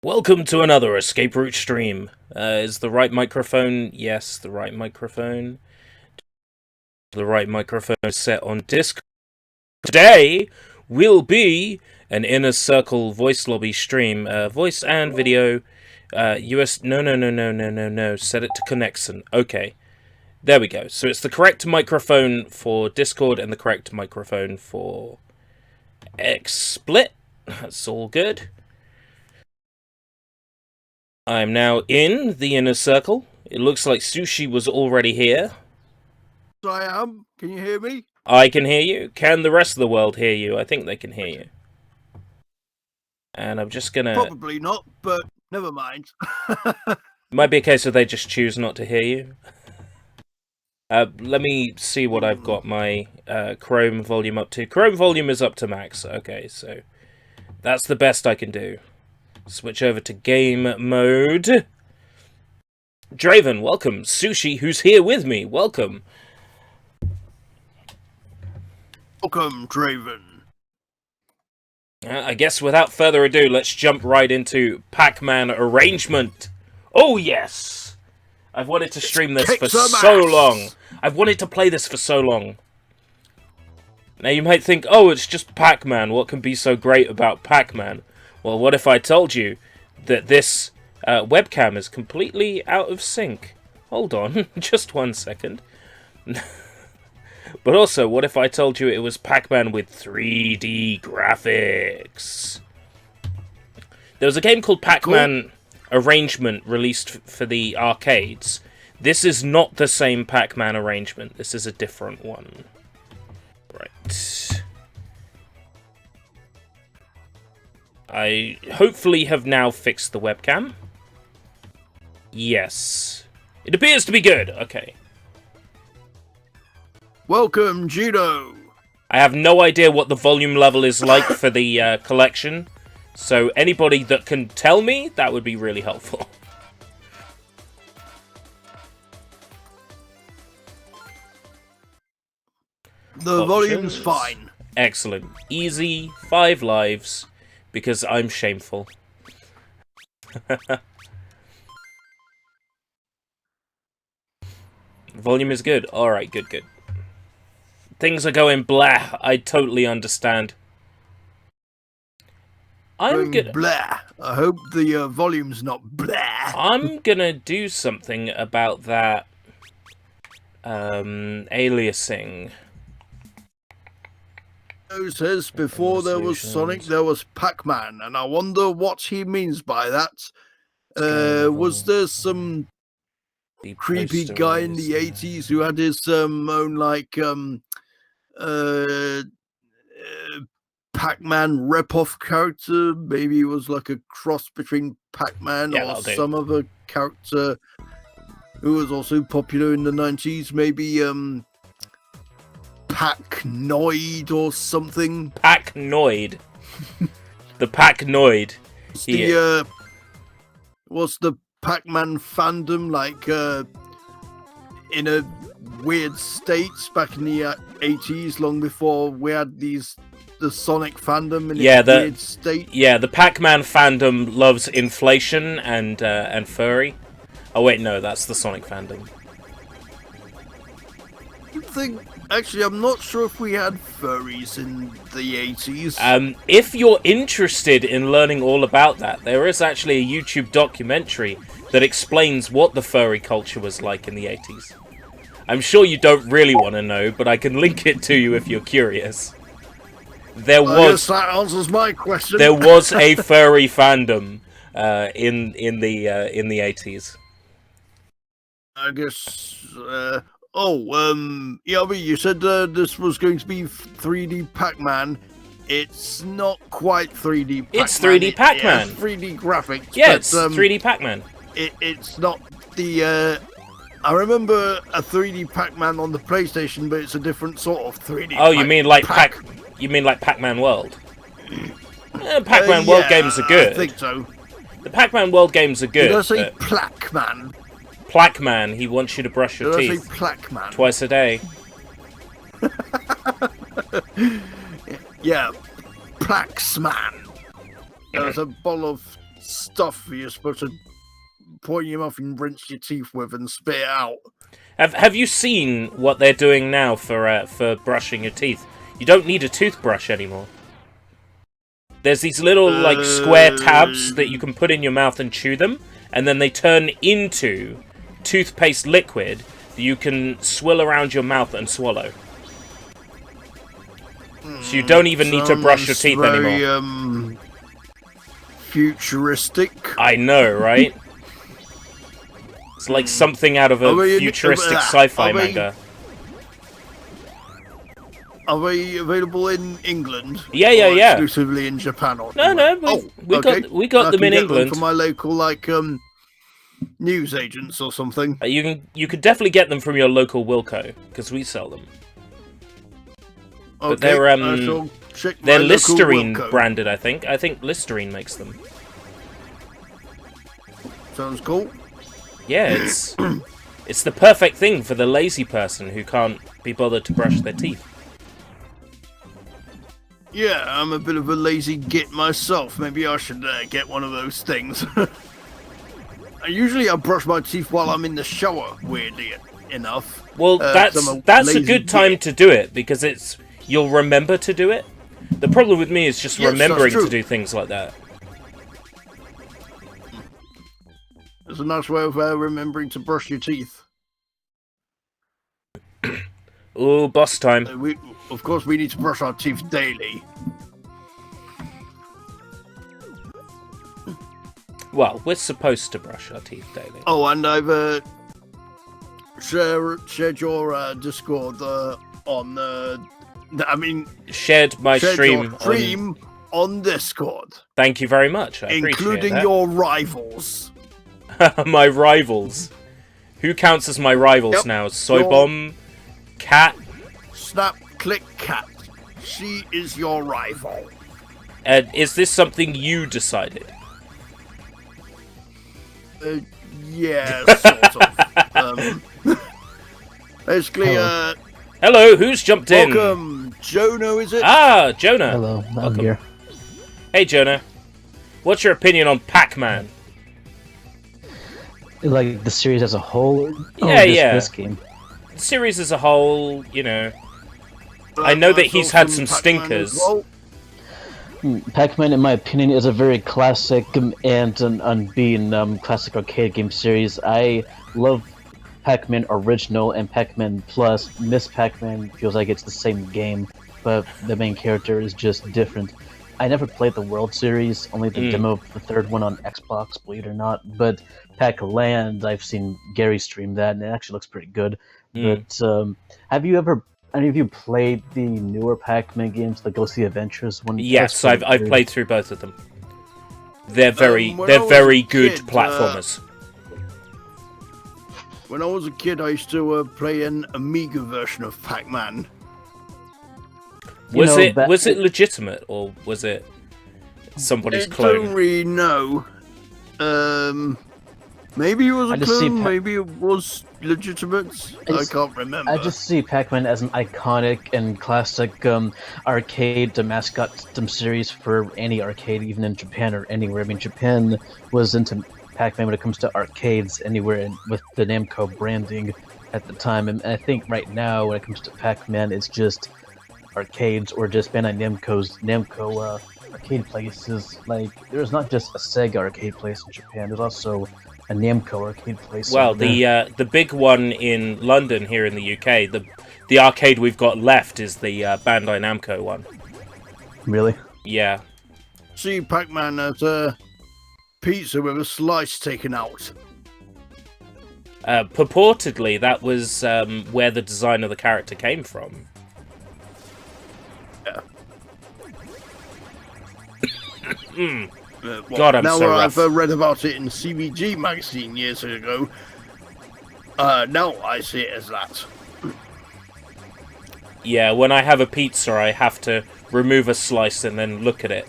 Welcome to another escape route stream. Is the right microphone? Yes, the right microphone. The right microphone is set on Discord. Today will be an inner circle voice lobby stream. Voice and video. US. No. Set it to Connexon. Okay. There we go. So it's the correct microphone for Discord and the correct microphone for XSplit. That's all good. I'm now in the inner circle. It looks like Sushi was already here. I am. Can you hear me? I can hear you. Can the rest of the world hear you? I think they can hear you. And I'm just gonna... Probably not, but never mind. It might be a case of they just choose not to hear you. Let me see what I've got my Chrome volume up to. Chrome volume is up to max. Okay, so that's the best I can do. Switch over to game mode. Draven, welcome. Sushi, who's here with me, welcome. Welcome, Draven. I guess without further ado, let's jump right into Pac-Man arrangement. Oh yes! I've wanted to stream this for so long. I've wanted to play this for so long. Now you might think, oh, it's just Pac-Man. What can be so great about Pac-Man? Well, what if I told you that this webcam is completely out of sync? Hold on, just 1 second. But also, what if I told you it was Pac-Man with 3D graphics? There was a game called Pac-Man Arrangement released for the arcades. This is not the same Pac-Man arrangement. This is a different one. Right. I hopefully have now fixed the webcam. Yes. It appears to be good. Okay. Welcome, Judo. I have no idea what the volume level is like for the collection. So anybody that can tell me, that would be really helpful. The volume's fine. Excellent. Easy, 5 lives. Because I'm shameful. Volume is good. Alright, good. Things are going blah. I totally understand. I'm gonna... Blah. I hope the volume's not blah. I'm gonna do something about that... aliasing. Says before there was Sonic, there was Pac-Man, and I wonder what he means by that. Was there some creepy guy in the 80s who had his own like Pac-Man rip-off character? Maybe it was like a cross between Pac-Man or some other character who was also popular in the 90s. Maybe Pac-Noid or something. Pac-Noid. The Pac-Noid. Was the Pac-Man fandom like in a weird state back in the 80s, long before we had the Sonic fandom in a weird state? Yeah, the Pac-Man fandom loves inflation and furry. Oh wait, no, that's the Sonic fandom. Actually, I'm not sure if we had furries in the 80s. If you're interested in learning all about that, there is actually a YouTube documentary that explains what the furry culture was like in the 80s. I'm sure you don't really want to know, but I can link it to you if you're curious. There was... I guess that answers my question. There was a furry fandom in the 80s. I guess... yeah, but you said this was going to be 3D Pac-Man. It's not quite 3D Pac-Man. It's 3D Pac-Man. 3D graphics. Yeah, but, it's 3D Pac-Man. It's not the... I remember a 3D Pac-Man on the PlayStation, but it's a different sort of 3D. Oh, you mean like Pac-Man World? Pac-Man World games are good. I think so. The Pac-Man World games are good. Did I say Plaque-Man? Plaque-Man, he wants you to brush your teeth. Did I say Plaque-Man? Twice a day. Yeah, Plax-Man. There's a bottle of stuff you're supposed to pour in your mouth and rinse your teeth with and spit it out. Have you seen what they're doing now for brushing your teeth? You don't need a toothbrush anymore. There's these little like square tabs that you can put in your mouth and chew them, and then they turn into toothpaste liquid that you can swill around your mouth and swallow. So you don't even need to brush your teeth anymore. Futuristic. I know, right? It's like something out of a futuristic sci-fi manga. Are they available in England? Yeah. Exclusively in Japan or no, we got them in England. From my local news agents or something. You could definitely get them from your local Wilco because we sell them. But they're Listerine branded, I think. I think Listerine makes them. Sounds cool. Yeah, it's the perfect thing for the lazy person who can't be bothered to brush their teeth. Yeah, I'm a bit of a lazy git myself. Maybe I should get one of those things. Usually I brush my teeth while I'm in the shower, weirdly enough. Well, that's a good time to do it, because you'll remember to do it. The problem with me is just remembering to do things like that. It's a nice way of remembering to brush your teeth. Ooh, boss time. Of course, we need to brush our teeth daily. Well, we're supposed to brush our teeth daily. Oh, and I've shared your Discord on shared my stream on Discord. Thank you very much. I appreciate including that. Your rivals. My rivals. Who counts as my rivals now? Soybomb, Cat, Snap, Click, Cat. She is your rival. And is this something you decided? Yeah, sort of. Basically, hello, who's jumped in? Welcome, Jonah, is it? Ah, Jonah. Hello, I'm welcome. here. Hey, Jonah. What's your opinion on Pac-Man? Like the series as a whole? This game. The series as a whole, you know. I know that he's had some stinkers. Pac-Man, in my opinion, is a very classic and an unbeaten classic arcade game series. I love Pac-Man Original and Pac-Man Plus. Miss Pac-Man feels like it's the same game, but the main character is just different. I never played the World Series, only the demo of the third one on Xbox, believe it or not. But Pac-Land, I've seen Gary stream that, and it actually looks pretty good. But have you ever, any of you played the newer Pac-Man games, the Ghostly Adventures one? Yes, I've played through both of them. They're very good platformers. When I was a kid, I used to play an Amiga version of Pac-Man. Was it legitimate, or was it somebody's clone? I don't really know. Maybe it was a clone, maybe it was legitimate. I can't remember. I just see Pac-Man as an iconic and classic arcade mascot system series for any arcade, even in Japan or anywhere. I mean, Japan was into Pac-Man when it comes to arcades anywhere, with the Namco branding at the time. And I think right now, when it comes to Pac-Man, it's just arcades or just Bandai Namco's Namco arcade places. Like, there's not just a Sega arcade place in Japan, there's also a Namco arcade place. Well, the big one in London here in the UK, the arcade we've got left is the Bandai Namco one. Really? Yeah. See Pac-Man as a pizza with a slice taken out. Purportedly, that was where the design of the character came from. Yeah. God, I'm so rough. I've read about it in CBG magazine years ago. Now I see it as that. Yeah, when I have a pizza, I have to remove a slice and then look at it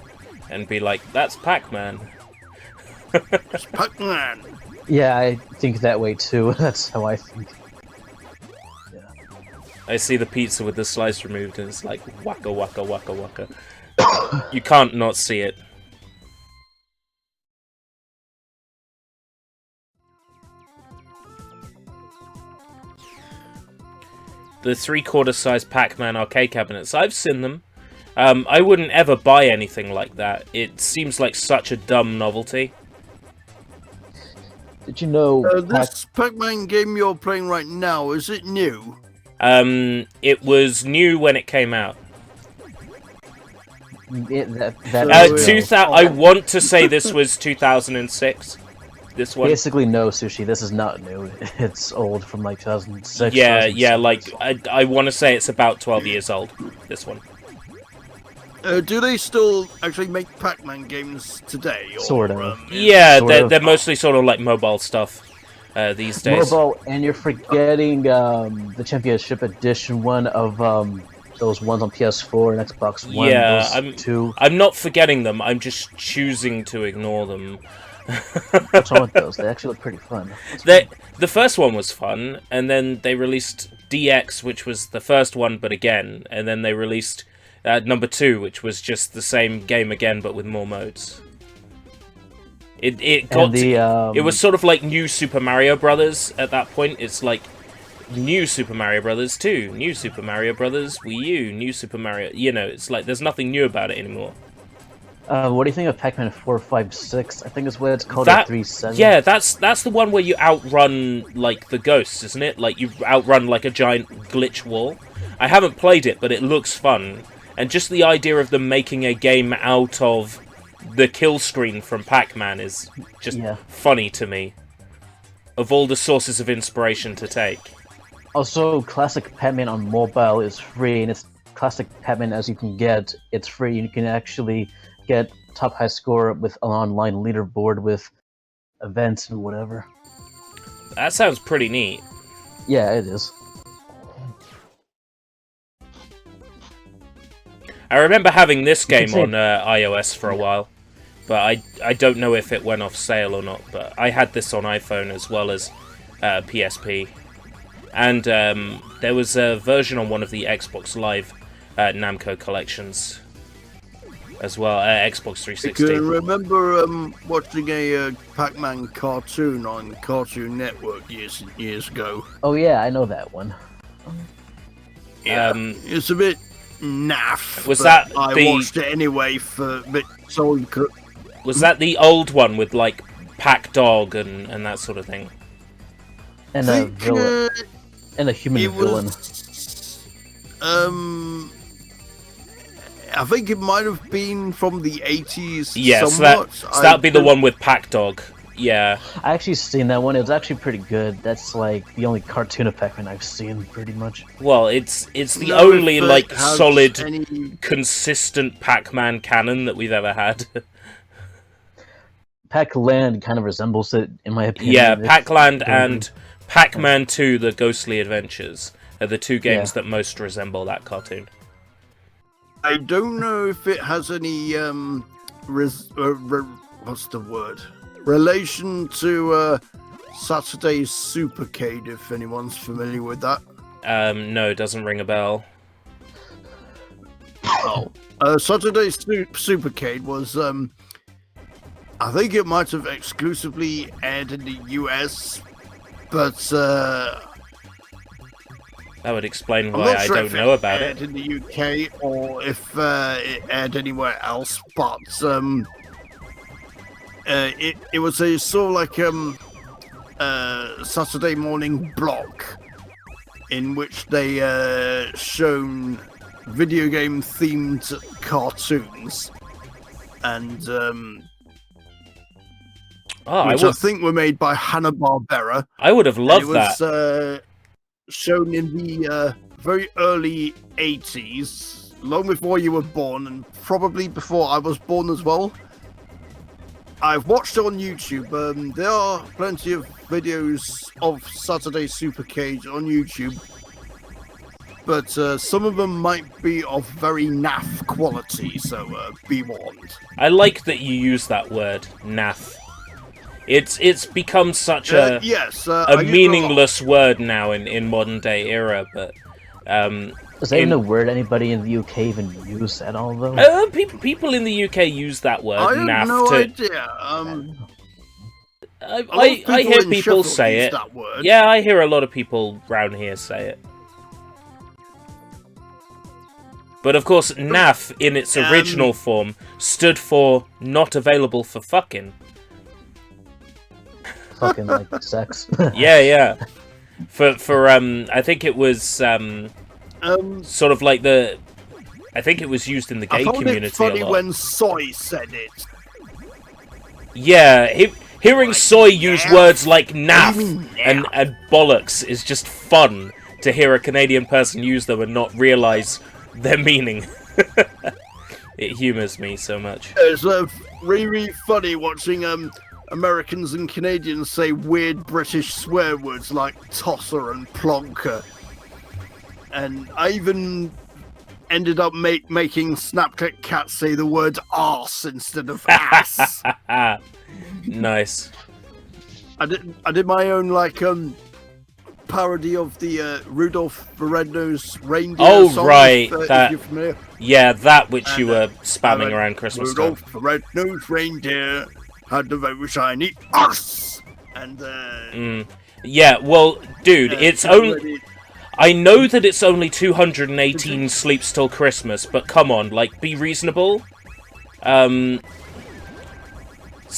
and be like, "That's Pac-Man." It's Pac-Man. Yeah, I think that way too. That's how I think. Yeah. I see the pizza with the slice removed, and it's like waka waka waka waka. You can't not see it. the 3/4 size Pac-Man arcade cabinets. I've seen them. I wouldn't ever buy anything like that. It seems like such a dumb novelty. Did you know this Pac-Man game you're playing right now, is it new? It was new when it came out. I want to say this was 2006. This one. Basically, no, Sushi. This is not new. It's old from like 2006. Yeah, like I want to say it's about 12 years old. This one. Do they still actually make Pac-Man games today? Or, sort of. Yeah, they're mostly sort of like mobile stuff these days. Mobile, and you're forgetting the Championship Edition one of those ones on PS4 and Xbox One. Yeah, I'm not forgetting them. I'm just choosing to ignore them. What's wrong with those? They actually look pretty fun. The first one was fun, and then they released DX, which was the first one, but again, and then they released number 2, which was just the same game again, but with more modes. It was sort of like New Super Mario Brothers at that point. It's like New Super Mario Brothers 2, New Super Mario Brothers Wii U, New Super Mario. You know, it's like there's nothing new about it anymore. What do you think of Pac-Man 456? I think it's what it's called. 37. Yeah, that's the one where you outrun like the ghosts, isn't it? Like you outrun like a giant glitch wall. I haven't played it, but it looks fun. And just the idea of them making a game out of the kill screen from Pac-Man is just funny to me. Of all the sources of inspiration to take. Also, classic Pac-Man on mobile is free, and it's classic Pac-Man as you can get. It's free, and you can actually get top high score with an online leaderboard with events and whatever. That sounds pretty neat. Yeah, it is. I remember having this game on iOS for a while, but I don't know if it went off sale or not, but I had this on iPhone as well as PSP. And there was a version on one of the Xbox Live Namco collections as well, Xbox 360. I can remember watching a Pac-Man cartoon on Cartoon Network years and years ago. Oh yeah, I know that one. Yeah, it's a bit naff. Was that I watched it anyway for a bit so. Was that the old one with like Pac Dog and that sort of thing? And a villain. And a human villain. I think it might have been from the 80s. Yes, somewhat. so that'd be the one with Pac Dog. Yeah. I actually seen that one. It was actually pretty good. That's like the only cartoon of Pac-Man I've seen, pretty much. Well, it's the only like solid, consistent Pac-Man canon that we've ever had. Pac-Land kind of resembles it, in my opinion. Yeah, Pac-Land and Pac-Man 2: The Ghostly Adventures are the two games that most resemble that cartoon. I don't know if it has any what's the word? Relation to Saturday Supercade, if anyone's familiar with that. No, it doesn't ring a bell. Oh, Saturday Supercade was I think it might have exclusively aired in the US, but that would explain why I don't know about it. In the UK or if it aired anywhere else, but it was a sort of like Saturday morning block in which they shown video game themed cartoons and which I think were made by Hanna-Barbera. I would have loved that. It was shown in the very early 80s, long before you were born, and probably before I was born as well. I've watched it on YouTube. There are plenty of videos of Saturday Supercade on YouTube, but some of them might be of very naff quality, so be warned. I like that you use that word, naff. It's become such a meaningless word now in modern day era, but is that even a word anybody in the UK even use at all, though? People in the UK use that word, naff. I have no idea. I hear people say it. That word. Yeah, I hear a lot of people around here say it. But of course, NAF in its original form stood for not available for fucking. Fucking like sex. Yeah. For I think it was sort of like the. I think it was used in the gay community it funny a lot. when Soy said it. Yeah, hearing Soy use words like naff and bollocks is just fun to hear a Canadian person use them and not realise their meaning. It humours me so much. It's really funny watching Americans and Canadians say weird British swear words like tosser and plonker. And I even ended up making Snapchat Cat say the word arse instead of ass. Nice. I did my own parody of the Rudolph the Red-Nosed Reindeer song. Right, if you're familiar. Yeah, that which you were spamming around Christmas time. Rudolph the Red-Nosed Reindeer had the very shiny arse. And yeah, well, dude, it's only. I know that it's only 218 sleeps till Christmas, but come on, like, be reasonable. Some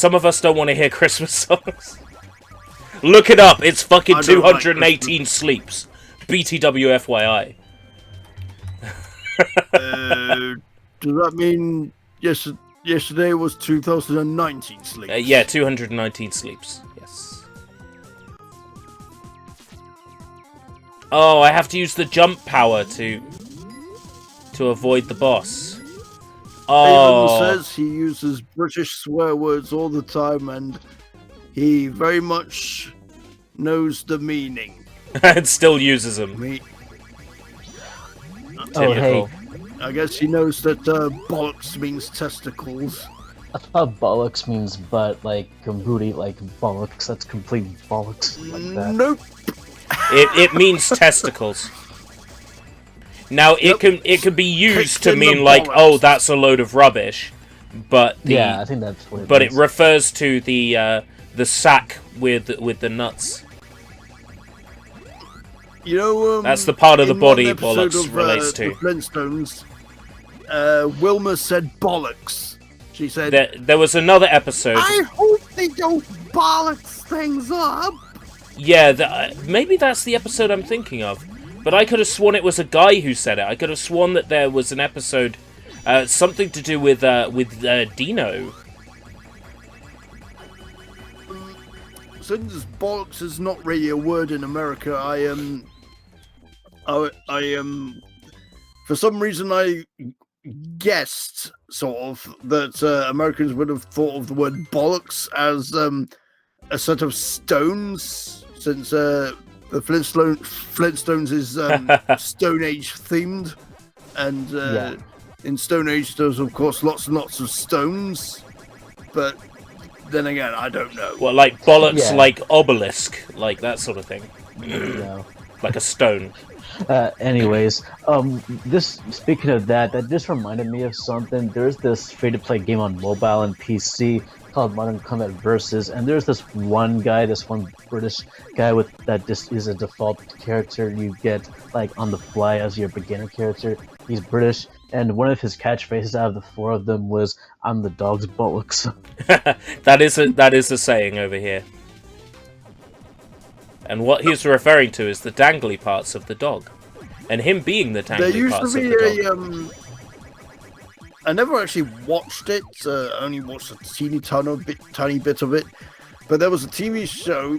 of us don't want to hear Christmas songs. Look it up, it's fucking 218 sleeps. BTW FYI. Does that mean yesterday was 2019 sleeps? Yeah, 219 sleeps, yes. Oh, I have to use the jump power to avoid the boss. Oh. Even says he uses British swear words all the time, and he very much knows the meaning. And still uses them. Oh, hey. I guess he knows that bollocks means testicles. I thought bollocks means butt, like booty, like bollocks. That's complete bollocks. Like that. Nope. It means testicles. Now it can be used to mean like, oh, that's a load of rubbish, but yeah, I think that's what it but means. it refers to the sack with the nuts. You know, that's the part of the body one episode bollocks of, relates to. The Flintstones, Wilma said bollocks. She said there was another episode. I hope they don't bollocks things up. Yeah, maybe that's the episode I'm thinking of. But I could have sworn it was a guy who said it. I could have sworn that there was an episode, something to do with Dino. Since bollocks is not really a word in America, for some reason I guessed sort of that Americans would have thought of the word bollocks as a set of stones, since the Flintstones is Stone Age themed, and in Stone Age there's of course lots and lots of stones, but then again I don't know. Well, like bollocks, like obelisk, like that sort of thing. No. Like a stone. Anyways, speaking of that just reminded me of something. There's this free-to-play game on mobile and PC called Modern Combat Versus, and there's this one British guy that just is a default character you get like on the fly as your beginner character. He's British, and one of his catchphrases out of the four of them was, "I'm the dog's bollocks." That is a saying over here. And what he's referring to is the dangly parts of the dog. And him being the dangly parts of the dog. There used to be I never actually watched it, I only watched a tiny bit of it. But there was a TV show,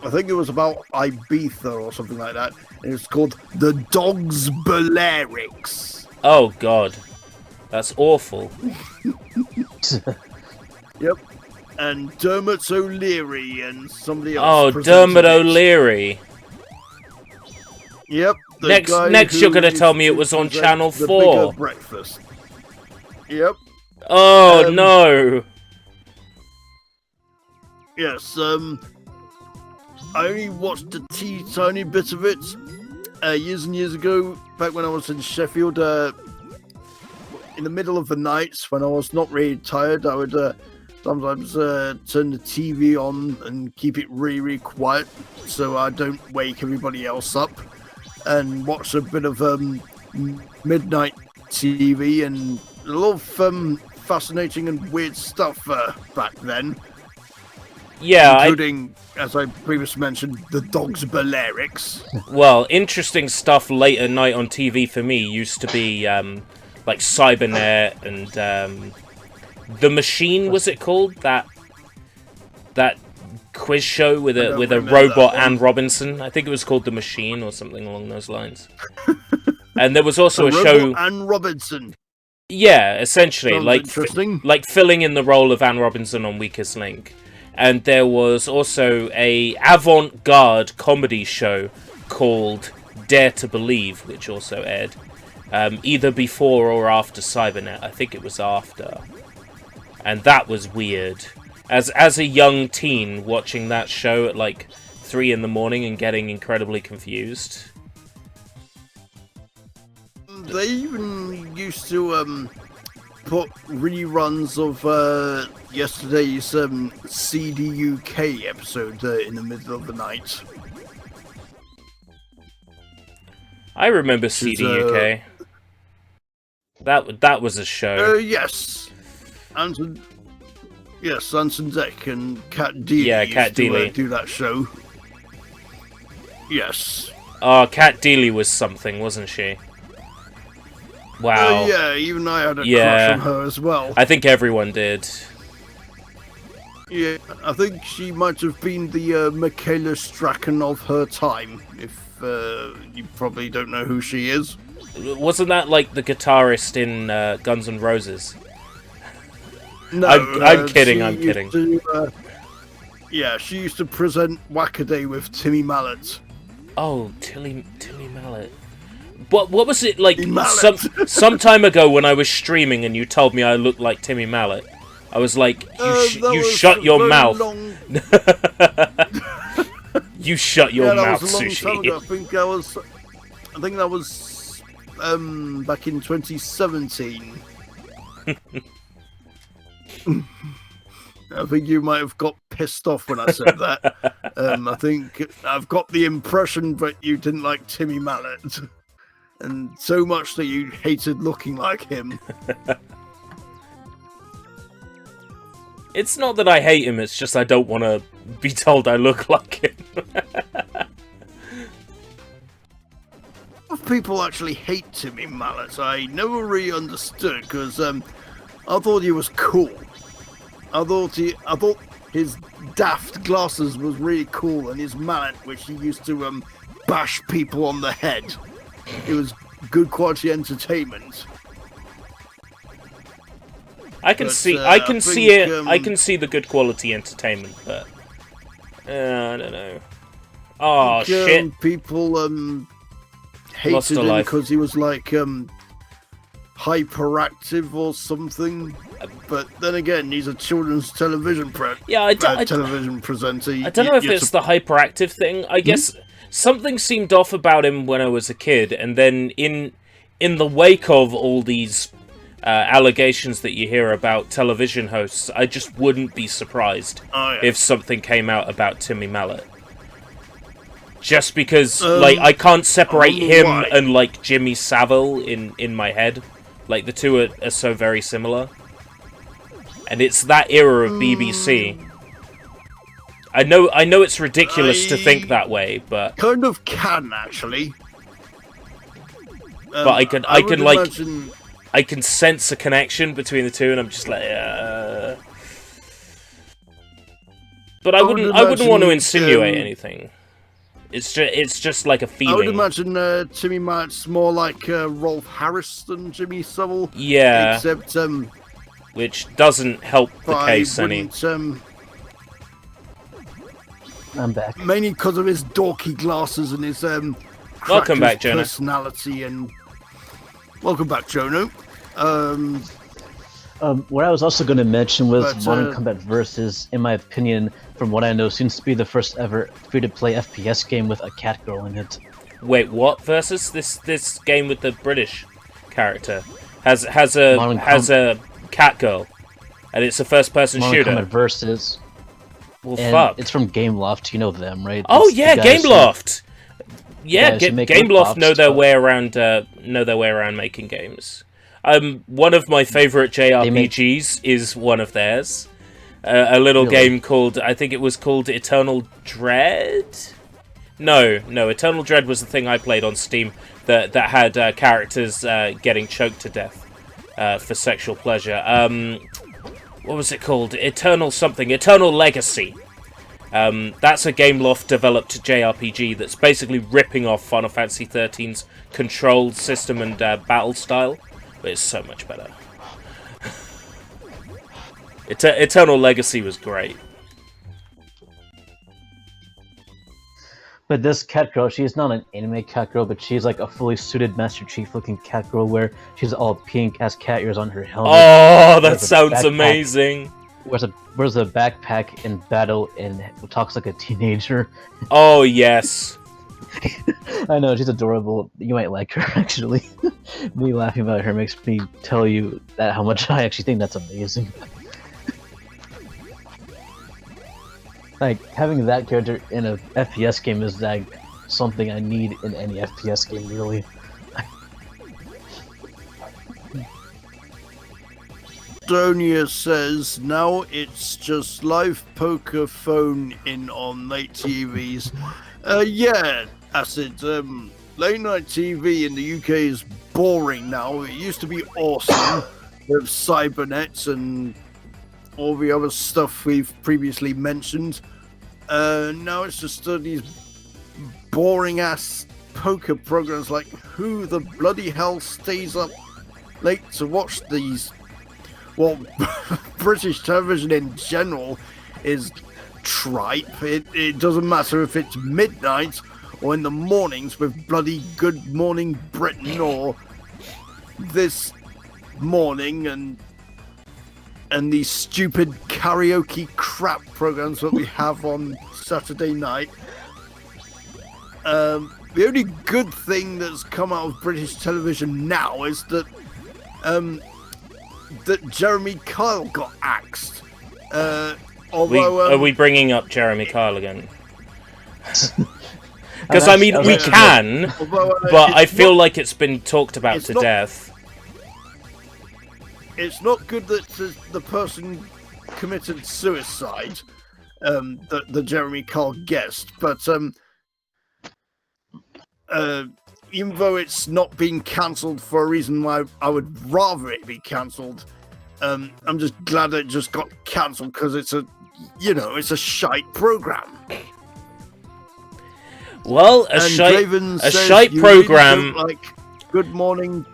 I think it was about Ibiza or something like that. And it's called The Dog's Balearics. Oh god. That's awful. Yep. And Dermot O'Leary and somebody else. Oh, Dermot O'Leary. Yep. Next you're going to tell me it was on Channel 4. The Bigger Breakfast. Yep. Oh, no. Yes, I only watched a tiny bit of it years and years ago, back when I was in Sheffield. In the middle of the nights, when I was not really tired, I would sometimes turn the TV on and keep it really quiet so I don't wake everybody else up, and watch a bit of midnight TV and a lot of fascinating and weird stuff back then. Yeah, including, as I previously mentioned, the dog's Balearics. Well, interesting stuff late at night on TV for me used to be like Cybernet and The Machine, was it called? That quiz show with a robot, Anne Robinson. I think it was called The Machine or something along those lines. And there was also a show, Anne Robinson. Yeah, essentially, Sounds like filling in the role of Anne Robinson on Weakest Link. And there was also a avant-garde comedy show called Dare to Believe, which also aired either before or after Cybernet. I think it was after. And that was weird. As a young teen, watching that show at like 3 in the morning and getting incredibly confused. They even used to put reruns of yesterday's CD UK episode in the middle of the night. I remember CD UK. That was a show. Yes. Anson Deck and Kat Deely. Yeah, Kat Deely do that show. Yes. Oh, Kat Deely was something, wasn't she? Wow. Yeah, even I had a crush on her as well. I think everyone did. Yeah, I think she might have been the Michaela Strachan of her time, if you probably don't know who she is. Wasn't that like the guitarist in Guns N' Roses? No, I'm kidding, I'm kidding. Yeah, she used to present Wackaday with Timmy Mallet. Oh, Timmy Mallet. What was it like some time ago when I was streaming and you told me I looked like Timmy Mallet? I was like, you shut your mouth. You shut your mouth, Sushi. I think that was back in 2017. I think you might have got pissed off when I said that. I think I've got the impression that you didn't like Timmy Mallet. And so much that you hated looking like him. It's not that I hate him, it's just I don't want to be told I look like him. People actually hate Timmy Mallet. I never really understood, because I thought he was cool. I thought his daft glasses was really cool, and his mallet, which he used to bash people on the head. It was good quality entertainment. I can see it. I can see the good quality entertainment, but I don't know. Oh shit! People hated him because he was like hyperactive or something. But then again, he's a children's television television presenter. I don't know if it's the hyperactive thing. I guess something seemed off about him when I was a kid, and then in the wake of all these allegations that you hear about television hosts, I just wouldn't be surprised if something came out about Timmy Mallet. Just because, like, I can't separate him and, like, Jimmy Savile in my head. Like, the two are so very similar. And it's that era of BBC. I know it's ridiculous to think that way, but kind of can actually. But I can sense a connection between the two, and I'm just like, But I wouldn't want to insinuate anything. It's just like a feeling. I would imagine Timmy Mallet's more like Rolf Harris than Jimmy Savile. Yeah. Except which doesn't help the case any. I'm back. Mainly because of his dorky glasses and his welcome back, Jono. Personality and welcome back, Jono. What I was also going to mention was Modern Combat Versus, in my opinion, from what I know, seems to be the first ever free-to-play FPS game with a cat girl in it. Wait, what? Versus this game with the British character has a cat girl, and it's a first-person shooter. Modern Combat Versus. Well, fuck. It's from Gameloft. You know them, right? Oh it's yeah, Gameloft. Yeah, Gameloft know their way around. Know their way around making games. One of my favorite JRPGs is one of theirs. A little game called, I think it was called Eternal Dread? No, Eternal Dread was the thing I played on Steam that had characters getting choked to death for sexual pleasure. What was it called? Eternal Legacy. That's a Gameloft-developed JRPG that's basically ripping off Final Fantasy XIII's control system and battle style, but it's so much better. Eternal Legacy was great. But this cat girl, she's not an anime cat girl, but she's like a fully suited Master Chief looking cat girl where she's all pink, has cat ears on her helmet. Oh, that sounds amazing. Wears a backpack in battle and talks like a teenager. Oh, yes. I know, she's adorable. You might like her, actually. Me laughing about her makes me tell you that how much I actually think that's amazing. Like, having that character in a FPS game is like something I need in any FPS game, really. Donia says, now it's just live poker phone in on late TVs. Yeah, Acid, late night TV in the UK is boring now. It used to be awesome with cybernets and all the other stuff we've previously mentioned. Now it's just these boring ass poker programs. Like, who the bloody hell stays up late to watch these? Well, British television in general is tripe. It doesn't matter if it's midnight or in the mornings with bloody Good Morning Britain or This Morning and these stupid karaoke crap programs that we have on Saturday night. The only good thing that's come out of British television now is that Jeremy Kyle got axed. Although are we bringing up Jeremy Kyle again? Because I mean, we can, but I feel like it's been talked about to death. It's not good that the person committed suicide, the Jeremy Kyle guest, but even though it's not being cancelled for a reason why I would rather it be cancelled, I'm just glad it just got cancelled because it's a shite program. Well, a shite program like Good Morning.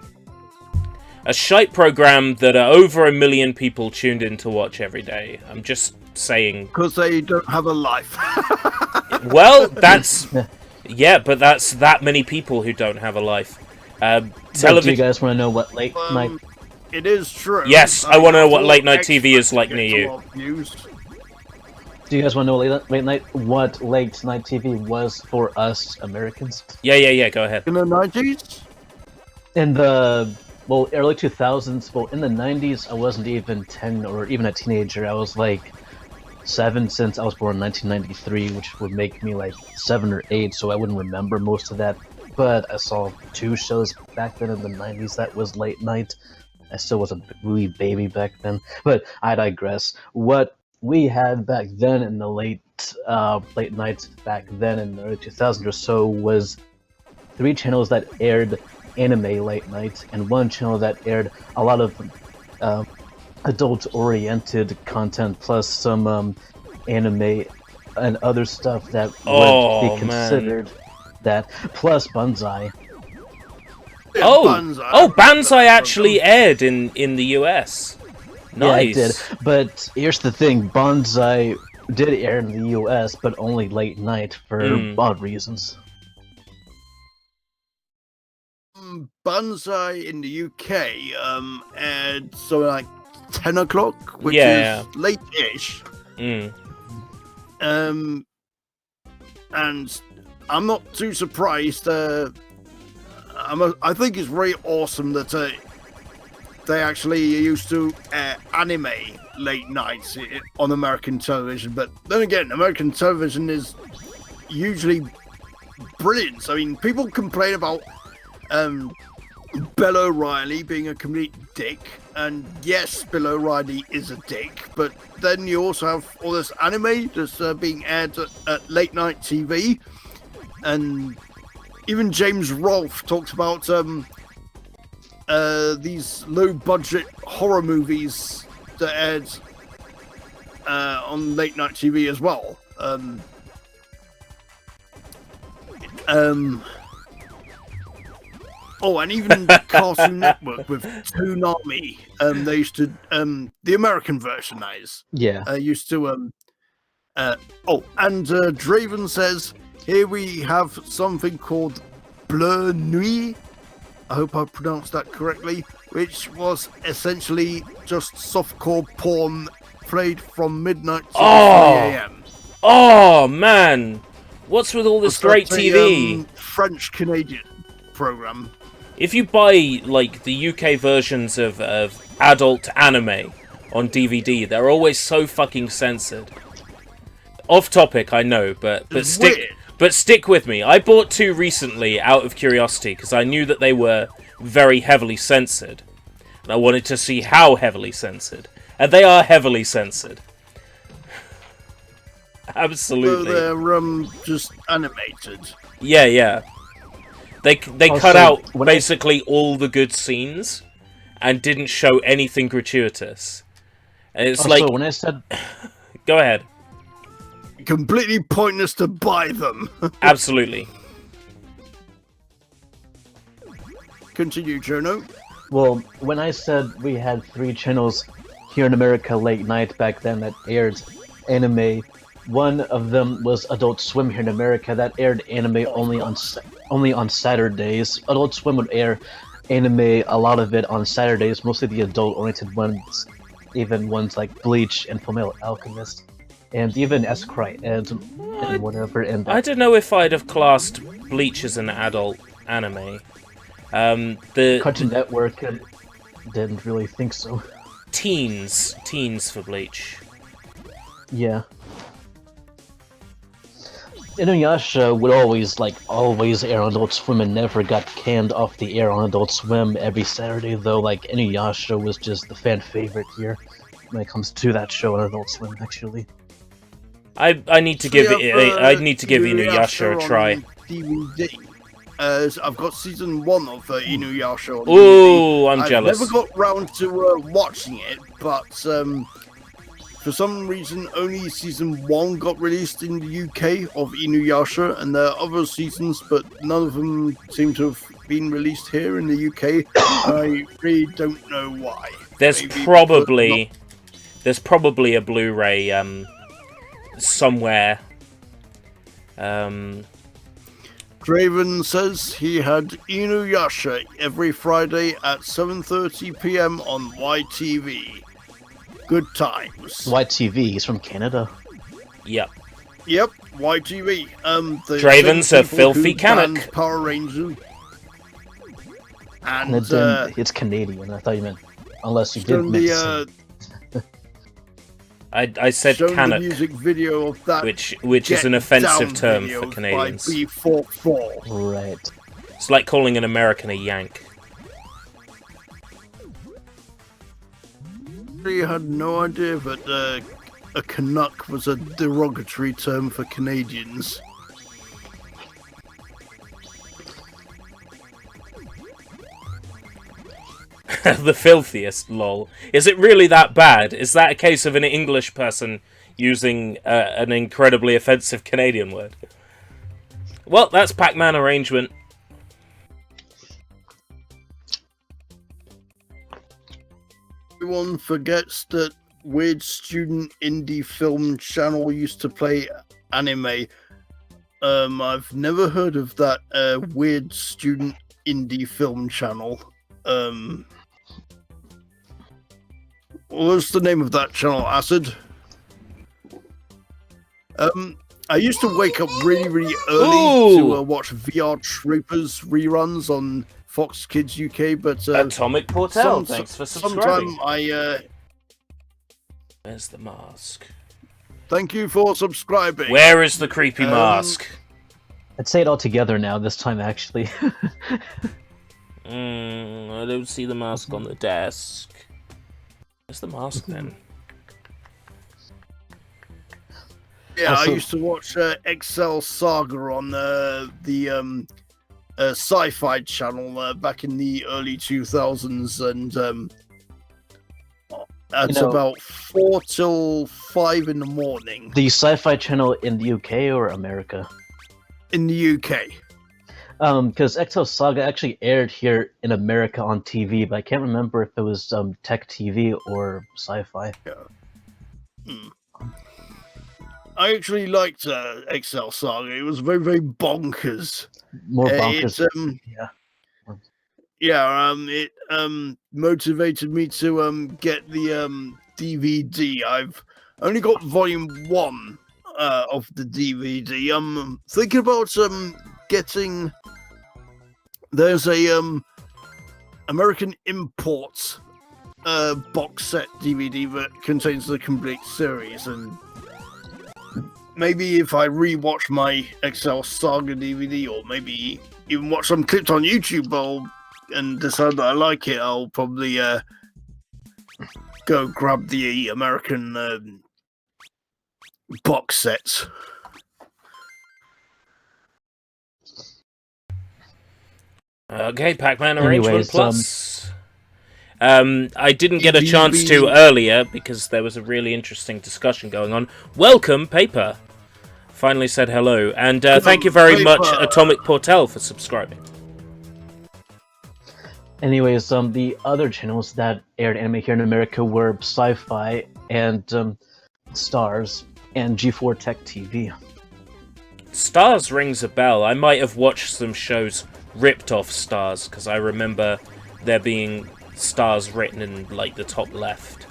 A shite program that over 1 million people tuned in to watch every day. I'm just saying. Because they don't have a life. Well, that's... Yeah, but that's that many people who don't have a life. Do you guys want to know what late night... It is true. Yes, I want to know what late night TV is like near you. Do you guys want to know what late night TV was for us Americans? Yeah, go ahead. In the 90s? In the... Well, early 2000s, well, in the 90s, I wasn't even 10 or even a teenager. I was like 7 since I was born in 1993, which would make me like 7 or 8, so I wouldn't remember most of that. But I saw 2 shows back then in the 90s that was late night. I still was a wee baby back then, but I digress. What we had back then in the late nights back then in the early 2000s or so was 3 channels that aired anime late night and 1 channel that aired a lot of adult-oriented content plus some anime and other stuff that would be considered that, plus Banzai. Banzai actually aired in the US. Nice. Yeah, it did. But here's the thing, Banzai did air in the US, but only late night for odd reasons. Banzai in the UK aired something like 10 o'clock, which is late-ish. And I'm not too surprised. I think it's very awesome that they actually used to air anime late nights on American television. But then again, American television is usually brilliant. I mean, people complain about Bill O'Reilly being a complete dick, and yes, Bill O'Reilly is a dick, but then you also have all this anime that's being aired at late night TV, and even James Rolfe talks about these low budget horror movies that aired on late night TV as well. Oh, and even Cartoon Network with Toonami. They used to the American version, that is. Yeah. Used to Draven says here we have something called Bleu Nuit. I hope I pronounced that correctly, which was essentially just softcore porn played from midnight to 3 a.m. Oh man, what's with all this great TV? French Canadian program. If you buy like the UK versions of adult anime on DVD, they're always so fucking censored. Off topic, I know, but stick with me. I bought 2 recently out of curiosity because I knew that they were very heavily censored, and I wanted to see how heavily censored, and they are heavily censored. Absolutely. So they're just animated. Yeah. They cut out basically all the good scenes and didn't show anything gratuitous. And it's like when I said, go ahead. Completely pointless to buy them. Absolutely. Continue, Jono. Well, when I said we had 3 channels here in America late night back then that aired anime, one of them was Adult Swim here in America that aired anime only on Saturdays. Adult Swim would air anime, a lot of it on Saturdays, mostly the adult-oriented ones, even ones like Bleach and Fullmetal Alchemist, and even S-Cry and whatever. And I don't know if I'd have classed Bleach as an adult anime. The Cartoon Network didn't really think so. Teens for Bleach. Yeah. Inuyasha would always air on Adult Swim and never got canned off the air on Adult Swim every Saturday, though. Like, Inuyasha was just the fan favorite here when it comes to that show on Adult Swim, actually. I need to give Inuyasha a try. DVD. I've got season 1 of Inuyasha on Ooh, I'm jealous. I've never got round to watching it, but for some reason, only season 1 got released in the UK of Inuyasha, and there are other seasons, but none of them seem to have been released here in the UK. I really don't know why. There's probably a Blu-ray somewhere. Draven says he had Inuyasha every Friday at 7:30 p.m. on YTV. Good times. YTV, he's from Canada. Yep, YTV. Draven's a filthy Canuck. Power Rangers. And it's Canadian. I thought you meant, unless you did mix. I said Canuck, the music video of that, which is an offensive term for Canadians. By B44. Right. It's like calling an American a Yank. I had no idea that a Canuck was a derogatory term for Canadians. The filthiest, lol. Is it really that bad? Is that a case of an English person using an incredibly offensive Canadian word? Well, that's Pac-Man arrangement. Everyone forgets that Weird Student Indie Film Channel used to play anime. I've never heard of that Weird Student Indie Film Channel. What's the name of that channel, Acid? I used to wake up really, really early to watch VR Troopers reruns on Fox Kids UK, but Atomic Portal, thanks for subscribing. Where's the mask? Thank you for subscribing. Where is the creepy mask? I'd say it all together now, this time, actually. I don't see the mask on the desk. Where's the mask then? Yeah, Also- I used to watch Excel Saga on the Sci-Fi channel back in the early 2000s, and that's about 4 till 5 in the morning. The Sci-Fi Channel in the UK or America? In the UK. Because Exo Saga actually aired here in America on TV, but I can't remember if it was Tech TV or Sci-Fi. I actually liked Excel Saga. It was very, very bonkers. More bonkers. It motivated me to get the DVD. I've only got volume 1 of the DVD. I'm thinking about getting. There's a American Imports box set DVD that contains the complete series, and maybe if I rewatch my Excel Saga DVD, or maybe even watch some clips on YouTube, and decide that I like it, I'll probably go grab the American box sets. Okay, Pac-Man Arrangement Anyways, Plus. I didn't get a chance to earlier because there was a really interesting discussion going on. Welcome, Paper. Finally said hello, and thank you very much, Atomic Portel, for subscribing. Anyways, the other channels that aired anime here in America were Sci-Fi and Stars and G4 Tech TV. Stars rings a bell. I might have watched some shows ripped off Stars, because I remember there being Stars written in, like, the top left.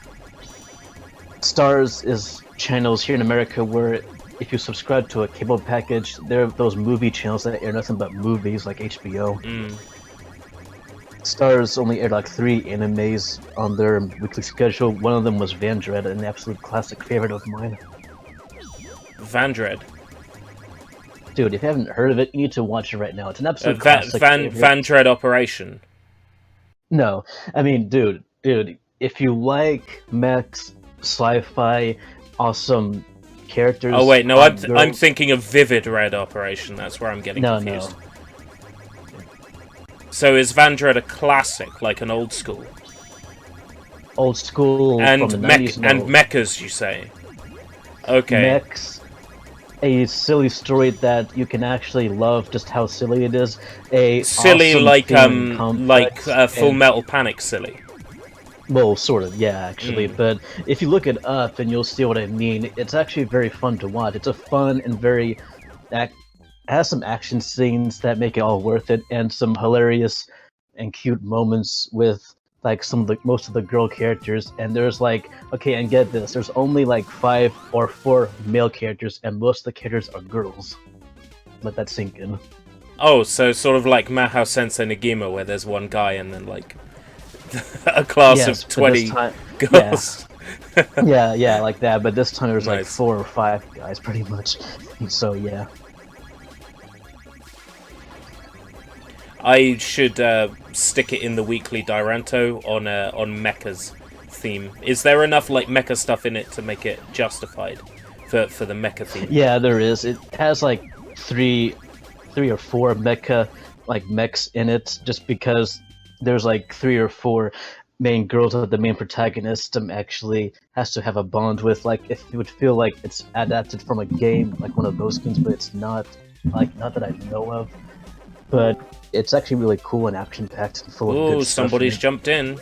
Stars is channels here in America where if you subscribe to a cable package, there are those movie channels that air nothing but movies, like HBO. Stars only aired like 3 animes on their weekly schedule. One of them was Vandred, an absolute classic favorite of mine. Vandred. Dude, if you haven't heard of it, you need to watch it right now. It's an absolute classic favorite. Vandred Operation. No, I mean, dude, if you like mechs, sci-fi, awesome characters... Oh wait, no, I'm thinking of Vivid Red Operation. That's where I'm getting confused. No. So is Vandred a classic, like an old school? Old school And from the 90s, no. And mechas, you say? Okay. Mechs, a silly story that you can actually love just how silly it is. A silly, awesome like Full Metal Panic silly. Well, sort of, yeah, actually. But if you look it up, and you'll see what I mean. It's actually very fun to watch. It's a fun and very has some action scenes that make it all worth it, and some hilarious and cute moments with like most of the girl characters. And there's like, okay, and get this, there's only like 5 or 4 male characters, and most of the characters are girls. Let that sink in. Oh, so sort of like Mahou Sensei Negima, where there's one guy and then like a class of 20 girls. Yeah, like that. But this time there's like Nice. 4 or 5 guys, pretty much. So yeah. I should stick it in the weekly Diranto on Mecha's theme. Is there enough like Mecha stuff in it to make it justified for the Mecha theme? Yeah, there is. It has like 3 or 4 mechs in it, just because there's like 3 or 4 main girls that the main protagonist actually has to have a bond with. Like, if it would feel like it's adapted from a game, like one of those games, but it's not. Like, not that I know of. But it's actually really cool and action-packed and full of good stuff. Somebody's jumped in.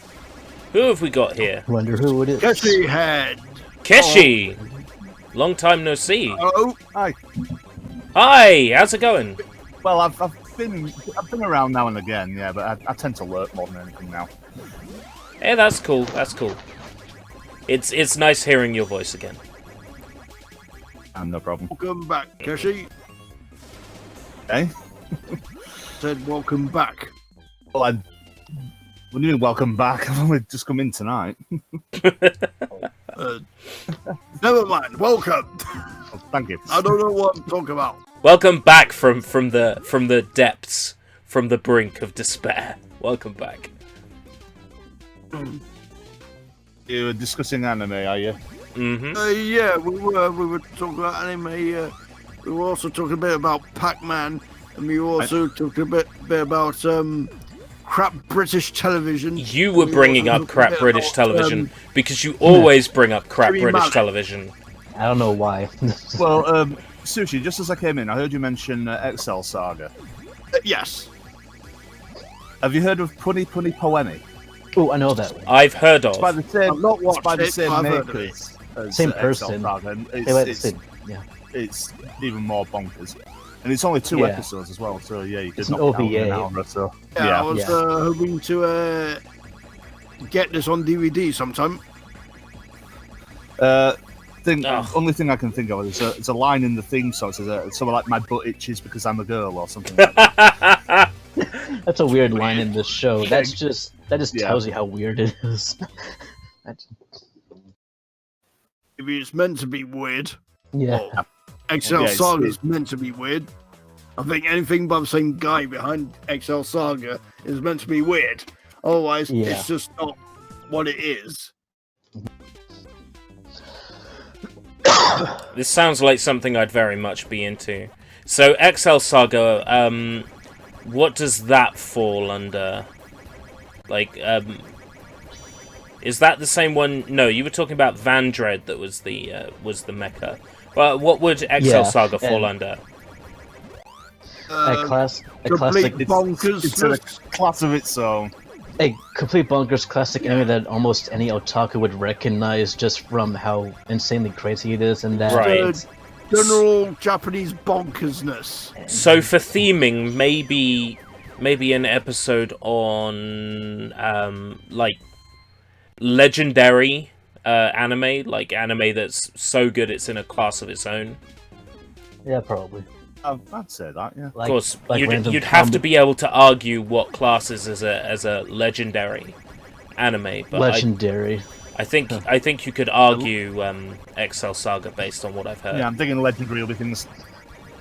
Who have we got here? Wonder who it is. Keshi Head. Keshi! Long time no see. Oh, Hi. Hi, how's it going? Well, I've been around now and again, yeah, but I tend to lurk more than anything now. Hey, that's cool. That's cool. It's nice hearing your voice again. No problem. welcome back, Keshi. Okay. Said welcome back. Well, what do you mean welcome back? I've only just come in tonight. Never mind. Welcome. Oh, thank you. I don't know what I'm talking about. Welcome back from the depths, from the brink of despair. Welcome back. You were discussing anime, are you? Mm-hmm. Yeah, we were talking about anime. We were also talking a bit about Pac-Man, and we were also talking a bit about crap British television. You were We bringing also up talked a crap bit British about, television because you always bring up crap Jimmy British Mallett. television. I don't know why. Well, Sushi, just as I came in, I heard you mention Excel Saga. yes. Have you heard of Punny Punny Poemi? Oh, I know that one. I've heard of. It's by the same, I've not it's watched by the it, same but I've heard of makers as Same Excel person. Saga, and They let it's, it, yeah. it's even more bonkers. And it's only 2 Yeah. episodes as well, so yeah, you could It's an knock it out in an OVA. hour or so. Yeah, I was Yeah. hoping to get this on DVD sometime. Ugh. Only thing I can think of is it's a line in the theme song. It says something like "My butt itches because I'm a girl" or something. Like that. That's a weird line in this show. That just Yeah. tells you how weird it is. Maybe it's meant to be weird. Yeah. Or XL Yeah, Saga is meant to be weird. I think anything by the same guy behind XL Saga is meant to be weird. Otherwise, Yeah. it's just not what it is. This sounds like something I'd very much be into. So, XL Saga, what does that fall under? Like, is that the same one? No, you were talking about Vandred that was the mecha. Well, what would XL Yeah, Saga fall and- under? A classic, Complete It's bonkers. in a class of its own. a complete bonkers classic anime that almost any otaku would recognize just from how insanely crazy it is, and that Right. General Japanese bonkersness. So for theming, maybe an episode on like legendary anime, like anime that's so good it's in a class of its own. yeah, probably. I'd say that, yeah. Like, Of course, like you'd random have to combo- be able to argue what classes as a legendary anime, but legendary. I think you could argue XL Saga based on what I've heard. Yeah, I'm thinking legendary will be things.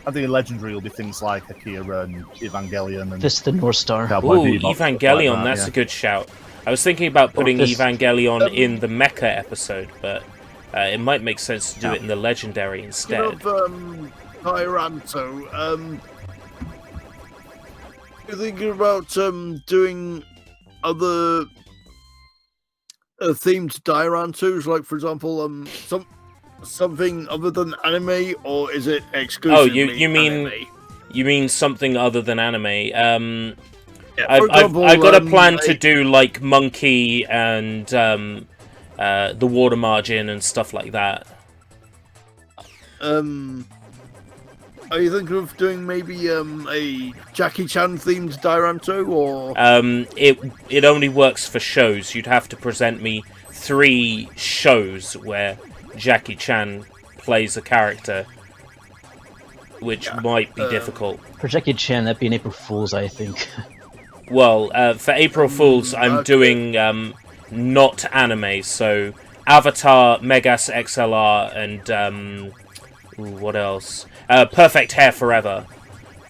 I think legendary will be things like Akira and Evangelion and Fist of the North Star. Cowboy Ooh, Bebop, stuff Evangelion, like that, that's yeah. a good shout. I was thinking about putting Fist- Evangelion in the mecha episode, but it might make sense to do it in the legendary instead. Tyranto. You're thinking about doing other themed Tyrantos, like for example, something other than anime, or is it exclusively? you mean- anime? You mean something other than anime? Yeah, for I've example, got a plan to like- do like Monkey and the Water Margin and stuff like that. Are you thinking of doing maybe a Jackie Chan themed Tyranto, or It only works for shows. You'd have to present me 3 shows where Jackie Chan plays a character, which might be difficult. For Jackie Chan, that'd be an April Fool's, I think. Well, for April Fools, I'm okay. doing not anime, so Avatar, Megas XLR, and what else? Perfect Hair Forever,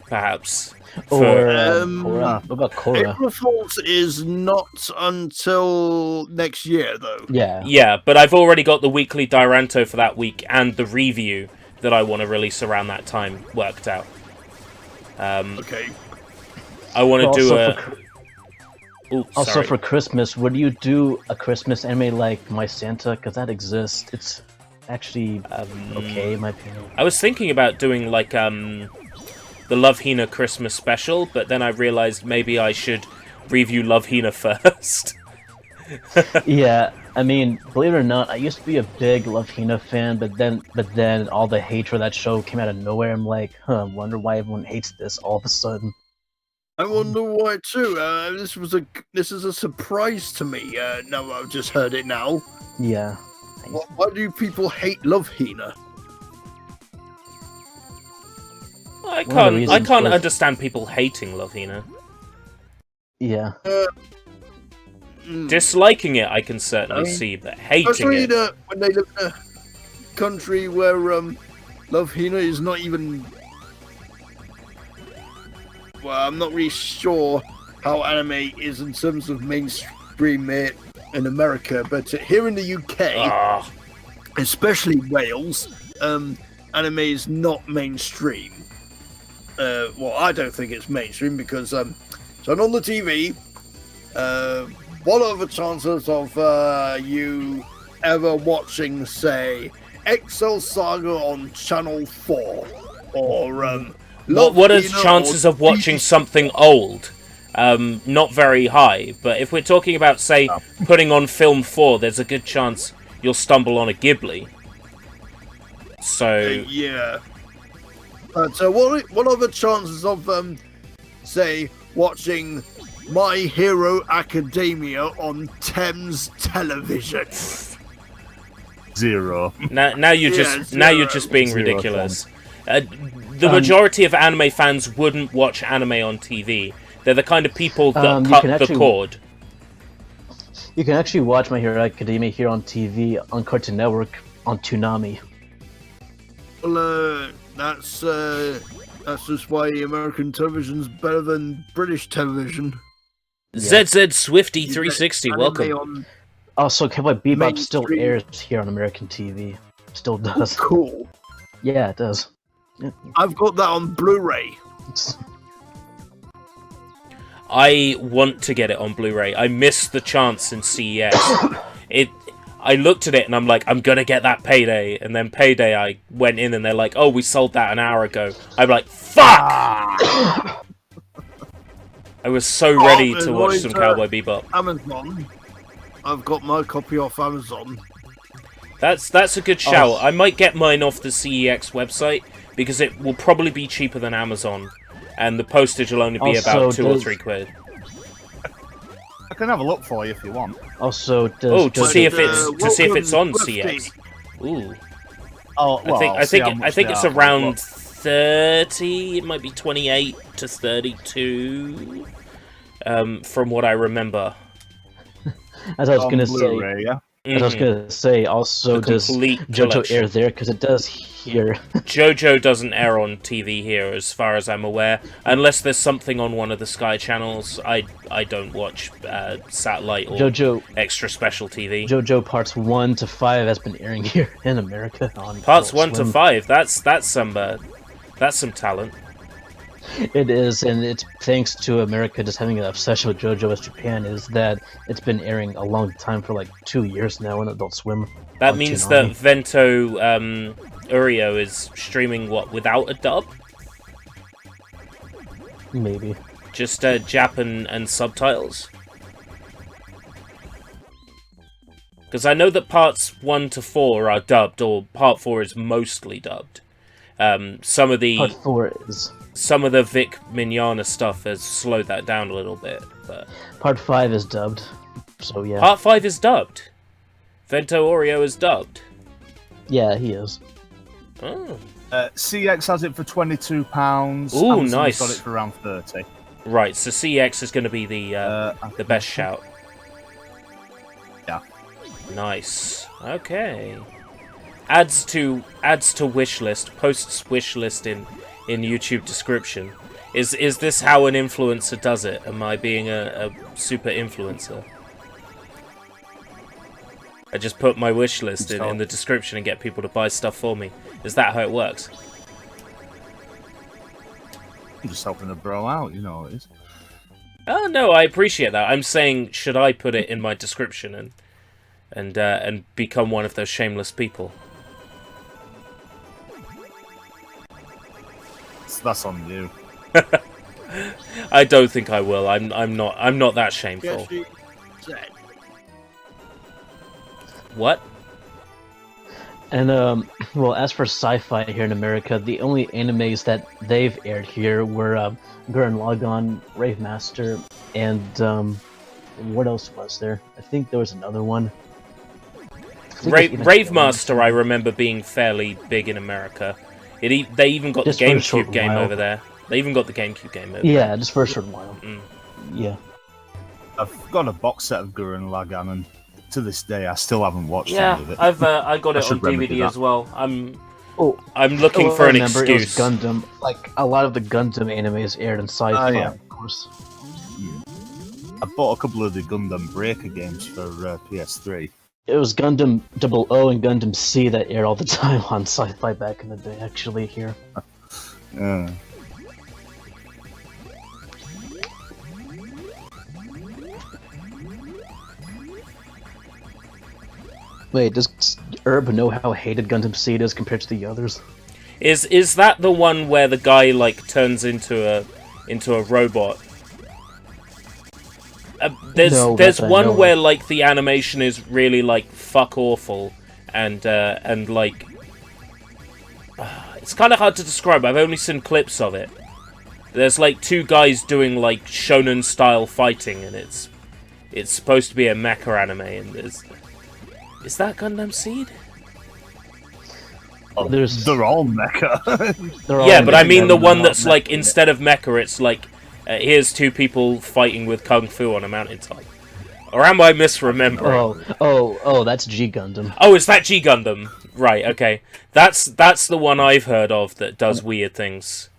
perhaps. Or Um, Korra. What about Korra? April Fool's is not until next year, though. Yeah. Yeah, but I've already got the weekly Diranto for that week and the review that I want to release around that time worked out. Okay. I want to do Also a. Ooh, Also sorry. for Christmas, would you do a Christmas anime like My Santa? Because that exists. It's actually okay, in my opinion. I was thinking about doing like the Love Hina Christmas special, but then I realized maybe I should review Love Hina first. Yeah, I mean, believe it or not, I used to be a big Love Hina fan, but then all the hate for that show came out of nowhere. I'm like, I wonder why everyone hates this all of a sudden. I wonder why too. This is a surprise to me. Now I've just heard it now. Yeah. Why do people hate Love Hina? I One of the can't reasons was- understand people hating Love Hina. Yeah. Disliking it, I can certainly I mean, see, but hating Especially it. when they live in a country where Love Hina is not even. Well, I'm not really sure how anime is in terms of mainstream in America, but here in the UK, especially Wales, anime is not mainstream. Well, I don't think it's mainstream because turn on the TV. What are the chances of you ever watching, say, Excel Saga on Channel 4 or what are the chances of watching something old? Not very high, but if we're talking about, say, putting on Film 4, there's a good chance you'll stumble on a Ghibli. So yeah. So what are the chances of say watching My Hero Academia on Thames Television? 0. Now you're just being 0 ridiculous. The majority of anime fans wouldn't watch anime on TV. They're the kind of people that cut the cord. You can actually watch My Hero Academia here on TV on Cartoon Network on Toonami. Well, that's just why American television's better than British television. Yeah. ZZ Swifty 360, welcome. Also, Cowboy Bebop still airs here on American TV. Still does. Oh, cool. Yeah, it does. I've got that on Blu-ray. I want to get it on Blu-ray. I missed the chance in CES. I looked at it and I'm like, I'm gonna get that Payday. And then Payday, I went in and they're like, oh, we sold that an hour ago. I'm like, fuck! I was so ready to watch some Cowboy Bebop. Amazon. I've got my copy off Amazon. That's a good shout. I might get mine off the CEX website because it will probably be cheaper than Amazon, and the postage will only be about 2 or 3 quid. I can have a look for you if you want. Also, to see if it's on CEX. Ooh. Oh, well, I think it's around 30. It might be 28 to 32. From what I remember. As I was gonna say, yeah. As I was gonna say, also does JoJo air there? Because it does here. JoJo doesn't air on TV here, as far as I'm aware, unless there's something on one of the Sky channels. I don't watch satellite or JoJo extra special TV. JoJo parts 1 to 5 has been airing here in America on parts 1 Swim. to 5. That's some talent. It is, and it's thanks to America just having an obsession with JoJo as Japan, is that it's been airing a long time for like 2 years now on Adult Swim. That means that Vento Urio is streaming what, without a dub? Maybe. Just Jap and subtitles? Because I know that parts 1 to 4 are dubbed, or part 4 is mostly dubbed. Some of the part 4 is. Some of the Vic Mignogna stuff has slowed that down a little bit, but part 5 is dubbed. So yeah. Part 5 is dubbed. Vento Oreo is dubbed. Yeah, he is. Oh. CX has it for £22. Ooh, Amazon's nice. got it for around 30. Right, so CX is going to be the best shout. Yeah. Nice. Okay. Adds to wish list. Posts wish list in YouTube description. Is this how an influencer does it? Am I being a super influencer? I just put my wish list in the description and get people to buy stuff for me. Is that how it works? I'm just helping a bro out, you know it is. Oh no, I appreciate that. I'm saying, should I put it in my description and become one of those shameless people? That's on you. I don't think I will. I'm not that shameful. What? And well, as for sci-fi here in America, the only animes that they've aired here were Gurren Lagann, Rave Master, and what else was there? I think there was another one. Rave Master, I remember being fairly big in America. They even got the GameCube game over there. They even got the GameCube game over there. Yeah, just for a short while. Yeah. I've got a box set of Gurren Lagann, and to this day, I still haven't watched any of it. I got it on DVD as well. I'm looking for an excuse. It was Gundam. Like a lot of the Gundam animes aired in Sci-Fi, of course. I bought a couple of the Gundam Breaker games for PS3. It was Gundam 00 and Gundam C that aired all the time on Sci-Fi back in the day, actually, here. Wait, does Herb know how hated Gundam Seed is compared to the others? Is that the one where the guy like turns into a robot? There's one where like the animation is really like fuck awful and like it's kind of hard to describe. I've only seen clips of it. There's like two guys doing like shonen style fighting, and it's supposed to be a mecha anime, and is that Gundam Seed? Oh, they're all mecha. Yeah, but I mean the one that's like instead of mecha, it's like here's two people fighting with kung fu on a mountaintop. Or am I misremembering? Oh, that's G Gundam. Oh, is that G Gundam? Right, okay. That's the one I've heard of that does weird things.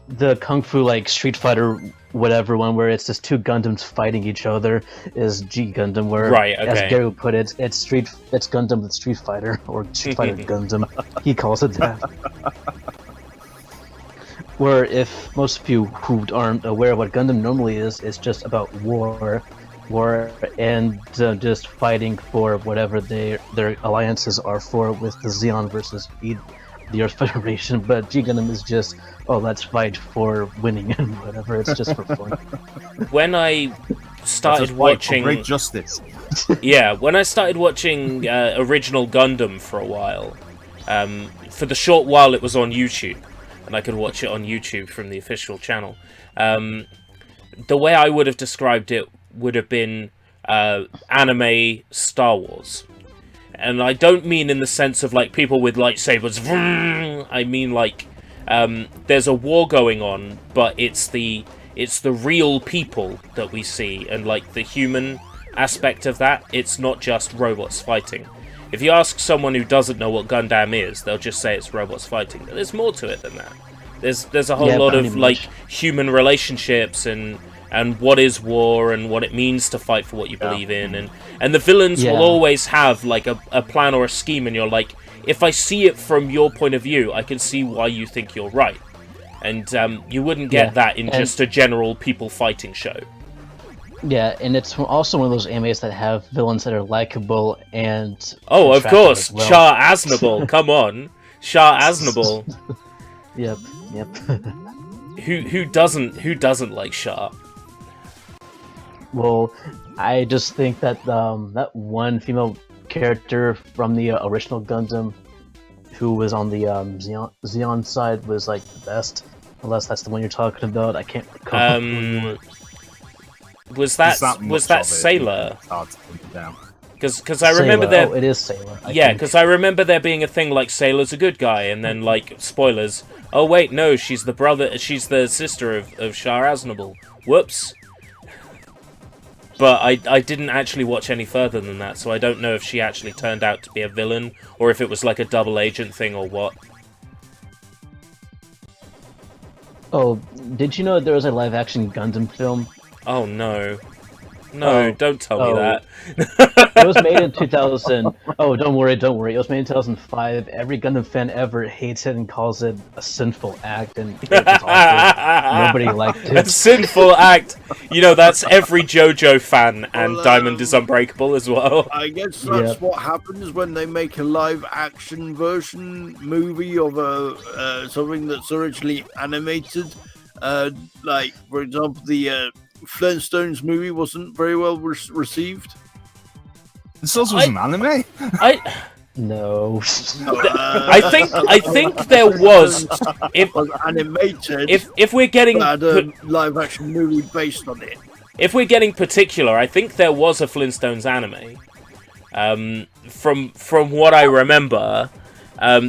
The kung fu like Street Fighter whatever one where it's just two Gundams fighting each other is G Gundam, where right, okay. as Gary would put it, it's Gundam with Street Fighter, or Street Fighter Gundam. He calls it that. Where if most of you who aren't aware of what Gundam normally is, it's just about war and just fighting for whatever their alliances are for, with the Xeon versus the Earth Federation. But G Gundam is just, oh, let's fight for winning and whatever. It's just for fun. When I started watching great justice, yeah, when I started watching original Gundam for a while, for the short while it was on YouTube, and I could watch it on YouTube from the official channel. The way I would have described it would have been anime Star Wars. And I don't mean in the sense of like people with lightsabers. I mean like there's a war going on, but it's the real people that we see, and like the human aspect of that. It's not just robots fighting. If you ask someone who doesn't know what Gundam is, they'll just say it's robots fighting. But there's more to it than that. There's a whole lot of like human relationships and what is war and what it means to fight for what you believe in, and the villains will always have like a plan or a scheme, and you're like, if I see it from your point of view, I can see why you think you're right. And you wouldn't get that in just a general people fighting show. Yeah, and it's also one of those animes that have villains that are likable and... Oh, of course! Well. Shah Aznable, come on! Shah Aznable! Yep. Who doesn't like Shah? Well, I just think that that one female character from the original Gundam who was on the Xeon side was like the best. Unless that's the one you're talking about. I can't recall. Was that Sailor? Because I remember there. Oh, it is Sailor. Because I remember there being a thing like Sailor's a good guy, and then like spoilers. Oh wait, no, she's the sister of Shah Aznable. Whoops. But I didn't actually watch any further than that, so I don't know if she actually turned out to be a villain, or if it was like a double agent thing, or what. Oh, did you know there was a live-action Gundam film? Oh no. No, don't tell me that. It was made in 2000. Oh, don't worry. It was made in 2005. Every Gundam fan ever hates it and calls it a sinful act, and it was awful. Nobody liked it. A sinful act! You know, that's every JoJo fan, and Diamond is Unbreakable as well. I guess that's what happens when they make a live-action version movie of something that's originally animated. Like, for example, the Flintstones movie wasn't very well received. This also was an anime? No. I think there was. If was animated. If we're getting had a live action movie based on it. If we're getting particular, I think there was a Flintstones anime. From what I remember,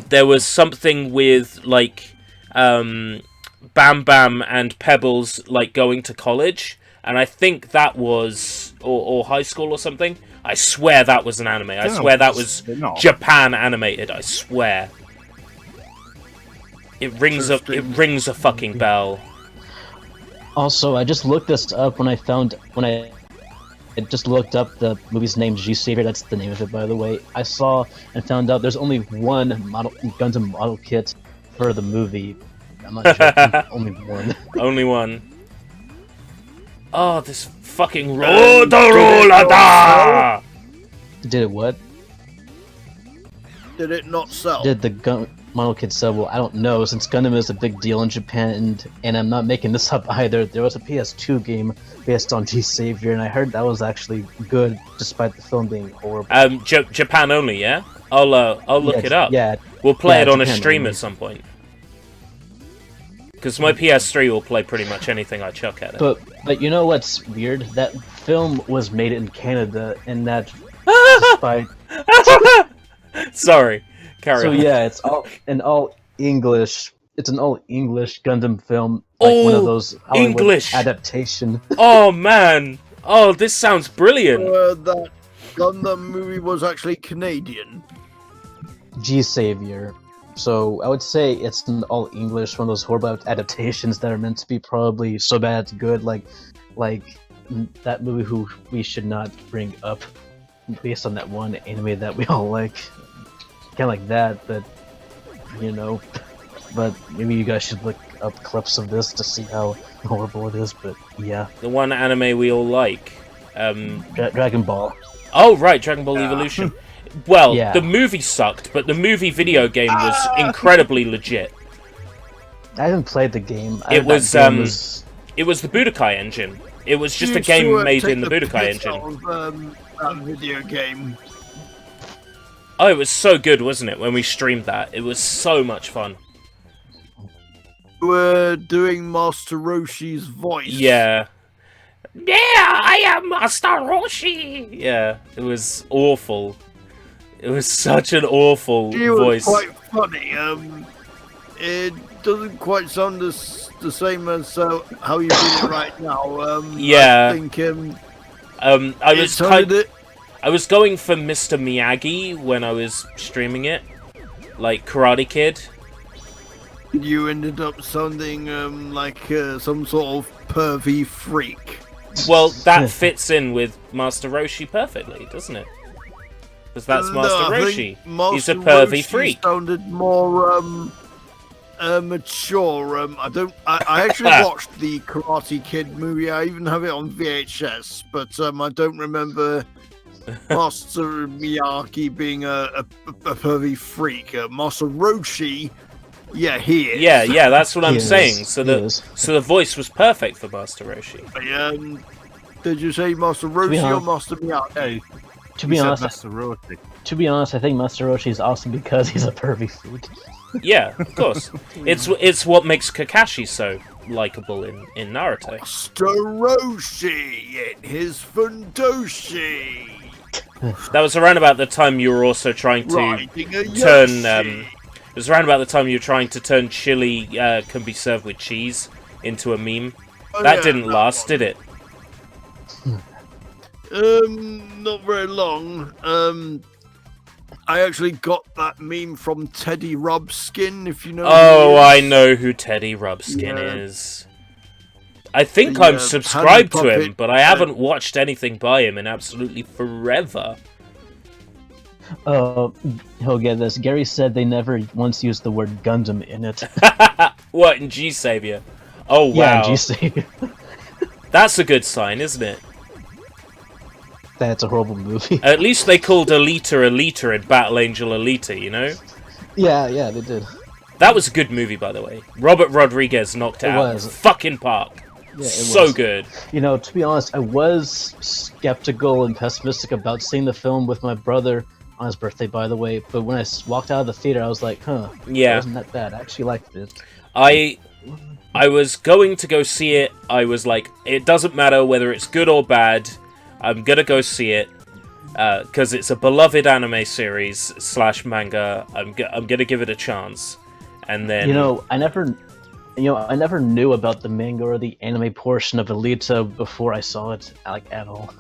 there was something with like Bam Bam and Pebbles like going to college, and I think that was or high school or something. I swear that was an anime. I swear that was Japan animated. I swear. It rings a fucking bell. Also, I just looked this up when I just looked up the movie's name, G-Savior. That's the name of it, by the way. I saw and found out there's only one Gundam model kit for the movie. I'm not joking. Only one. Only one. Oh, this fucking Rodorolada! Did it what? Did it not sell? Did the model kit sell? Well, I don't know, since Gundam is a big deal in Japan, and I'm not making this up either. There was a PS2 game based on G-Savior, and I heard that was actually good, despite the film being horrible. Japan only, yeah? I'll look it up. Yeah. We'll play it on a Japan stream only. at some point. Because my PS3 will play pretty much anything I chuck at it. But you know what's weird? That film was made in Canada, and that despite Sorry, carry so on. yeah, it's all English. It's an all English Gundam film, like one of those Hollywood English adaptation. Oh man! Oh, this sounds brilliant. That Gundam movie was actually Canadian. G-Savior. So I would say it's an all English, one of those horrible adaptations that are meant to be probably so bad it's good, like that movie who we should not bring up, based on that one anime that we all like, kind of like that, but you know, but maybe you guys should look up clips of this to see how horrible it is. But yeah, The one anime we all like. Dragon Ball. Oh right, Dragon Ball Evolution. Well, Yeah. the movie sucked, but the movie video game was incredibly legit. I haven't played the game. It was that game was It was the Budokai engine. It was just You a game two, made take in the Budokai piss engine. out of, that video game. Oh, it was so good, wasn't it? When we streamed that, it was so much fun. We're doing Master Roshi's voice. Yeah. Yeah, I am Master Roshi. Yeah, it was awful. It was such an awful She was voice. quite funny. It doesn't quite sound the same as how you're doing it right now. Yeah. I think I it was sounded I was going for Mr. Miyagi when I was streaming it, like Karate Kid. you ended up sounding like some sort of pervy freak. Well, that fits in with Master Roshi perfectly, doesn't it? Because that's Master No, I Roshi. think Master He's a pervy Roshi freak. Sounded more mature. I actually watched the Karate Kid movie. I even have it on VHS, but I don't remember Master Miyagi being a pervy freak. Master Roshi, yeah, he is. Yeah, that's what I'm He is. saying. So He is. the voice was perfect for Master Roshi. Did you say Master Roshi or honest- Master Miyagi? Hey, To be you said honest, Master Roshi. I think Master Roshi is awesome because he's a pervy freak. Yeah, of course. It's what makes Kakashi so likable in Naruto. Master Roshi in his Fundoshi. That was around about the time you were also trying to Riding a turn. Yoshi. It was around about the time you were trying to turn chili can be served with cheese into a meme. Oh, That yeah, didn't that last, one. did it? Not very long. I actually got that meme from Teddy Rubskin, if you know. Oh, who he I is. know who Teddy Rubskin Yeah. is. I think The, I'm subscribed Handy to him, Puppet, but I haven't watched anything by him in absolutely forever. He'll get this. Gary said they never once used the word Gundam in it. What, in G-Savior? Oh, Yeah, wow. G-Savior. That's a good sign, isn't it? That's a horrible movie. At least they called Alita in Battle Angel Alita, you know? Yeah, they did. That was a good movie, by the way. Robert Rodriguez knocked it It out was. of the fucking park. Yeah, it So was. good. You know, to be honest, I was skeptical and pessimistic about seeing the film with my brother on his birthday, by the way. But when I walked out of the theater, I was like, "Huh, Yeah. it wasn't that bad. I actually liked it." I was going to go see it. I was like, it doesn't matter whether it's good or bad. I'm gonna go see it because it's a beloved anime series / manga. I'm gonna give it a chance. And then I never knew about the manga or the anime portion of Alita before I saw it, like at all.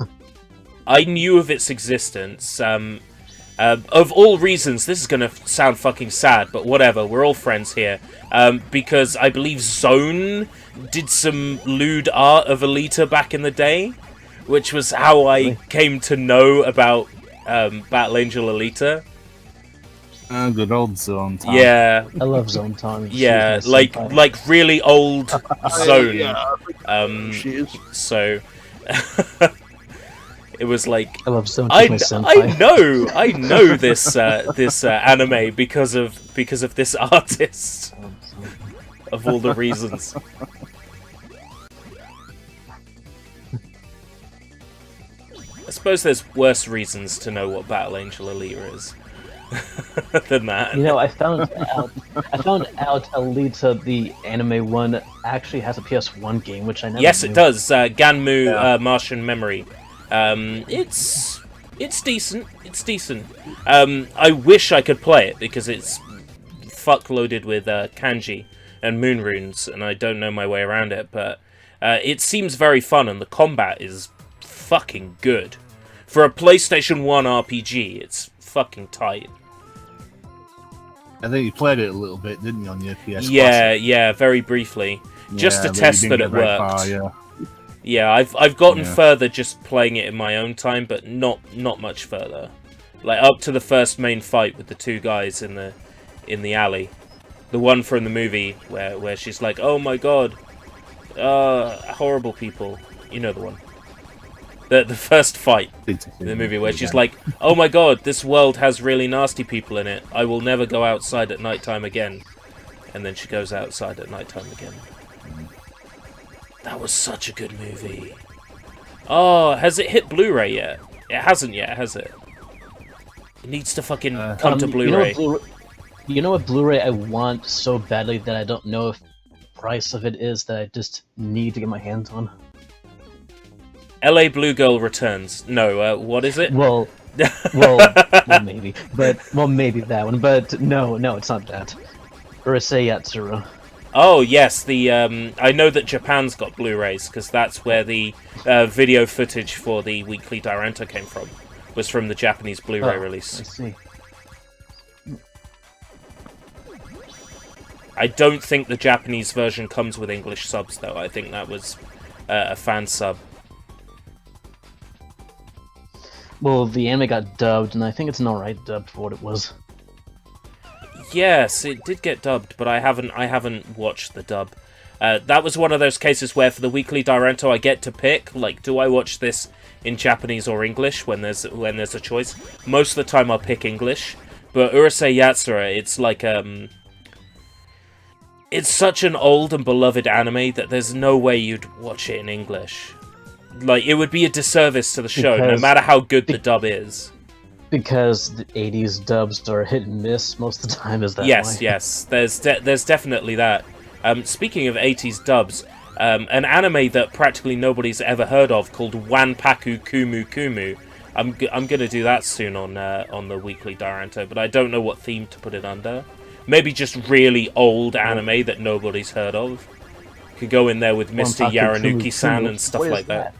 I knew of its existence. Of all reasons, this is gonna sound fucking sad, but whatever, we're all friends here. Because I believe Zone did some lewd art of Alita back in the day, which was how I came to know about Battle Angel Alita. Good old Zone time. Yeah, I love Zone time. yeah, like really old Zone. She is. So it was like I love Zone. I know this anime because of this artist, of all the reasons. I suppose there's worse reasons to know what Battle Angel Alita is than that. You know, I found out Alita, the anime one, actually has a PS1 game, which I never Yes, knew. it does. Ganmu Martian Memory. It's decent. It's decent. I wish I could play it because it's fuck-loaded with kanji and moon runes, and I don't know my way around it, but it seems very fun, and the combat is fucking good. For a PlayStation 1 RPG, it's fucking tight. I think you played it a little bit, didn't you, on your PS? Yeah, very briefly. Just to test that it worked. Far, yeah, I've gotten further just playing it in my own time, but not much further. Like up to the first main fight with the two guys in the alley. The one from the movie where she's like, "Oh my god, horrible people." You know the one. The first fight in the movie where she's like, "Oh my god, this world has really nasty people in it. I will never go outside at nighttime again." And then she goes outside at nighttime again. That was such a good movie. Oh, has it hit Blu-ray yet? It hasn't yet, has it? It needs to fucking come to Blu-ray. You know what Blu-ray I want so badly that I don't know if the price of it is, that I just need to get my hands on? LA Blue Girl Returns. No, what is it? Well, maybe. Well, maybe that one. But no, it's not that. Urusei Yatsura. Oh, yes, I know that Japan's got Blu-rays, because that's where the video footage for the Weekly Dirento came from. Was from the Japanese Blu-ray release. I see. I don't think the Japanese version comes with English subs, though. I think that was a fan sub. Well, the anime got dubbed, and I think it's an alright dub for what it was. Yes, it did get dubbed, but I haven't watched the dub. That was one of those cases where for the Weekly Dirento I get to pick, like, do I watch this in Japanese or English when there's a choice? Most of the time I'll pick English, but Urusei Yatsura, it's like it's such an old and beloved anime that there's no way you'd watch it in English. Like, it would be a disservice to the show, no matter how good the dub is. Because the 80s dubs are hit and miss most of the time, is that why? Yes. There's definitely that. Speaking of 80s dubs, an anime that practically nobody's ever heard of called Wanpaku Kumu Kumu. I'm gonna do that soon on the Weekly Dirento, but I don't know what theme to put it under. Maybe just really old anime that nobody's heard of. Could go in there with Mr. Yaranuki-san and stuff like that.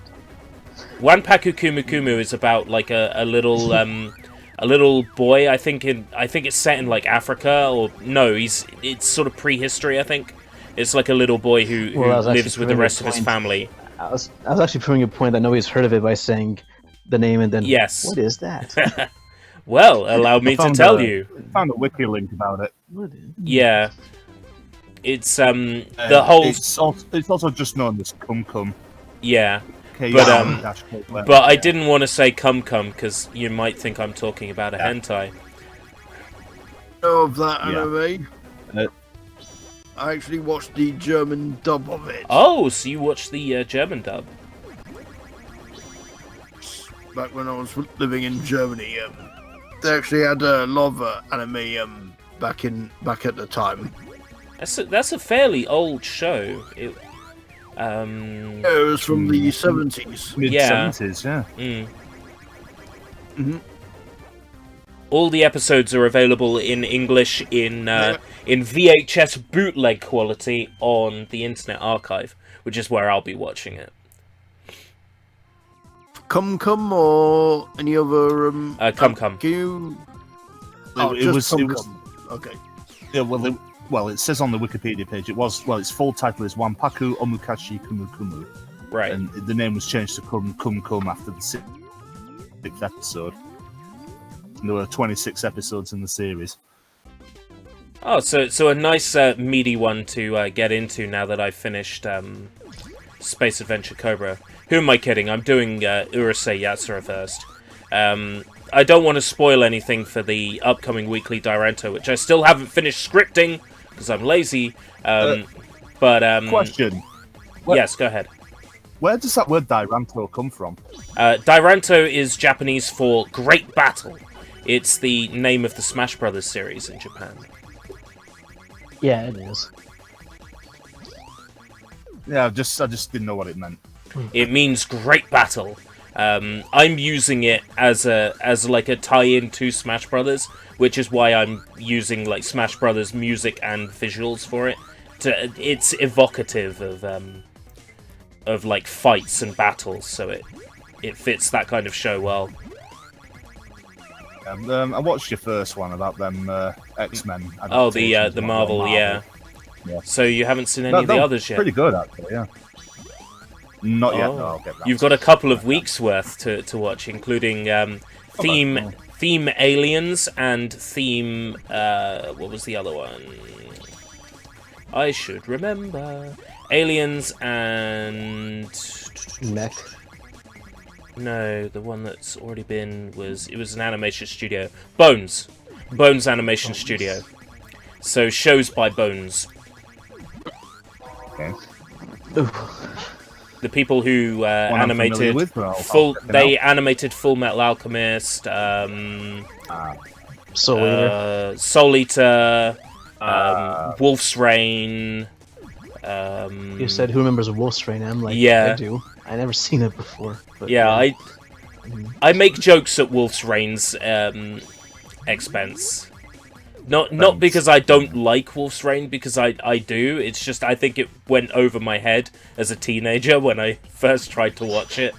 Wanpaku Kumu Kumu is about like a little boy. I think it's set in like Africa, or no, it's sort of prehistory. I think it's like a little boy who lives with the rest of his family. I was actually proving a point that nobody's heard of it by saying the name and then yes. What is that? Well, allow me to tell you. I found a wiki link about it. Yeah, it's the whole. It's also just known as Kum Kum. Yeah. But I didn't want to say cum because you might think I'm talking about a hentai. Of that anime, I actually watched the German dub of it. Oh, so you watched the German dub? Back when I was living in Germany, they actually had a lot of anime back at the time. That's a fairly old show. It was from the 70s. Mid-70s, yeah. Mm. Mm-hmm. All the episodes are available in English in VHS bootleg quality on the Internet Archive, which is where I'll be watching it. Cum Cum or any other? Cum Cum. Can you? It was. Okay. Yeah, well, it says on the Wikipedia page its full title is Wanpaku Omukashi Kumu Kumu. Right. And the name was changed to Cum Cum after the 6th episode. And there were 26 episodes in the series. Oh, so a nice meaty one to get into now that I've finished Space Adventure Cobra. Who am I kidding? I'm doing Urusei Yatsura first. I don't want to spoil anything for the upcoming weekly Diranto, which I still haven't finished scripting because I'm lazy. Question. Yes, go ahead. Where does that word Diranto come from? Diranto is Japanese for Great Battle. It's the name of the Smash Brothers series in Japan. Yeah, it is. Yeah, I just didn't know what it meant. It means Great Battle. I'm using it as like a tie-in to Smash Brothers, which is why I'm using like Smash Brothers music and visuals for it. It's evocative of like fights and battles, so it fits that kind of show well. I watched your first one about them X-Men. Oh, the Marvel, yeah. So you haven't seen any of the others yet? Pretty good, actually, yeah. Not yet, no, I'll get that. You've got a couple of weeks worth to watch, including Theme Aliens and Theme... what was the other one? I should remember. Aliens and... Mech. No, the one that's already been was... It was an animation studio. Bones Animation Studio. So shows by Bones. Okay. The people who animated They animated Full Metal Alchemist, Soul Eater, Wolf's Rain. You said who remembers Wolf's Rain? I'm like, yeah, I do. I never seen it before. But yeah, I make jokes at Wolf's Rain's expense. Not because I don't like Wolf's Rain, because I do. It's just I think it went over my head as a teenager when I first tried to watch it.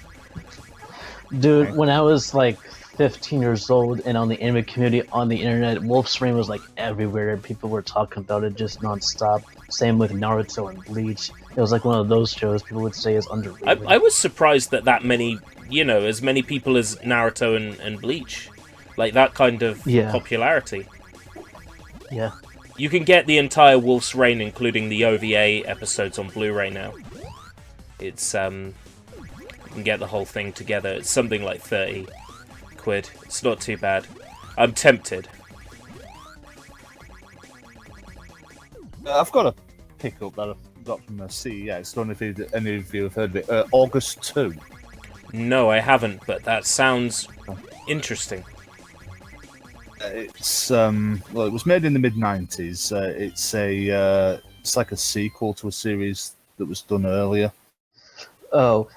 Dude, when I was like 15 years old and on the anime community on the internet, Wolf's Rain was like everywhere. People were talking about it just non-stop. Same with Naruto and Bleach. It was like one of those shows people would say is underrated. I was surprised that many, as many people as Naruto and Bleach. Like that kind of popularity. Yeah. You can get the entire Wolf's Rain, including the OVA episodes, on Blu-ray now. It's, you can get the whole thing together. It's something like 30 quid. It's not too bad. I'm tempted. I've got a pickup that I've got from CES. I don't know if any of you have heard of it. August 2. No, I haven't, but that sounds interesting. It's it was made in the mid-90s. It's like a sequel to a series that was done earlier. Oh,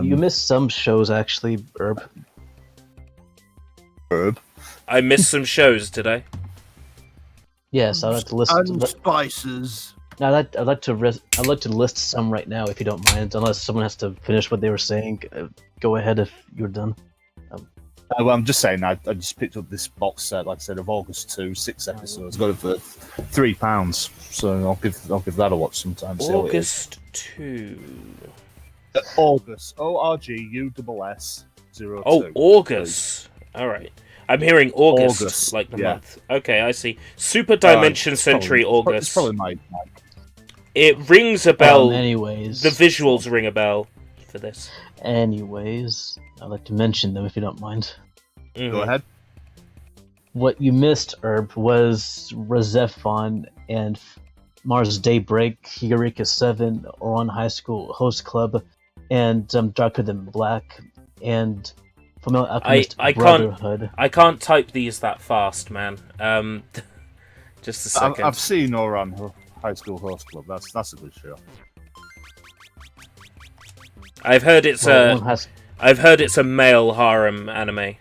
you missed some shows actually, Herb. I missed some shows, did I? Yes, I'd like to list. And spices. I'd like to list some right now, if you don't mind, unless someone has to finish what they were saying. Go ahead if you're done. Well, I'm just saying, I just picked up this box set, like I said, of August 2, 6 episodes. Got it for £3, so I'll give that a watch sometime. August 2. August. ORGUSS 02. Oh, August. All right. I'm hearing August like the month. Okay, I see. Super Dimension Century August. It's probably my. It rings a bell. Anyways, the visuals ring a bell for this. Anyways, I'd like to mention them if you don't mind. Mm-hmm. Go ahead. What you missed, Herb, was Razephon and Mars Daybreak, Eureka 7, Oran High School Host Club, and Darker Than Black, and Fullmetal Alchemist Brotherhood. I can't type these that fast, man. Just a second. I've seen Oran High School Host Club. That's a good show. I've heard it's a male harem anime.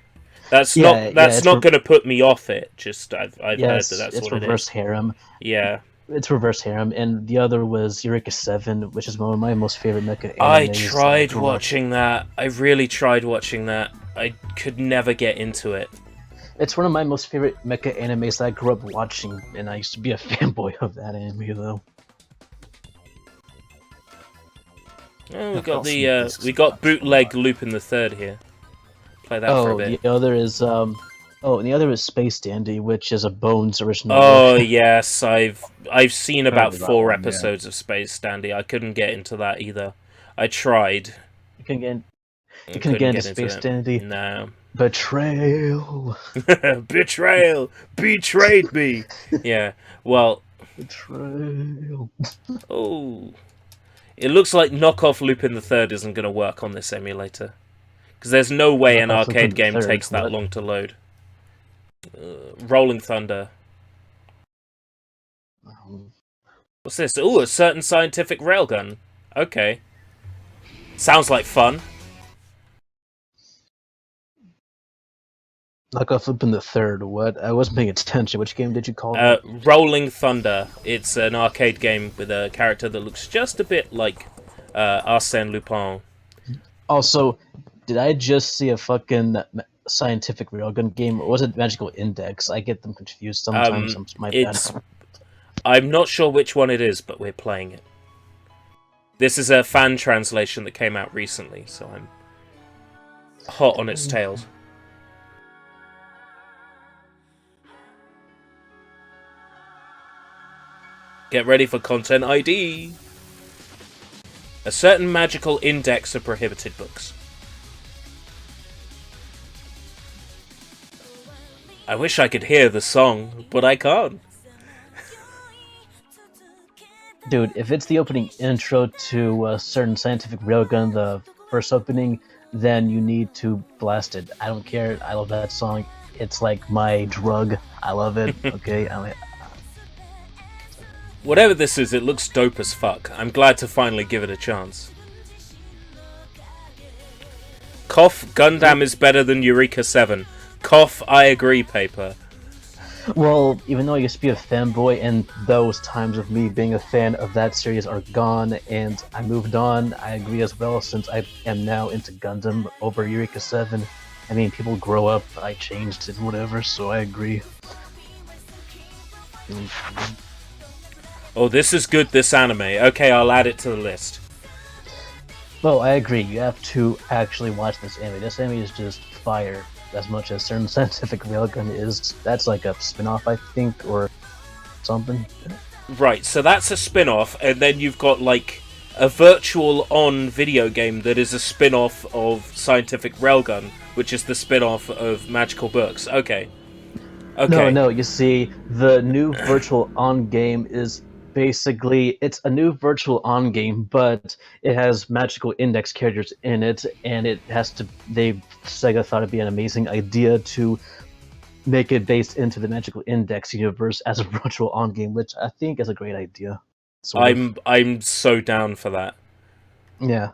That's not going to put me off it. Just I've heard that's it's what it is. reverse harem. Yeah. it's reverse harem, and the other was Eureka 7, which is one of my most favorite mecha animes. I tried watching that. I really tried watching that. I could never get into it. It's one of my most favorite mecha animes that I grew up watching, and I used to be a fanboy of that anime, though. Oh, we got bootleg Lupin the Third here. Play that for a bit. The other is and the other is Space Dandy, which is a Bones original. Oh yes, I've seen about 4 one, episodes of Space Dandy. I couldn't get into that either. I tried. You couldn't get into Space Dandy. No. Betrayal. Betrayal. Betrayed me. Yeah. Well. Betrayal. Oh. It looks like knockoff Lupin the Third isn't going to work on this emulator. Because there's no way an arcade game takes that long to load. Rolling Thunder. What's this? Ooh, a certain scientific railgun. Okay. Sounds like fun. Knockoff Lupin the Third. What? I wasn't paying attention. Which game did you call it? Rolling Thunder. It's an arcade game with a character that looks just a bit like Arsène Lupin. Also, did I just see a fucking scientific railgun game, or was it Magical Index? I get them confused sometimes. My bad. I'm not sure which one it is, but we're playing it. This is a fan translation that came out recently, so I'm hot on its tails. Get ready for Content ID! A certain magical index of prohibited books. I wish I could hear the song, but I can't. Dude, if it's the opening intro to a certain scientific railgun, the first opening, then you need to blast it. I don't care. I love that song. It's like my drug. I love it. Okay? Whatever this is, it looks dope as fuck. I'm glad to finally give it a chance. Cough, Gundam is better than Eureka 7. Cough, I agree, Paper. Well, even though I used to be a fanboy, and those times of me being a fan of that series are gone, and I moved on, I agree as well, since I am now into Gundam over Eureka 7. I mean, people grow up, I changed and whatever, so I agree. Oh, this is good, this anime. Okay, I'll add it to the list. Well, I agree. You have to actually watch this anime. This anime is just fire, as much as certain scientific railgun is. That's like a spin-off, I think, or something. Right, so that's a spin-off, and then you've got, like, a virtual on video game that is a spin-off of Scientific Railgun, which is the spin-off of Magical Books. Okay. No, you see, the new virtual on game is basically, it's a new virtual on game, but it has magical index characters in it, and it has to, Sega thought it'd be an amazing idea to make it based into the magical index universe as a virtual on game, which I think is a great idea. I'm so down for that. Yeah.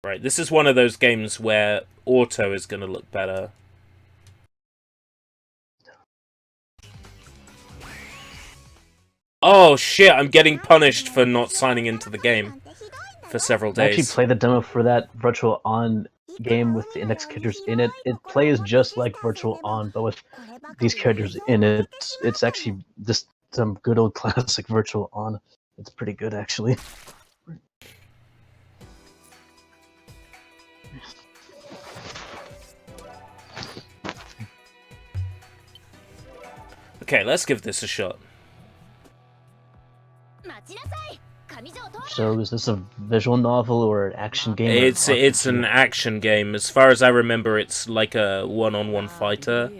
Right, this is one of those games where auto is going to look better. Oh shit, I'm getting punished for not signing into the game for several days. I actually played the demo for that virtual on game with the index characters in it. It plays just like virtual on, but with these characters in it. It's actually just some good old classic virtual on. It's pretty good, actually. Okay, let's give this a shot. So is this a visual novel or an action game? It's an action game. As far as I remember, it's like a one-on-one fighter.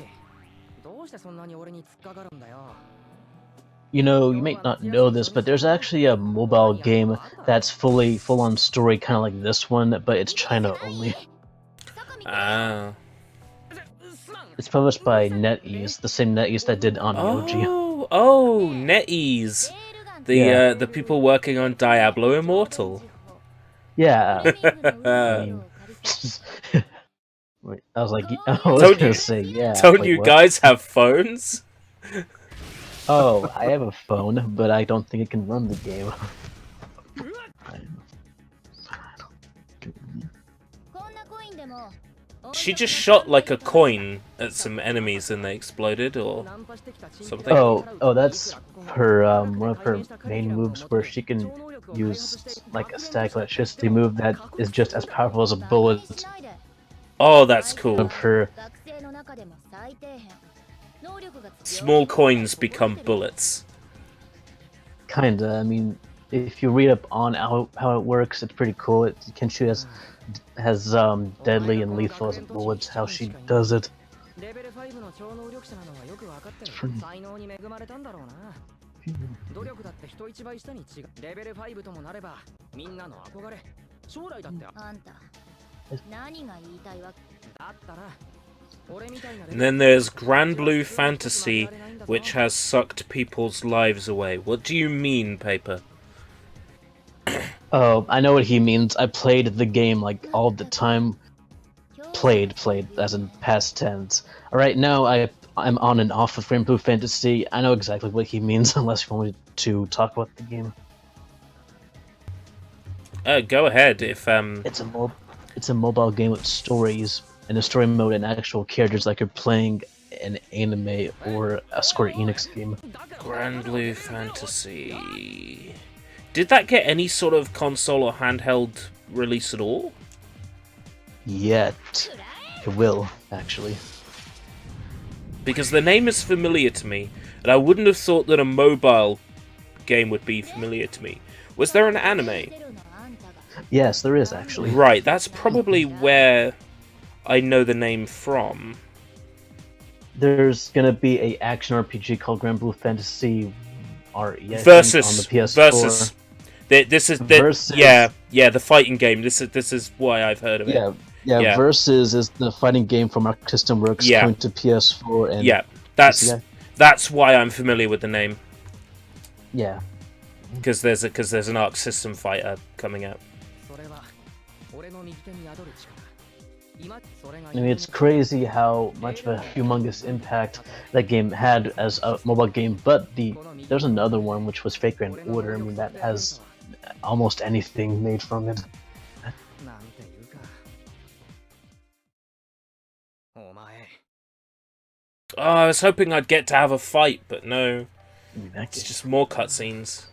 You know, you might not know this, but there's actually a mobile game that's full-on story, kind of like this one, but it's China only. Ah. It's published by NetEase, the same NetEase that did Onmyoji. Oh, NetEase. The people working on Diablo Immortal. Yeah. I was like, I was gonna say, yeah. Don't you guys have phones? Oh, I have a phone, but I don't think it can run the game. She just shot like a coin at some enemies and they exploded, or something. Oh, that's her one of her main moves, where she can use like a static electricity move that is just as powerful as a bullet. Oh, that's cool. Of her, Small coins become bullets. kinda. I mean, if you read up on how it works, it's pretty cool. It can shoot as deadly and lethal as bullets. How she does it. And then there's Grand Blue Fantasy, which has sucked people's lives away. What do you mean, Paper? Oh, I know what he means. I played the game like all the time. Played as in past tense. Right now, I'm on and off of Grand Blue Fantasy. I know exactly what he means, unless you want me to talk about the game. Go ahead. If It's a mobile game with stories, and a story mode and actual characters like you're playing an anime or a Square Enix game. Grand Blue Fantasy. Did that get any sort of console or handheld release at all? Yet. It will, actually. Because the name is familiar to me, and I wouldn't have thought that a mobile game would be familiar to me. Was there an anime? Yes, there is, actually. Right, that's probably where I know the name from. There's gonna be a action RPG called Grand Blue Fantasy Versus on the PS4. Versus. This is Versus. yeah, the fighting game. This is why I've heard of it. Yeah. Versus is the fighting game from Arc System Works coming to PS4 and yeah. That's why I'm familiar with the name. Yeah. Because there's an Arc System fighter coming out. I mean, it's crazy how much of a humongous impact that game had as a mobile game, but there's another one which was Fate Grand Order. I mean, that has almost anything made from it. Oh, I was hoping I'd get to have a fight, but no. It's just more cutscenes.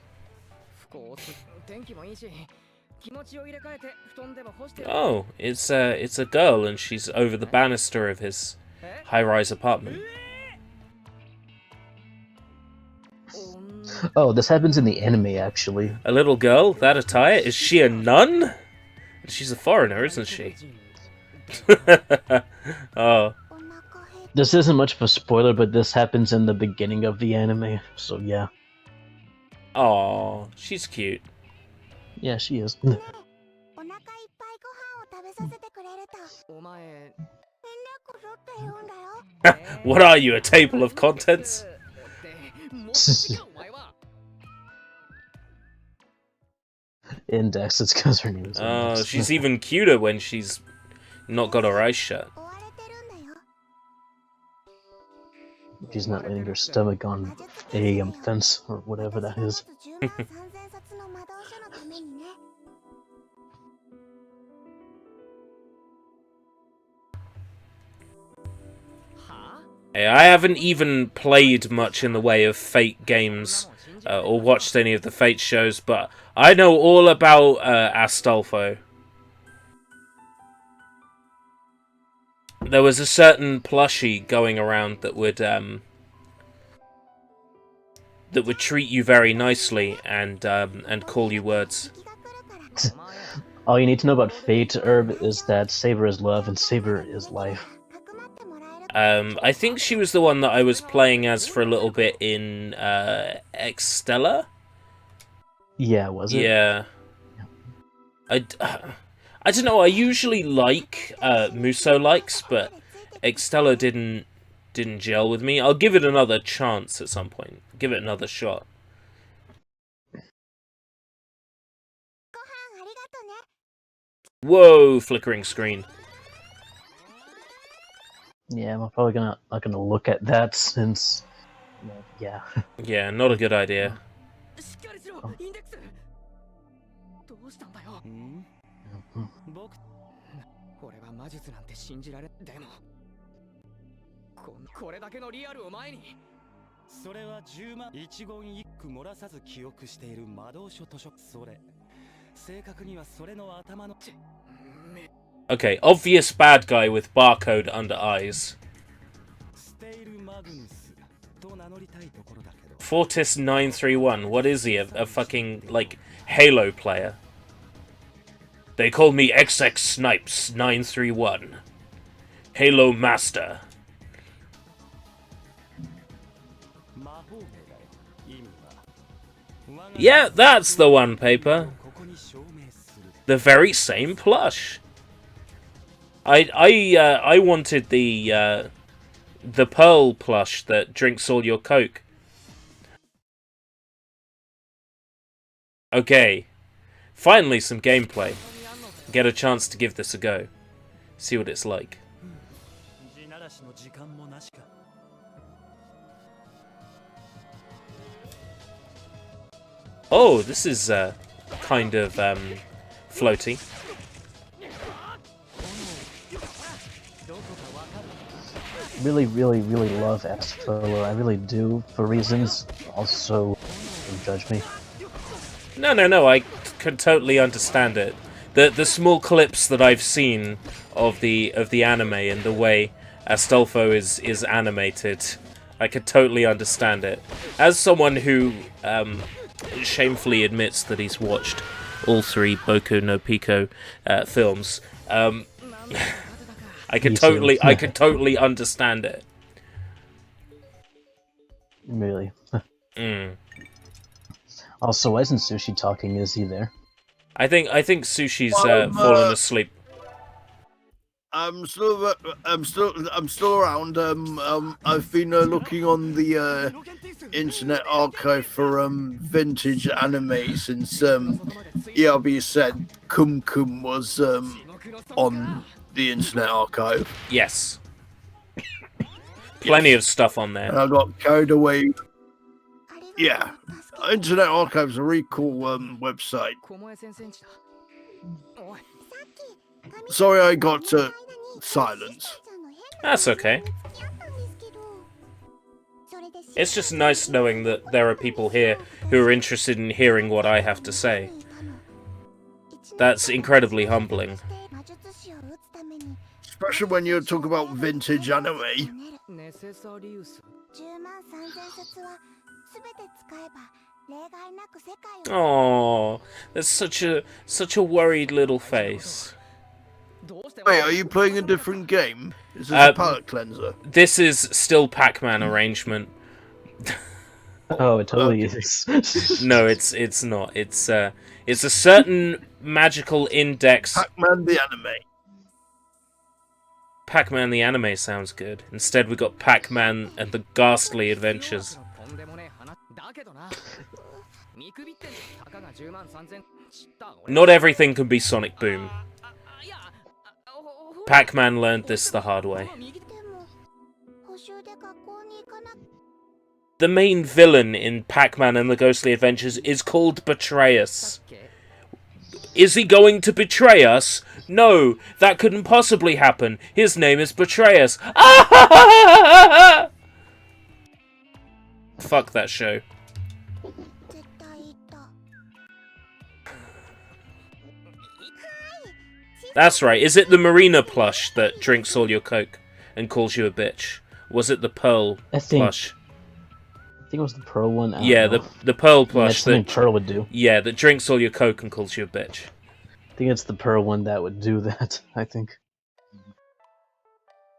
Oh, it's a girl, and she's over the banister of his high-rise apartment. Oh, this happens in the anime, actually. A little girl? That attire? Is she a nun? She's a foreigner, isn't she? Oh. This isn't much of a spoiler, but this happens in the beginning of the anime, so yeah. Aw, she's cute. Yeah, she is. What are you, a table of contents? Index, it's because her name is Index. Oh, she's even cuter when she's not got her eyes shut. She's not laying her stomach on a fence or whatever that is. Hey, I haven't even played much in the way of Fate games or watched any of the Fate shows, but I know all about Astolfo. There was a certain plushie going around that would treat you very nicely and call you words. All you need to know about Fate, Herb, is that Saber is love and Saber is life. I think she was the one that I was playing as for a little bit in Extella. Yeah, was it? Yeah. I don't know. I usually like Muso likes, but Extella didn't gel with me. I'll give it another chance at some point. Give it another shot. Whoa! Flickering screen. Yeah, I'm probably not gonna look at that since Well, yeah. Yeah, not a good idea. Okay, obvious bad guy with barcode under eyes. Fortis 931. What is he? A fucking, like, Halo player? They call me XX Snipes 931. Halo Master. Yeah, that's the one, Paper. The very same plush. I wanted the Pearl plush that drinks all your Coke. Okay, finally some gameplay. Get a chance to give this a go. See what it's like. Oh, this is kind of floaty. Really, really, really love Astro. I really do, for reasons. Also, don't judge me. No, I can totally understand it. The small clips that I've seen of the anime and the way Astolfo is animated, I could totally understand it. As someone who shamefully admits that he's watched all 3 Boku no Pico films, I could totally understand it. Really. Mm. Also, why isn't Sushi talking? Is he there? I think Sushi's fallen asleep. I'm still around. I've been looking on the Internet Archive for vintage anime since ERB said Kum Kum was on the Internet Archive. Yes. Plenty of stuff on there. And I got carried away. Yeah, Internet Archive's a really cool website. Sorry I got silence. That's okay. It's just nice knowing that there are people here who are interested in hearing what I have to say. That's incredibly humbling. Especially when you talk about vintage anime. Oh, that's such a worried little face. Wait, are you playing a different game? Is this a palate cleanser? This is still Pac-Man arrangement. Oh, it totally is. No, it's not. It's a certain magical index. Pac-Man the anime. Pac-Man the anime sounds good. Instead, we got Pac-Man and the Ghastly Adventures. Not everything can be Sonic Boom. Pac-Man learned this the hard way. The main villain in Pac-Man and the Ghostly Adventures is called Betrayus. Is he going to betray us? No, that couldn't possibly happen. His name is Betrayus. Fuck that show. That's right. Is it the Marina plush that drinks all your Coke and calls you a bitch? Was it the Pearl plush? I think it was the Pearl one. Yeah, the Pearl plush. That's something Pearl would do. Yeah, that drinks all your Coke and calls you a bitch. I think it's the Pearl one that would do that, I think.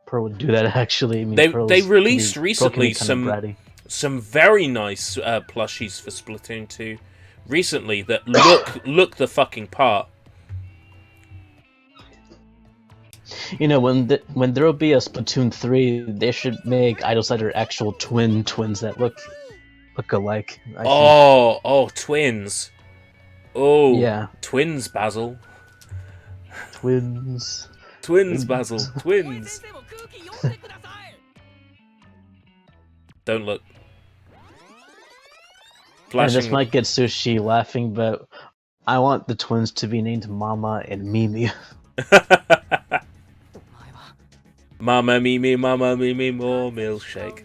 Pearl would do that, actually. I mean, they released recently some very nice plushies for Splatoon 2 recently that look the fucking part. You know, when there will be a Splatoon 3, they should make idols that are actual twins that look alike. Oh, twins. Oh, yeah. Twins, Basil. Twins. Twins, Basil. Twins. Don't look. And this might get Sushi laughing, but I want the twins to be named Mama and Mimi. Mama Mimi, more milkshake.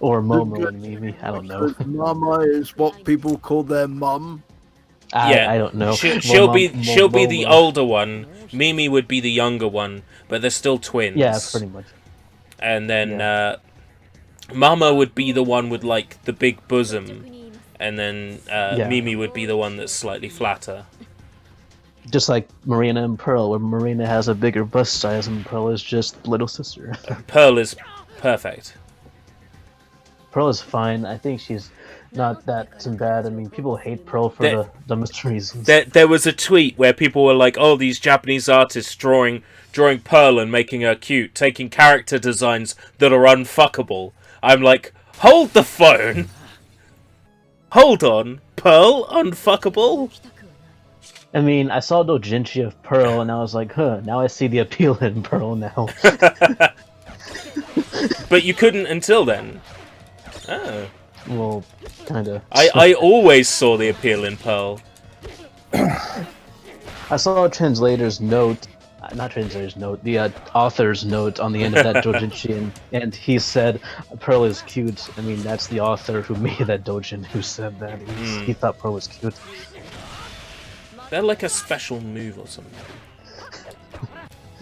Or Momo and Mimi, I don't know. Mama is what people call their mum. I don't know. She'll be the older one. Mimi would be the younger one, but they're still twins. Yeah, pretty much. And then Mama would be the one with like the big bosom, and then Mimi would be the one that's slightly flatter. Just like Marina and Pearl, where Marina has a bigger bust size and Pearl is just little sister. Pearl is perfect. Pearl is fine. I think she's not that bad. I mean, people hate Pearl for the dumbest reasons. There was a tweet where people were like, "Oh, these Japanese artists drawing Pearl and making her cute, taking character designs that are unfuckable." I'm like, hold the phone. Hold on, Pearl unfuckable? I mean, I saw Dojinshi of Pearl and I was like, huh, now I see the appeal in Pearl now. But you couldn't until then. Oh. Well, kinda. I always saw the appeal in Pearl. I saw a translator's note, not translator's note, the author's note on the end of that Dojinshi, and he said, Pearl is cute. I mean, that's the author who made that Dojin who said that. He thought Pearl was cute. They're like a special move or something.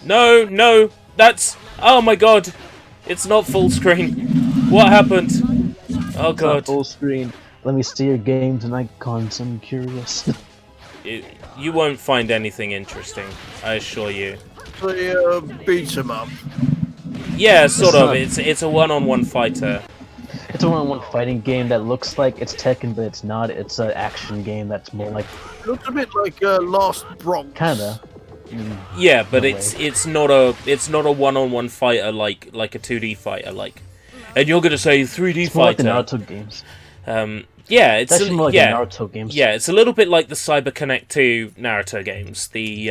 No, that's... Oh my god! It's not full screen. What happened? Oh god. Not full screen. Let me see your games and icons, I'm curious. You won't find anything interesting, I assure you. The beat 'em up. Yeah, sort of. It's a one-on-one fighter. It's a one-on-one fighting game that looks like it's Tekken, but it's not. It's an action game that's more like... It looks a bit like Lost Bronx. Kinda. Yeah, but it's not a one-on-one fighter like a 2D fighter like. And you're gonna say 3D it's more fighter? like the Naruto games. Yeah, it's actually more like the Naruto games. Yeah, it's a little bit like the Cyber Connect 2 Naruto games. The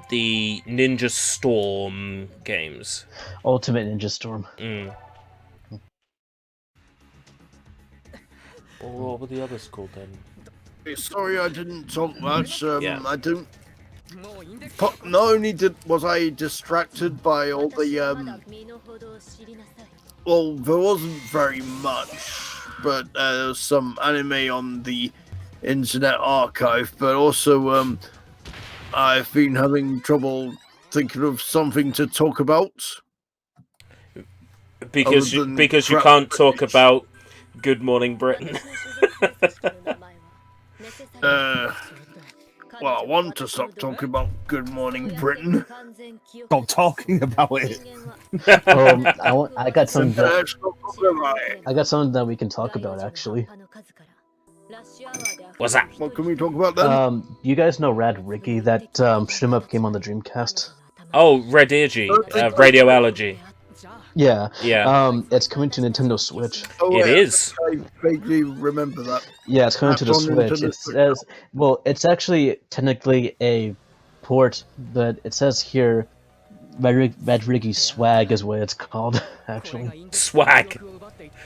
Ninja Storm games. Ultimate Ninja Storm. What were the others called then? Sorry, I didn't talk much. Yeah. I didn't. Not only was I distracted by all the well, there wasn't very much, but there was some anime on the Internet Archive. But also, I've been having trouble thinking of something to talk about. Because you can't talk about Good Morning Britain. Well, I want to stop talking about Good Morning Britain. Stop talking about it. I got something that we can talk about, actually. What's that? What can we talk about then? You guys know Rad Ricky, that shim up game on the Dreamcast? Oh, Radiology, Radioallergy. Yeah. Yeah. It's coming to Nintendo Switch. Oh, It is. I vaguely remember that. Yeah, it's coming to the Switch. It says, well, it's actually technically a port, but it says here, Rad Ricky Swag is what it's called, actually. Swag.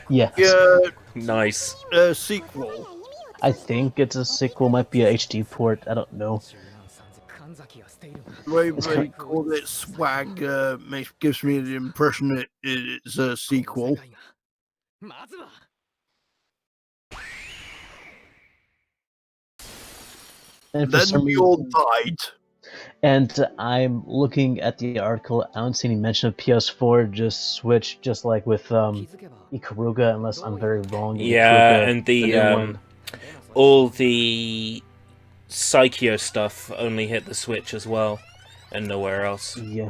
Yes. Yeah. Nice. Sequel. I think it's a sequel, might be a HD port, I don't know. The way they call it Swag gives me the impression it's a sequel. And Then we all died. And I'm looking at the article, I don't see any mention of PS4, just Switch, just like with Ikaruga, unless I'm very wrong. Yeah, Ikaruga, and the all the Psycho stuff only hit the Switch as well, and nowhere else. Yeah.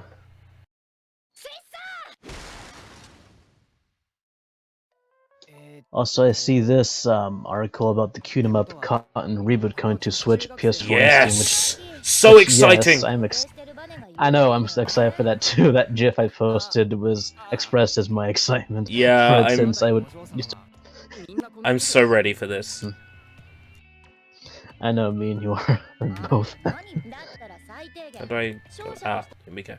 Also, I see this article about the Cute 'em Up Cotton reboot coming to Switch, PS4, and Steam. So exciting! Yes, I know, I'm excited for that too. That GIF I posted was expressed as my excitement. Yeah, I'm so ready for this. I know, me and you are both. How do I... here we go.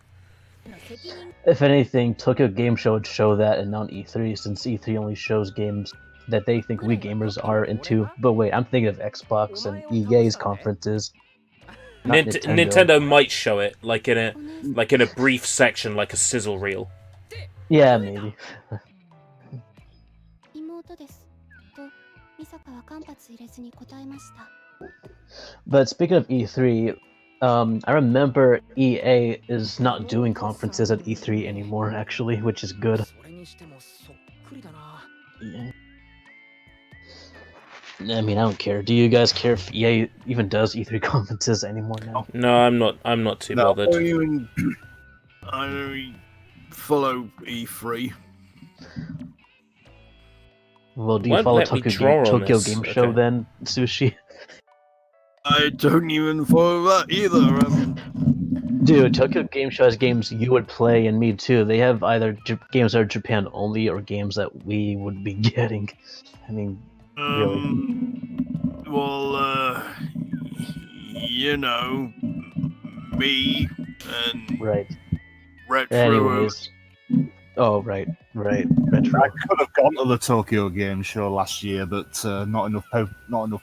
If anything, Tokyo Game Show would show that and not E3, since E3 only shows games that they think we gamers are into. But wait, I'm thinking of Xbox and EA's conferences. Not Nintendo might show it, like in a brief section, like a sizzle reel. Yeah, maybe. But speaking of E3, I remember EA is not doing conferences at E3 anymore, actually, which is good. Yeah. I mean, I don't care. Do you guys care if EA even does E3 conferences anymore now? No, I'm not too bothered. I don't follow E3. Well, do you Won't follow let me draw on Tokyo this. Game Show Okay. then, Sushi? I don't even follow that either. Dude, Tokyo Game Show has games you would play, and me too. They have either games that are Japan only or games that we would be getting. I mean, really. Well, you know, me and Right. Retro. Anyways. Oh, right. Retro. I could have gone to the Tokyo Game Show last year, but not enough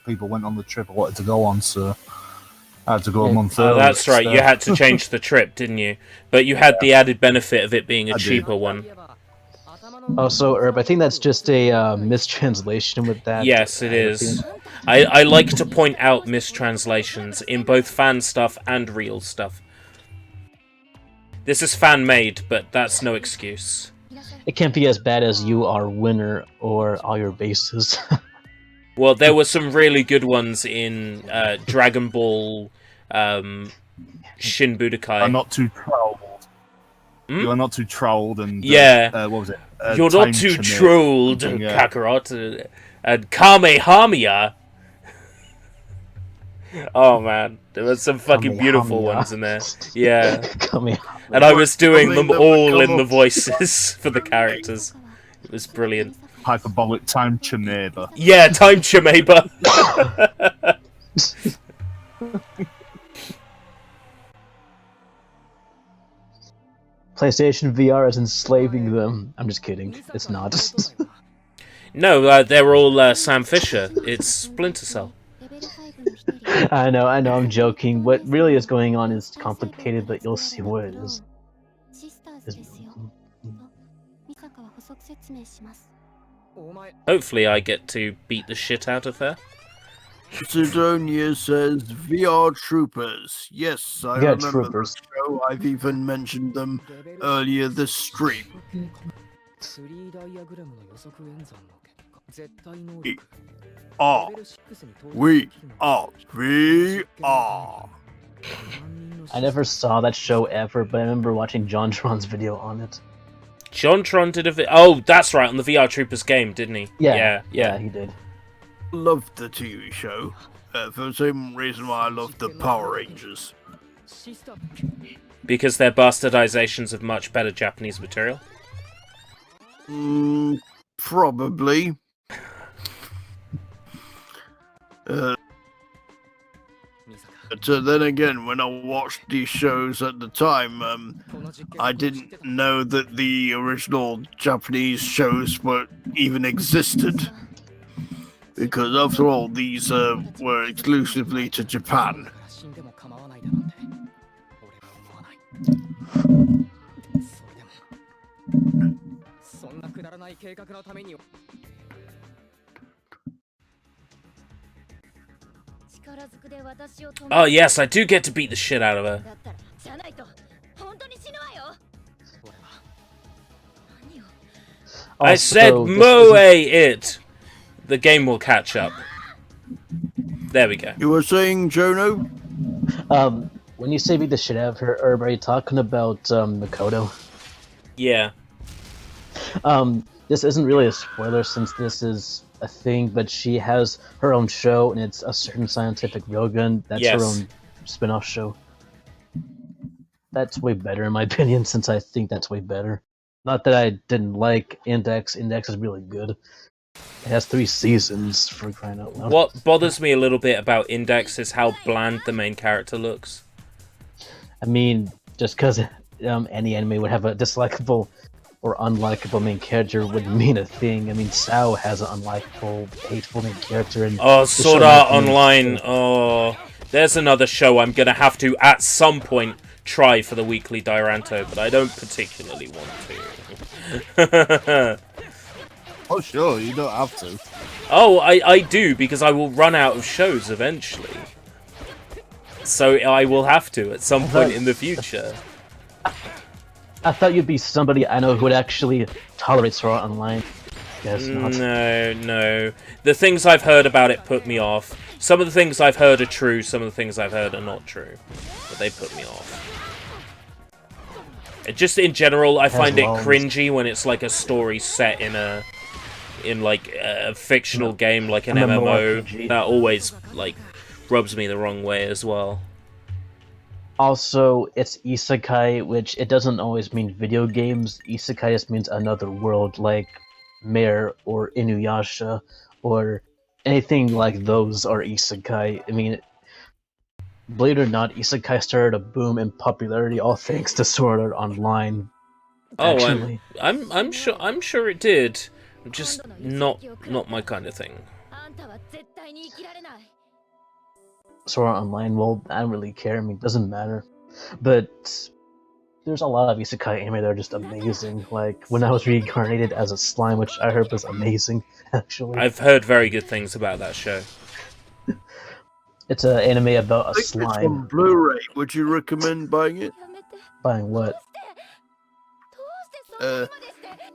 people went on the trip I wanted to go on, so I had to go a month early. Oh, that's right. You had to change the trip, didn't you? But you had the added benefit of it being a I did. cheaper one. Oh, so Herb, I think that's just a mistranslation with that. Yes, it is. I like to point out mistranslations in both fan stuff and real stuff. This is fan-made, but that's no excuse. It can't be as bad as You Are Winner or All Your Bases. Well, there were some really good ones in Dragon Ball Shin Budokai. I'm not too trolled. You are not too trolled, and yeah. what was it? You're not too trolled, Kakarot, and Kamehameha. Oh man, there were some fucking beautiful ones in there. Yeah, and I was doing them all in the voices for the characters. It was brilliant. Hyperbolic time chameba. Yeah, time chameba. PlayStation VR is enslaving them. I'm just kidding. It's not. No, they're all Sam Fisher. It's Splinter Cell. I know, I'm joking. What really is going on is complicated, but you'll see what it is. Hopefully I get to beat the shit out of her. Sidonia says VR Troopers. Yes, I remember Troopers. the show. I've even mentioned them earlier this stream. We are VR. I never saw that show ever, but I remember watching JonTron's video on it. JonTron did a oh, that's right, on the VR Troopers game, didn't he? Yeah, he did. Loved the TV show for the same reason why I loved the Power Rangers. Because they're bastardizations of much better Japanese material? Probably. But then again, when I watched these shows at the time, I didn't know that the original Japanese shows were even existed. Because after all, these were exclusively to Japan. Oh yes, I do get to beat the shit out of her. I said moe it! The game will catch up. There we go. You were saying, Jono? When you say beat the shit out of her, Herb, are you talking about Makoto? Yeah. This isn't really a spoiler since this is a thing, but she has her own show, and it's a certain scientific railgun. That's her own spin-off show. That's way better, in my opinion, since I think that's way better. Not that I didn't like Index. Index is really good. It has 3 seasons, for crying out loud. What bothers me a little bit about Index is how bland the main character looks. I mean, just because any anime would have a dislikable or unlikable main character wouldn't mean a thing. I mean, Sao has an unlikable, hateful main character, and Sword Art Online. Oh, there's another show I'm gonna have to at some point try for the weekly Diranto, but I don't particularly want to. Oh, sure, you don't have to. Oh, I do, because I will run out of shows eventually. So I will have to at some point in the future. I thought you'd be somebody I know who would actually tolerate Sword Art Online. Guess not. No. The things I've heard about it put me off. Some of the things I've heard are true, some of the things I've heard are not true. But they put me off. Just in general, I find it cringy when it's like a story set in a fictional game, like an MMO. That always like rubs me the wrong way as well. Also, it's isekai, which it doesn't always mean video games. Isekai just means another world, like Mare or Inuyasha, or anything like those are isekai. I mean, believe it or not, isekai started a boom in popularity, all thanks to Sword Art Online. Actually. I'm sure it did. Just not my kind of thing. Sword Art Online, well, I don't really care. I mean, it doesn't matter. But there's a lot of isekai anime that are just amazing. Like when I was reincarnated as a slime, which I heard was amazing, actually. I've heard very good things about that show. It's an anime about a slime. It's on Blu-ray. Would you recommend buying it? Buying what?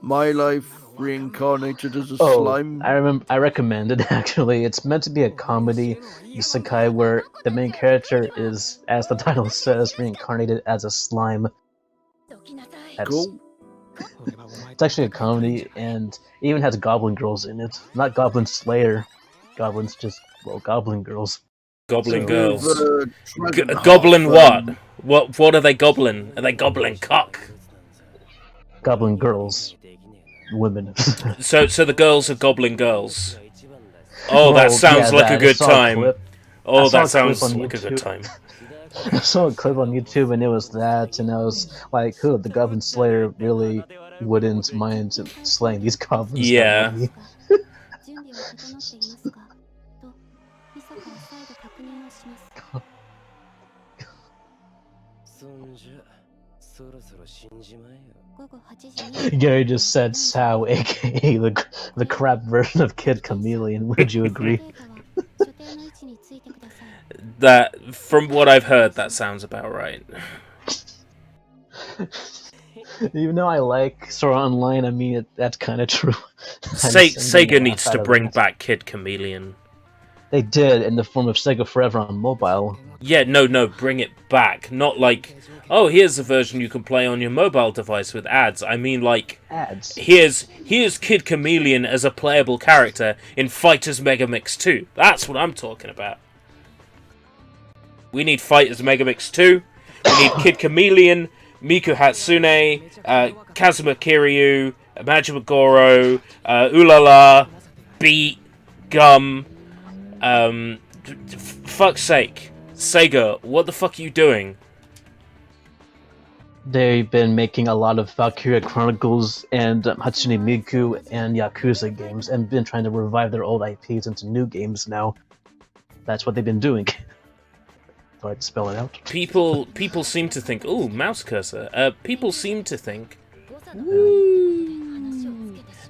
My Life Reincarnated as a Slime. I recommend it, actually. It's meant to be a comedy isekai where the main character is, as the title says, reincarnated as a slime. Cool. It's actually a comedy, and it even has goblin girls in it. Not Goblin Slayer. Goblins, just, well, goblin girls. Goblin girls. Goblin what? What are they goblin? Are they goblin cock? Goblin girls. Women. so the girls are goblin girls. Oh, that sounds like a good time. Oh, that sounds like a good time. I saw a clip on YouTube and it was that, and I was like, "Who? The Goblin Slayer really wouldn't mind slaying these goblins." Yeah. Gary just said Sao, aka the crap version of Kid Chameleon. Would you agree? That, from what I've heard, that sounds about right. Even though I like Sword Art Online, I mean, that's kind of true. Sega needs to bring back Kid Chameleon. They did, in the form of Sega Forever on mobile. Yeah, no, bring it back. Not like, oh, here's a version you can play on your mobile device with ads. I mean, like, ads. Here's Kid Chameleon as a playable character in Fighters Megamix 2. That's what I'm talking about. We need Fighters Megamix 2. We need Kid Chameleon, Miku Hatsune, Kazuma Kiryu, Majima Goro, Ulala, Beat, Gum. Fuck's sake. Sega, what the fuck are you doing? They've been making a lot of Valkyria Chronicles and Hatsune Miku and Yakuza games, and been trying to revive their old IPs into new games now. That's what they've been doing. So I'd spell it out. People seem to think, ooh, mouse cursor. People seem to think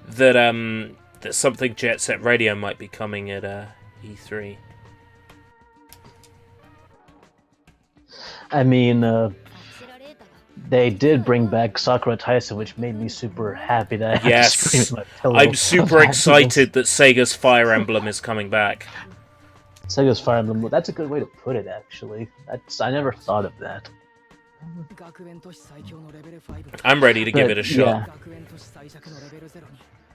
that something Jet Set Radio might be coming at E3. I mean, they did bring back Sakura Taisen, which made me super happy that I had to scream at my pillow. I'm super excited that Sega's Fire Emblem is coming back. Sega's Fire Emblem, that's a good way to put it, actually. I never thought of that. I'm ready to give it a shot. Yeah.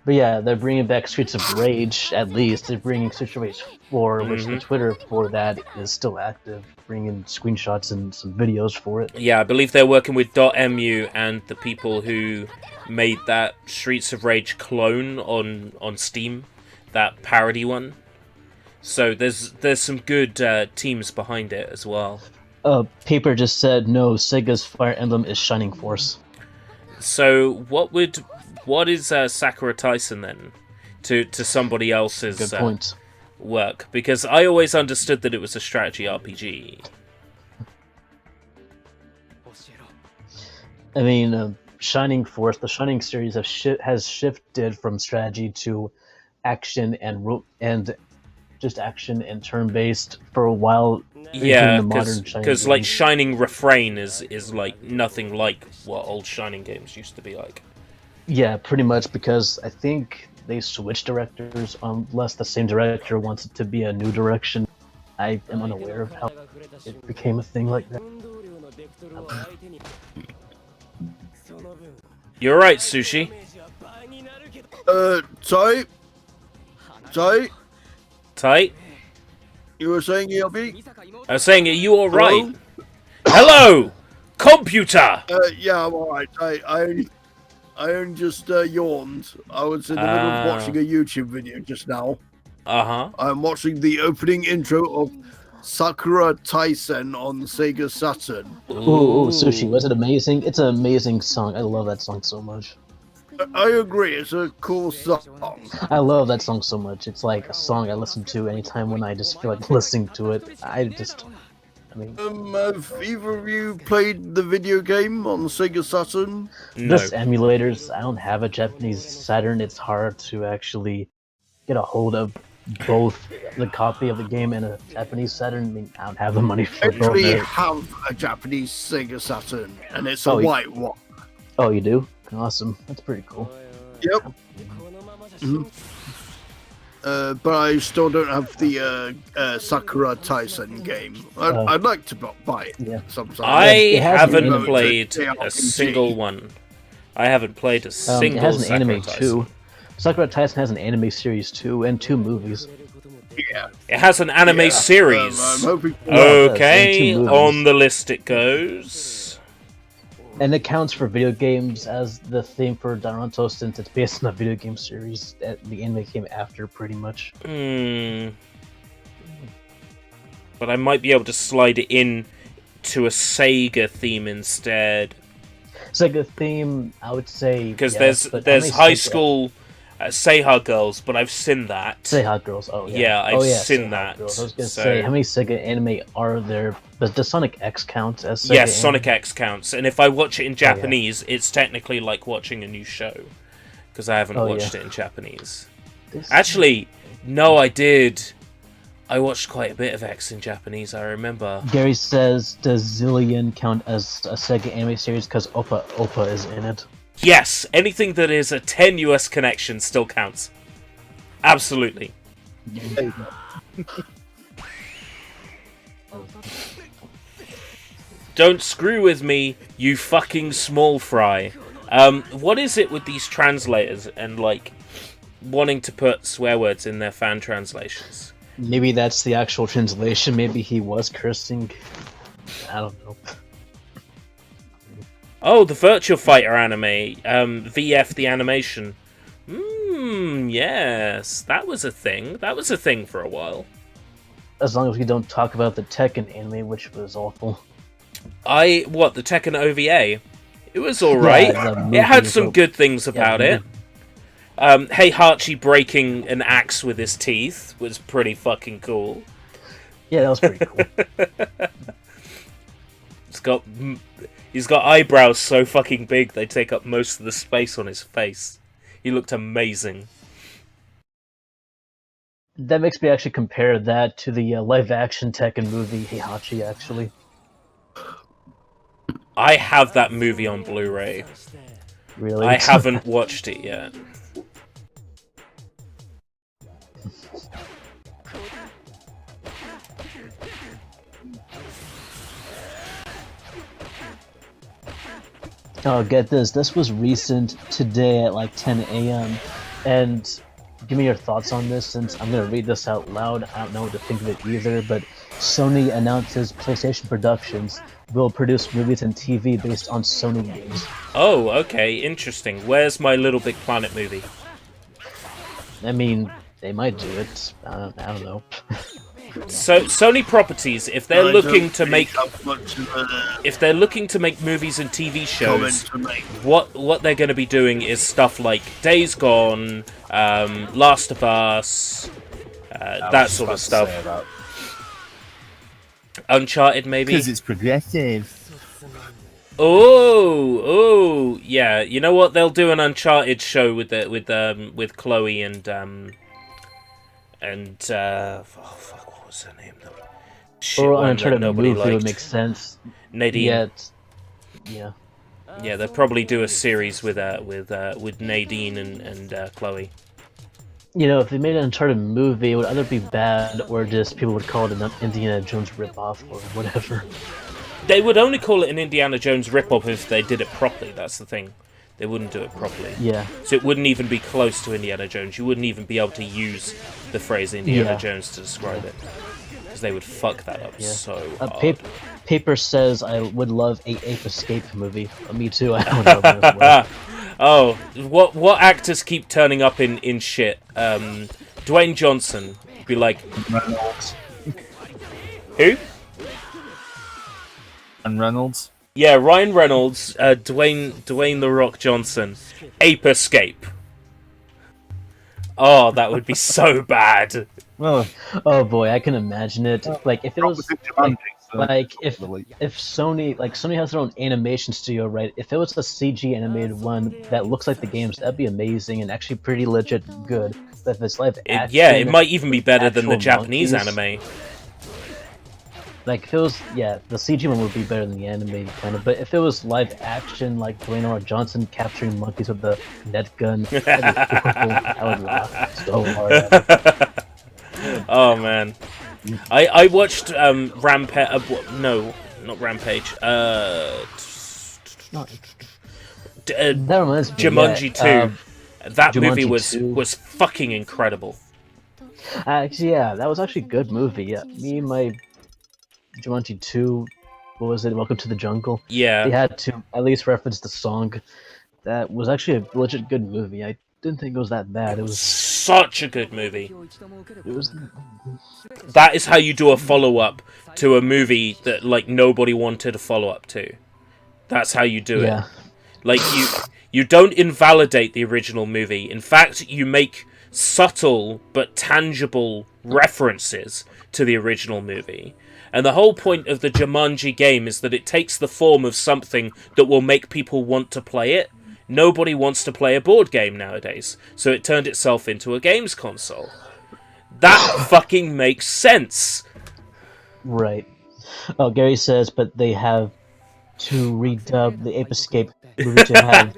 But yeah, they're bringing back Streets of Rage, at least. They're bringing Streets of Rage 4, which the Twitter for that is still active, bringing screenshots and some videos for it. Yeah, I believe they're working with .mu and the people who made that Streets of Rage clone on Steam, that parody one. So there's some good teams behind it as well. Paper just said, no, Sega's Fire Emblem is Shining Force. So what is Sakura Tyson then to somebody else's Good point. work? Because I always understood that it was a strategy RPG. I mean, Shining Force, the Shining series has shifted from strategy to action and just action and turn-based for a while. Yeah, the modern because like Shining Refrain is like nothing like what old Shining games used to be like. Yeah, pretty much, because I think they switched directors unless the same director wants it to be a new direction. I am unaware of how it became a thing like that. You're right, Sushi. Sorry? Tight. You were saying ELB? I was saying, are you alright? Hello! Computer! Yeah, I'm alright. I only just yawned. I was in the middle of watching a YouTube video just now. Uh-huh. I'm watching the opening intro of Sakura Taisen on Sega Saturn. Ooh, Sushi, was it amazing? It's an amazing song. I love that song so much. I agree, it's a cool song. I love that song so much. It's like a song I listen to anytime when I just feel like listening to it. I mean... have either of you played the video game on Sega Saturn? No. Just emulators. I don't have a Japanese Saturn. It's hard to actually get a hold of both the copy of the game and a Japanese Saturn. I mean, I don't have the money for I both. actually have a Japanese Sega Saturn, and it's a white one. Oh, you do? Awesome. That's pretty cool. Yep. But I still don't have the Sakura Tyson game. I'd like to buy it sometime. I haven't anime. played a single one. I haven't played a single It has an Sakura anime Tyson. too. Sakura Tyson has an anime series too, and 2 movies. Yeah. It has an anime series. I'm hoping Okay, and 2 movies. on the list it goes. And it counts for video games as the theme for Naruto, since it's based on a video game series that the anime came after, pretty much. But I might be able to slide it in to a Sega theme instead. Sega theme, I would say, Because yes, but there's how high many school Seiha Girls, but I've seen that. Seiha Girls, oh yeah. Yeah, I've seen Seiha that. Girls. I was gonna So- say, how many Sega anime are there? Does Sonic X count as Sega Yes, anime? Sonic X counts, and if I watch it in Japanese, it's technically like watching a new show, because I haven't watched it in Japanese. Actually, no, I did. I watched quite a bit of X in Japanese, I remember. Gary says, does Zillion count as a Sega anime series because Oppa is in it? Yes, anything that is a tenuous connection still counts. Absolutely. Don't screw with me, you fucking small fry. What is it with these translators and, like, wanting to put swear words in their fan translations? Maybe that's the actual translation. Maybe he was cursing. I don't know. Oh, the Virtua Fighter anime. VF the animation. Yes. That was a thing. That was a thing for a while. As long as we don't talk about the Tekken anime, which was awful. The Tekken OVA? It was alright. It had some good things about it. Heihachi breaking an axe with his teeth was pretty fucking cool. Yeah, that was pretty cool. He's got eyebrows so fucking big they take up most of the space on his face. He looked amazing. That makes me actually compare that to the live-action Tekken movie Heihachi, actually. I have that movie on Blu-ray. Really? I haven't watched it yet. Oh, get this. This was recent today at like 10 a.m. And give me your thoughts on this, since I'm going to read this out loud. I don't know what to think of it either, but Sony announces PlayStation Productions will produce movies and TV based on Sony games. Oh, okay, interesting. Where's my Little Big Planet movie? I mean, they might do it. I don't know. So Sony properties, if they're looking to make movies and TV shows, what they're going to be doing is stuff like Days Gone, Last of Us, that sort of stuff. Uncharted, maybe. Because it's progressive. Oh, yeah. You know what? They'll do an Uncharted show with Chloe and fuck, what was her name? Or an Uncharted movie would make sense. Nadine. Yeah. Yeah, they'll probably do a series with Nadine and Chloe. You know, if they made an Uncharted movie, it would either be bad or just people would call it an Indiana Jones ripoff or whatever. They would only call it an Indiana Jones ripoff if they did it properly. That's the thing. They wouldn't do it properly. Yeah. So it wouldn't even be close to Indiana Jones. You wouldn't even be able to use the phrase Indiana Jones to describe it. Because they would fuck that up so hard. Paper says I would love a Ape Escape movie. Me too. I don't know as well. Oh, what actors keep turning up in shit? Dwayne Johnson be like, Reynolds. Who? And Reynolds. Yeah, Ryan Reynolds, Dwayne The Rock Johnson, Ape Escape. Oh, that would be so bad. Oh boy, I can imagine it. Like if it was like if Sony has their own animation studio, right? If it was a CG animated one that looks like the games, that'd be amazing and actually pretty legit good. But if it's live action, it might even be better than the Japanese anime. Like if it was, the CG one would be better than the animated kind of. But if it was live action, like Dwayne R. Johnson capturing monkeys with the net gun, that'd be I would laugh so hard at it. Oh man, I watched Rampage. No, not Rampage. That reminds me, Jumanji 2. That movie Jumanji was fucking incredible. Actually, that was actually a good movie. Yeah, me and my Jumanji 2, what was it? Welcome to the Jungle. Yeah, they had to at least reference the song. That was actually a legit good movie. I didn't think it was that bad. It was such a good movie. It was. That is how you do a follow-up to a movie that like nobody wanted a follow-up to. That's how you do it. Like you don't invalidate the original movie. In fact, you make subtle but tangible references to the original movie. And the whole point of the Jumanji game is that it takes the form of something that will make people want to play it. Nobody wants to play a board game nowadays, so it turned itself into a games console. That fucking makes sense. Right. Oh, Gary says, but they have to redub the Ape Escape movie to have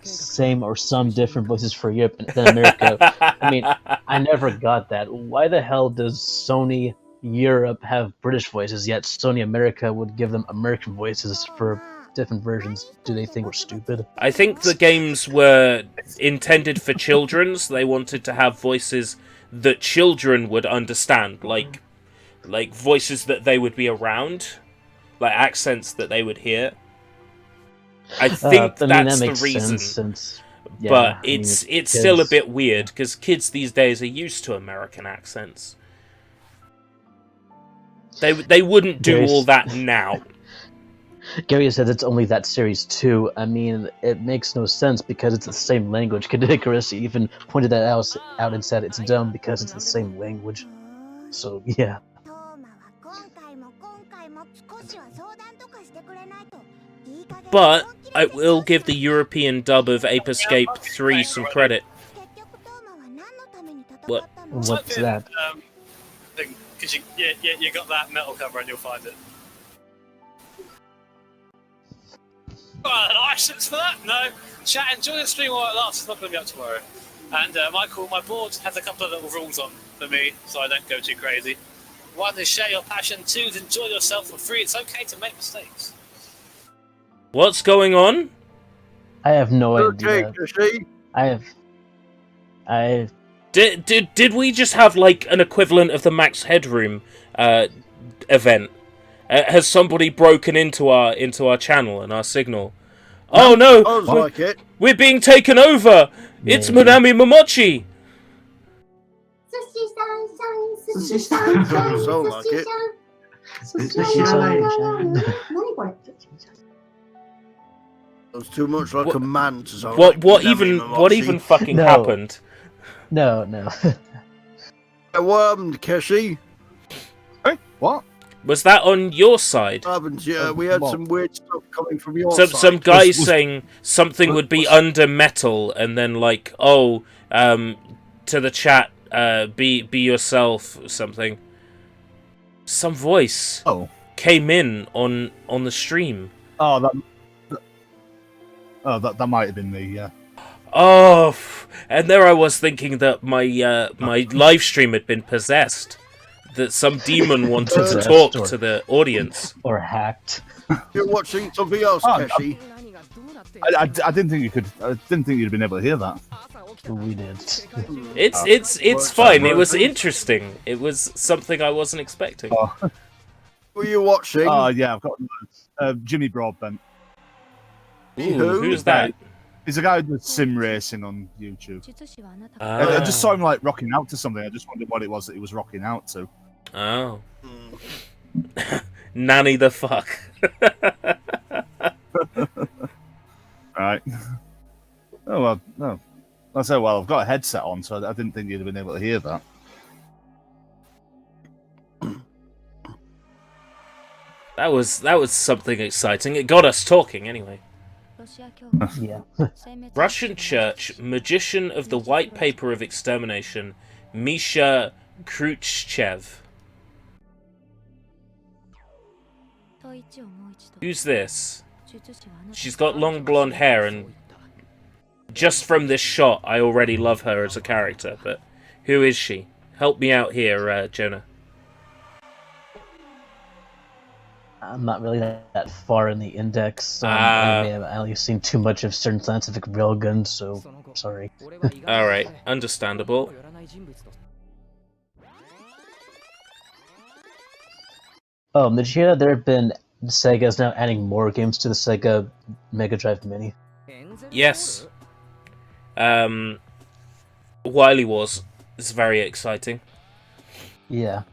same or some different voices for Europe than America. I mean, I never got that. Why the hell does Sony Europe have British voices, yet Sony America would give them American voices for different versions? Do they think we're stupid? I think the games were intended for children, so they wanted to have voices that children would understand, like voices that they would be around, like accents that they would hear. I think that's that the reason. But it's still a bit weird, because kids these days are used to American accents. They wouldn't do all that now. Gary says it's only that series 2. I mean, it makes no sense because it's the same language. Kadikarus even pointed that out and said it's dumb because it's the same language. So, yeah. But I will give the European dub of Ape Escape 3 some credit. What? What's that? Because you got that metal cover and you'll find it. Got a license for that? No. Chat, enjoy the stream while it lasts. It's not going to be up tomorrow. And Michael, my board has a couple of little rules on for me, so I don't go too crazy. 1 is share your passion. 2 is enjoy yourself for free. It's okay to make mistakes. What's going on? I have no idea. Did we just have like an equivalent of the Max Headroom event? Has somebody broken into our channel and our signal? Oh no! We're being taken over! It's Munami Momochi! Doesn't sound like it. It's too much like a man to sound like. What even fucking No. happened? No. What happened, Keshi? Hey, what? Was that on your side? What happened? Yeah, we had some weird stuff coming from your Some side. guy saying something would be under metal, and then like, to the chat, be yourself, something. Some voice came in on the stream. Oh, that might have been me. Yeah. Oh, and there I was thinking that my my live stream had been possessed. That some demon wanted to talk to the audience. Or hacked. You're watching something else, Keshi. I didn't think you could. I didn't think you'd been able to hear that. We did. It's fine. It was interesting. It was something I wasn't expecting. Oh. Who are you watching? Oh yeah, I've got Jimmy Broadbent. Ooh, who's that? He's a guy who does sim racing on YouTube. Ah. I just saw him like rocking out to something. I just wondered what it was that he was rocking out to. Oh. Nanny the fuck. Right. Oh well, no. I say, well, I've got a headset on, so I didn't think you'd have been able to hear that. That was something exciting. It got us talking anyway. Yeah. Russian Church, magician of the White Paper of Extermination, Misha Khrushchev. Who's this? She's got long blonde hair, and just from this shot, I already love her as a character, but who is she? Help me out here, Jonah. I'm not really that far in the index. I've only seen too much of certain scientific railguns, so sorry. Alright, understandable. Did you hear that there have been Sega's now adding more games to the Sega Mega Drive Mini? Yes. Wily Wars is very exciting. Yeah.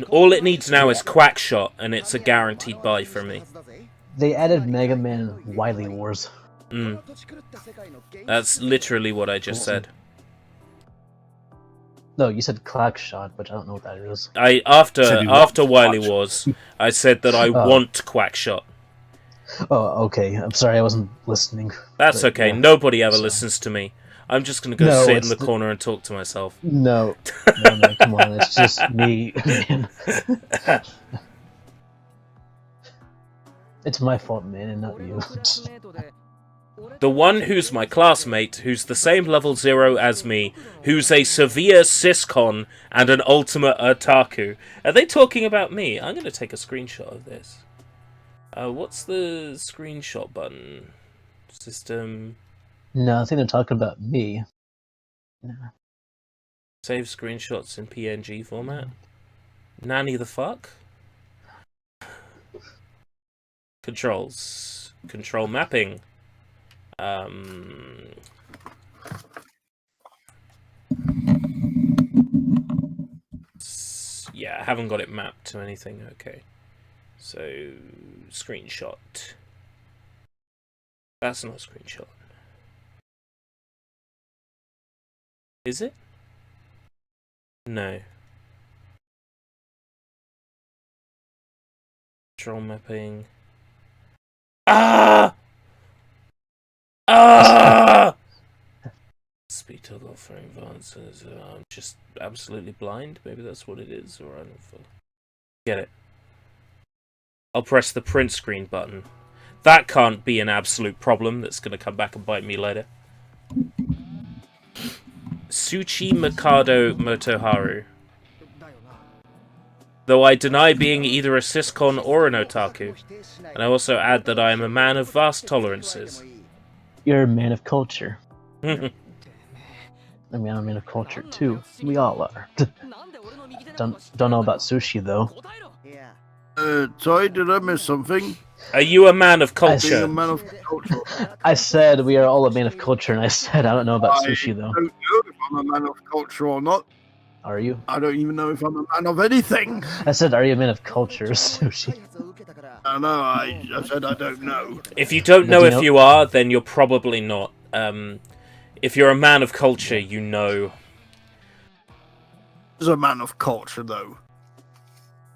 All it needs now is Quackshot, and it's a guaranteed buy for me. They added Mega Man and Wily Wars. That's literally what I just said. No, you said Quackshot, but I don't know what that is. After Wily Wars, I said that I want Quackshot. Oh, okay. I'm sorry, I wasn't listening. That's but, okay. Yeah. Nobody ever listens to me. I'm just gonna go sit in the corner and talk to myself. No, come on. It's just me. Man. It's my fault, man, and not you. The one who's my classmate, who's the same level 0 as me, who's a severe syscon and an ultimate otaku. Are they talking about me? I'm gonna take a screenshot of this. What's the screenshot button? System... No, I think they're talking about me. No. Save screenshots in PNG format. Nanny the fuck? Controls. Control mapping. Yeah, I haven't got it mapped to anything. Okay. So, screenshot. That's not a screenshot. Is it? No. Control mapping. Ah! Ah! Speed toggle for advances. I'm just absolutely blind. Maybe that's what it is, or I don't know. Get it. I'll press the print screen button. That can't be an absolute problem that's going to come back and bite me later. Tsuchi Mikado Motoharu. Though I deny being either a syscon or an otaku. And I also add that I am a man of vast tolerances. You're a man of culture. I mean, I'm a man of culture too. We all are. Don't know about sushi though. Sorry, did I miss something? Are you a man of Being a culture? man of culture. I said we are all a man of culture, and I said I don't know about sushi though. I don't know if I'm a man of culture or not. Are you? I don't even know if I'm a man of anything. I said, are you a man of culture, Sushi? I know, I said I don't know. If you don't But know you if know- you are, then you're probably not. If you're a man of culture, you know. He's a man of culture, though.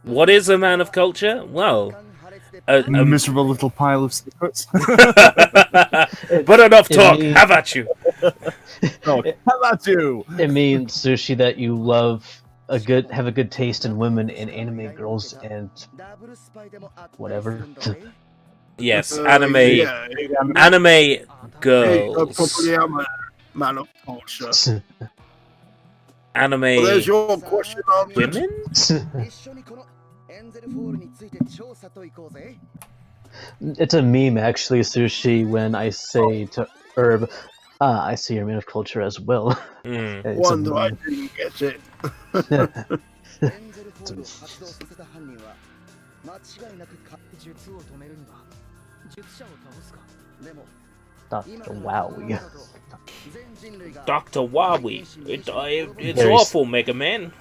What is a man of culture? Well, A miserable little pile of secrets. but enough talk. means- How about you? Oh, how about you? It means, Sushi, that you have a good taste in women and anime girls and whatever. Yes, Yeah, anime I girls, probably am a man of culture. anime Well, there's your question answered. women. It's a meme, actually, Sushi, when I say to Herb, I see you're a man of culture as well. Mm. It's a Wonder I meme. didn't get it. Dr. Wowie. Dr. Wowie. It's Very awful, Mega Man.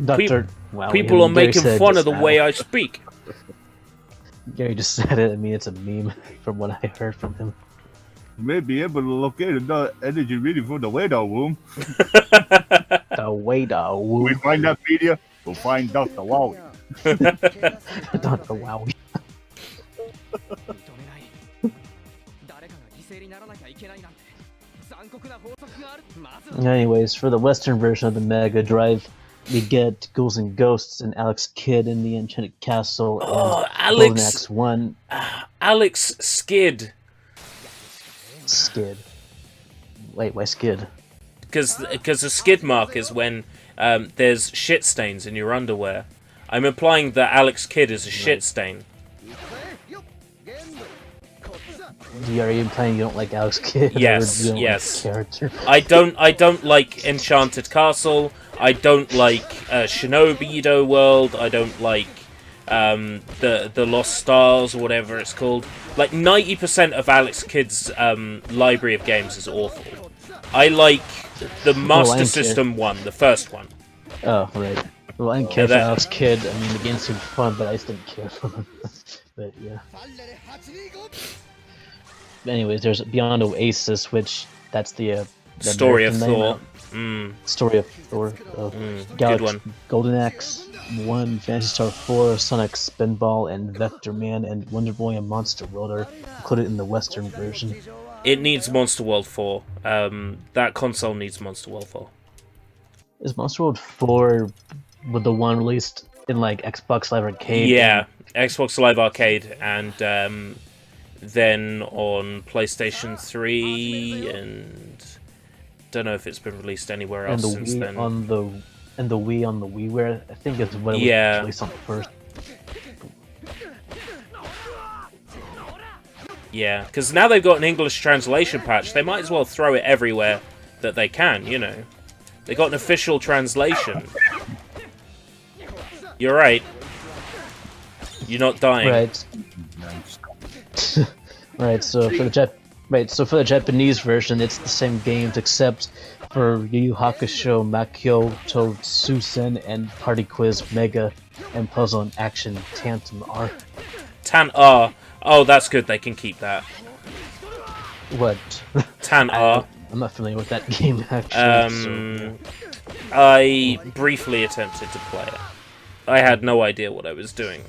Dr. Wowie. People are Gary making said fun just of the now. way I speak. Gary just said it. I mean, it's a meme from what I heard from him. May be able to locate the energy reading from the radar room. The way the We find that media, we'll find Dr. Wowie. Dr. Wowie. Anyways, for the Western version of the Mega Drive, we get Ghouls and Ghosts and Alex Kidd in the Enchanted Castle and Oh, Golden Alex, Axe 1 Alex Skid. Skid. Wait, why Skid? Because a skid mark is when there's shit stains in your underwear. I'm implying that Alex Kidd is a shit stain. Are you implying you don't like Alex Kidd? or Yes, you don't like yes. the character? I don't like Enchanted Castle. I don't like Shinobi World. I don't like the Lost Stars or whatever it's called. Like 90% of Alex Kidd's library of games is awful. I like the Master System one, the first one. Oh, right. Well, I didn't care Yeah, for that- Alex Kidd. I mean, the game seemed fun, but I just didn't care for him. But yeah. Anyways, there's Beyond Oasis, which that's the Story of American name. Thor. Mm, Story of Thor. good Galaxy, one. Golden Axe 1, Phantasy Star 4, Sonic Spinball, and Vector Man, and Wonder Boy and Monster World are included in the Western version. It needs Monster World 4. That console needs Monster World 4. Is Monster World 4 with the one released in like Xbox Live Arcade? Yeah, Xbox Live Arcade, and then on PlayStation 3, and don't know if it's been released anywhere And else the since Wii then. on the Wii on the WiiWare, I think is what it Yeah. was released on first. Yeah, because now they've got an English translation patch, they might as well throw it everywhere that they can, you know. They got an official translation. You're right. You're not dying. Right. Right. So for the Japanese version, it's the same games except for Yu Yu Hakusho, Makyo to Tsusen, and Party Quiz Mega, and Puzzle and Action Tantum are Oh, that's good. They can keep that. what? Tan-R. I'm not familiar with that game actually. I briefly attempted to play it. I had no idea what I was doing.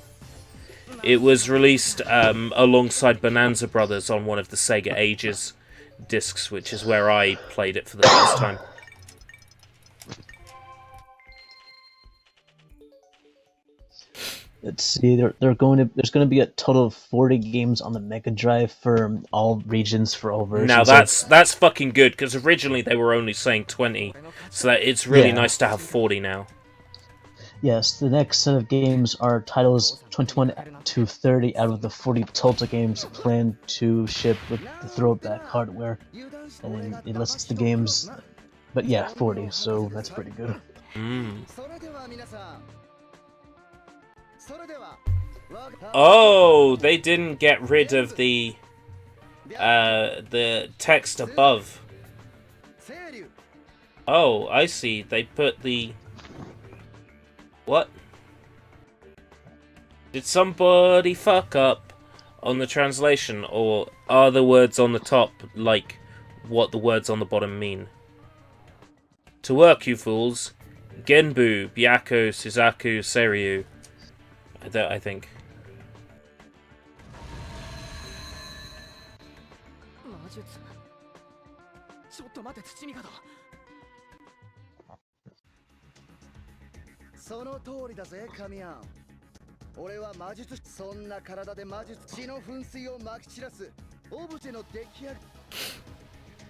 It was released alongside Bonanza Brothers on one of the Sega Ages discs, which is where I played it for the first time. Let's see. There's going to be a total of 40 games on the Mega Drive for all regions for all versions. Now that's fucking good, because originally they were only saying 20, so that it's really Yeah. nice to have 40 now. Yes, the next set of games are titles 21 to 30 out of the 40 total games planned to ship with the throwback hardware, and it lists the games. But yeah, 40. So that's pretty good. Oh, they didn't get rid of the text above. Oh, I see. They put the... What? Did somebody fuck up on the translation, or are the words on the top like what the words on the bottom mean? To work, you fools. Genbu, Byako, Suzaku, Seiryu. I think.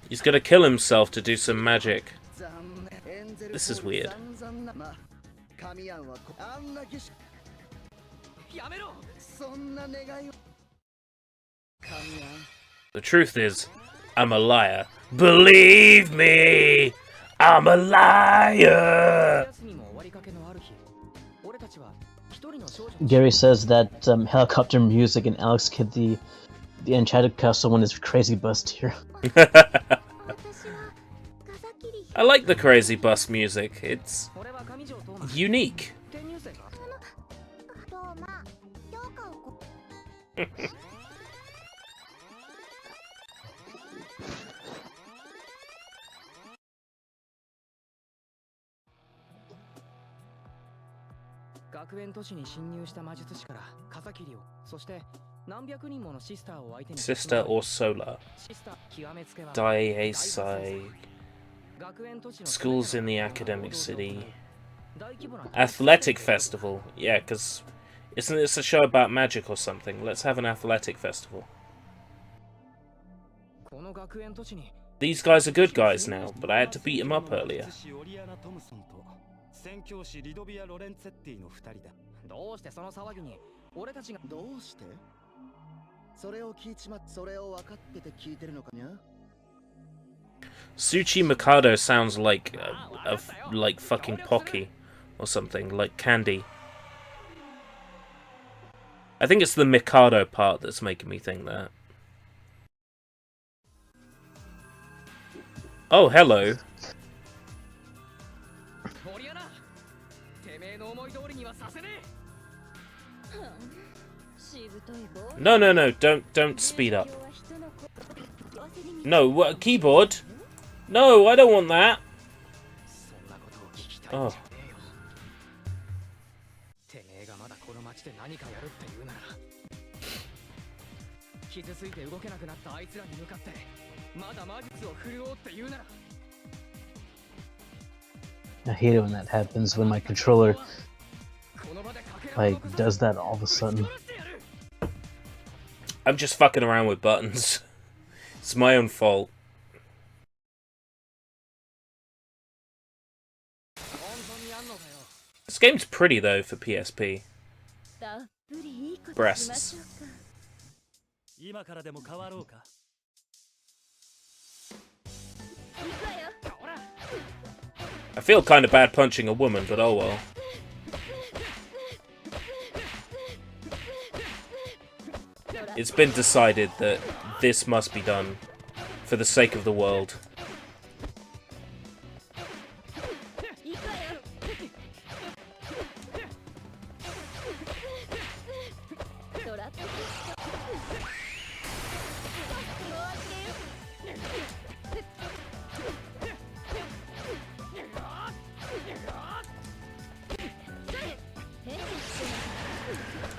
He's gonna kill himself to do some magic. This is weird. The truth is, I'm a liar. Believe me! I'm a liar! Gary says that helicopter music in Alex Kidd the Enchanted Castle one is crazy bus tier. I like the crazy bus music. It's unique. Sister or Solar. Daeisai. Schools in the academic city. Athletic festival. Yeah, because isn't this a show about magic or something? Let's have an athletic festival. These guys are good guys now, but I had to beat them up earlier. Tsuchi Mikado sounds like like fucking Pocky or something, like candy. I think it's the Mikado part that's making me think that. Oh, hello. No, don't speed up. No, what, keyboard? No, I don't want that. Oh. I hate it when that happens, when my controller like does that all of a sudden. I'm just fucking around with buttons. It's my own fault. This game's pretty though for PSP. Breasts. I feel kind of bad punching a woman, but oh well. It's been decided that this must be done for the sake of the world.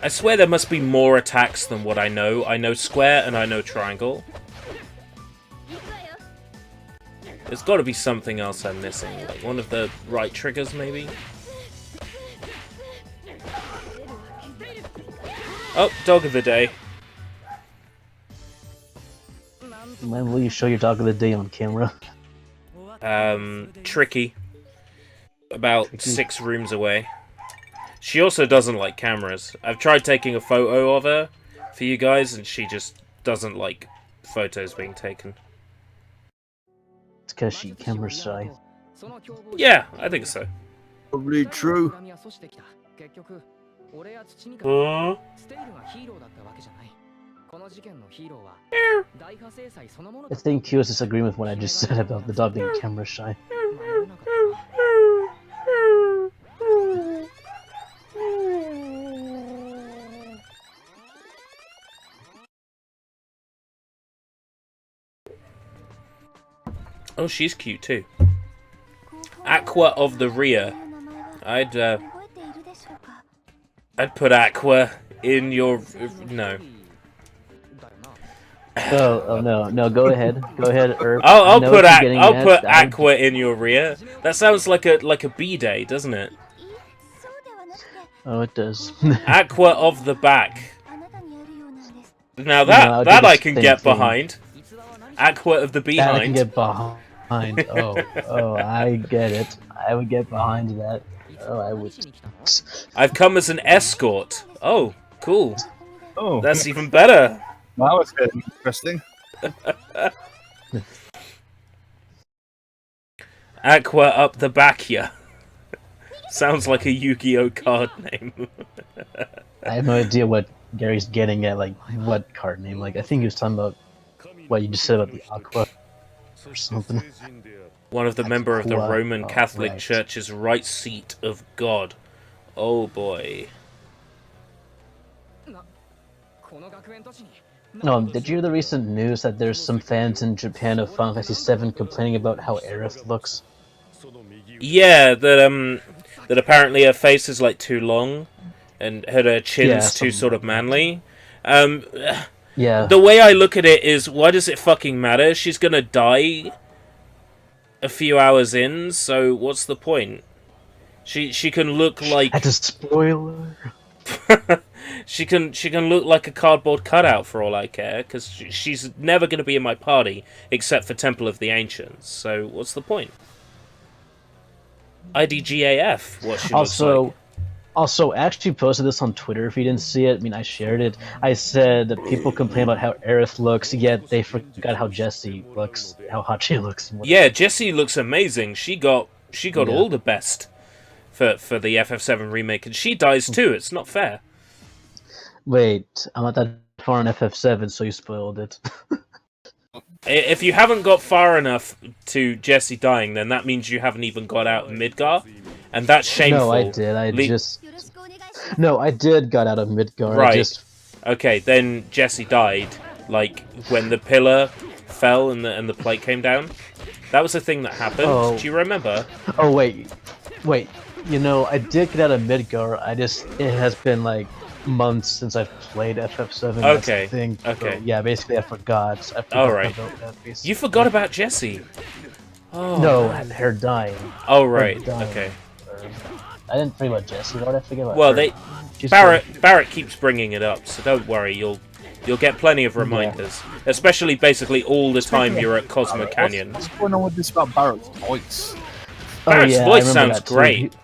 I swear there must be more attacks than what I know. I know square and I know triangle. There's got to be something else I'm missing. Like one of the right triggers, maybe? Oh, dog of the day. When will you show your dog of the day on camera? Tricky. About 6 rooms away. She also doesn't like cameras. I've tried taking a photo of her for you guys, and she just doesn't like photos being taken. It's because she's camera shy. Yeah, I think so. Probably true. I think Kyo's disagreeing with what I just said about the dog being camera shy. Oh, she's cute too. Aqua of the Rhea. I'd put Aqua in your... No. Oh no, go ahead, Herb. I'll put at. Aqua in your Rhea. That sounds like a B-day, doesn't it? Oh, it does. Aqua of the back. Now No, that I can same get thing. behind. Aqua of the behind. That I can get behind. Oh, I get it. I would get behind that. Oh, I would. I've come as an escort. Oh, cool. Oh, That's even better. that was getting interesting. Aqua up the back here. Sounds like a Yu-Gi-Oh card name. I have no idea what Gary's getting at. Like, what card name? Like, I think he was talking about what you just said about the Aqua or something. One of the member of the Aqua. Roman Oh, Catholic right. Church's right seat of God. Oh boy. Did you hear the recent news that there's some fans in Japan of Final Fantasy VII complaining about how Aerith looks? Yeah, that apparently her face is like too long, and her chin's Yeah, too something sort of like manly. Yeah. The way I look at it is, why does it fucking matter? She's gonna die a few hours in, so what's the point? She can look like That's a spoiler. she can look like a cardboard cutout for all I care, because she's never gonna be in my party except for Temple of the Ancients. So what's the point? IDGAF. What she looks like. Also, I actually posted this on Twitter if you didn't see it. I mean, I shared it. I said that people complain about how Aerith looks, yet they forgot how Jessie looks, how hot she looks. Yeah, Jessie looks amazing. She got Yeah. all the best for the FF7 remake, and she dies too. It's not fair. Wait, I'm not that far in FF7, so you spoiled it. If you haven't got far enough to Jessie dying, then that means you haven't even got out of Midgar, and that's shameful. No, I did. I did got out of Midgar. Right. Okay, then Jessie died, like when the pillar fell and the plate came down. That was the thing that happened. Oh. Do you remember? Oh wait. You know, I did get out of Midgar. It has been like months since I've played FF7. That's the Okay. thing. Okay. So, yeah, basically I forgot. Alright. about that, basically. You forgot about Jessie. Oh. No, her dying. Oh right. dying. Okay. I didn't forget about Jessie. Why did I forget about Well, her? She's Barrett keeps bringing it up, so don't worry. You'll get plenty of reminders, especially basically all the time you're at Cosmo Canyon. What's going on with this about Barrett's voice? Barrett's I voice remember sounds that too. great.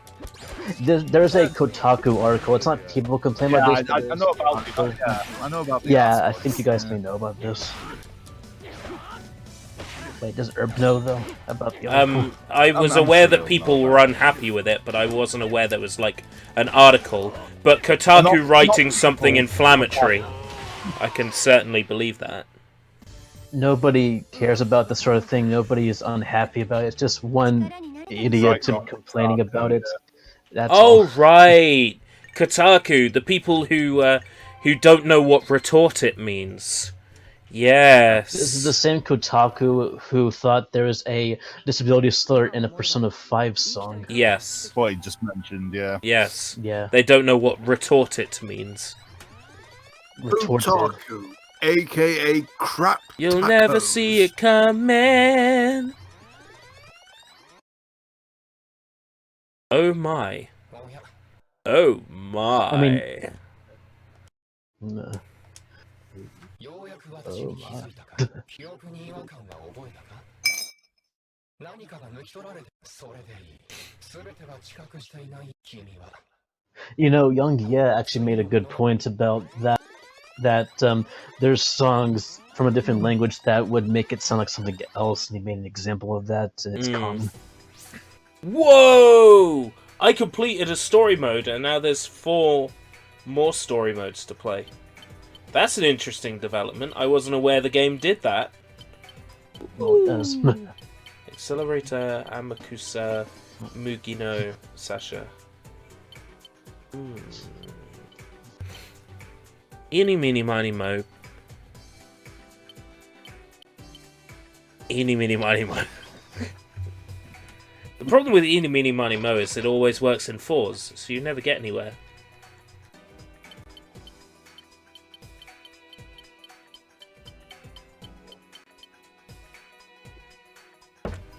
There's a Kotaku article. It's not people complain Yeah, about this. I know about it. Yeah, I know about. Yeah, I think you guys may know about this. Wait, does Herb know though about the article? I was I'm aware sure that people were unhappy with it, but I wasn't aware there was like an article. But Kotaku Not writing something people. inflammatory, I can certainly believe that. Nobody cares about this sort of thing. Nobody is unhappy about it. It's just one idiot complaining about it. That's Oh all. right, Kotaku, the people who don't know what retort it means. Yes. This is the same Kotaku who thought there was a disability slur in a Persona 5 song. Yes. What he just mentioned, yeah. Yes. Yeah. They don't know what retort it means. Retorted. Otaku, aka crap. You'll tacos. never see it coming. Oh my. Oh my. I mean- No. Oh my. You know, Young Yeah actually made a good point about that. There's songs from a different language that would make it sound like something else, and he made an example of that. And it's common. Whoa! I completed a story mode, and now there's 4 more story modes to play. That's an interesting development. I wasn't aware the game did that. Well, it does. Accelerator, Amakusa, Mugino, Sasha. Eeny, meeny, miny, mo. Eeny, meeny, miny, mo. The problem with Eeny, meeny, miny, mo is it always works in 4s, so you never get anywhere.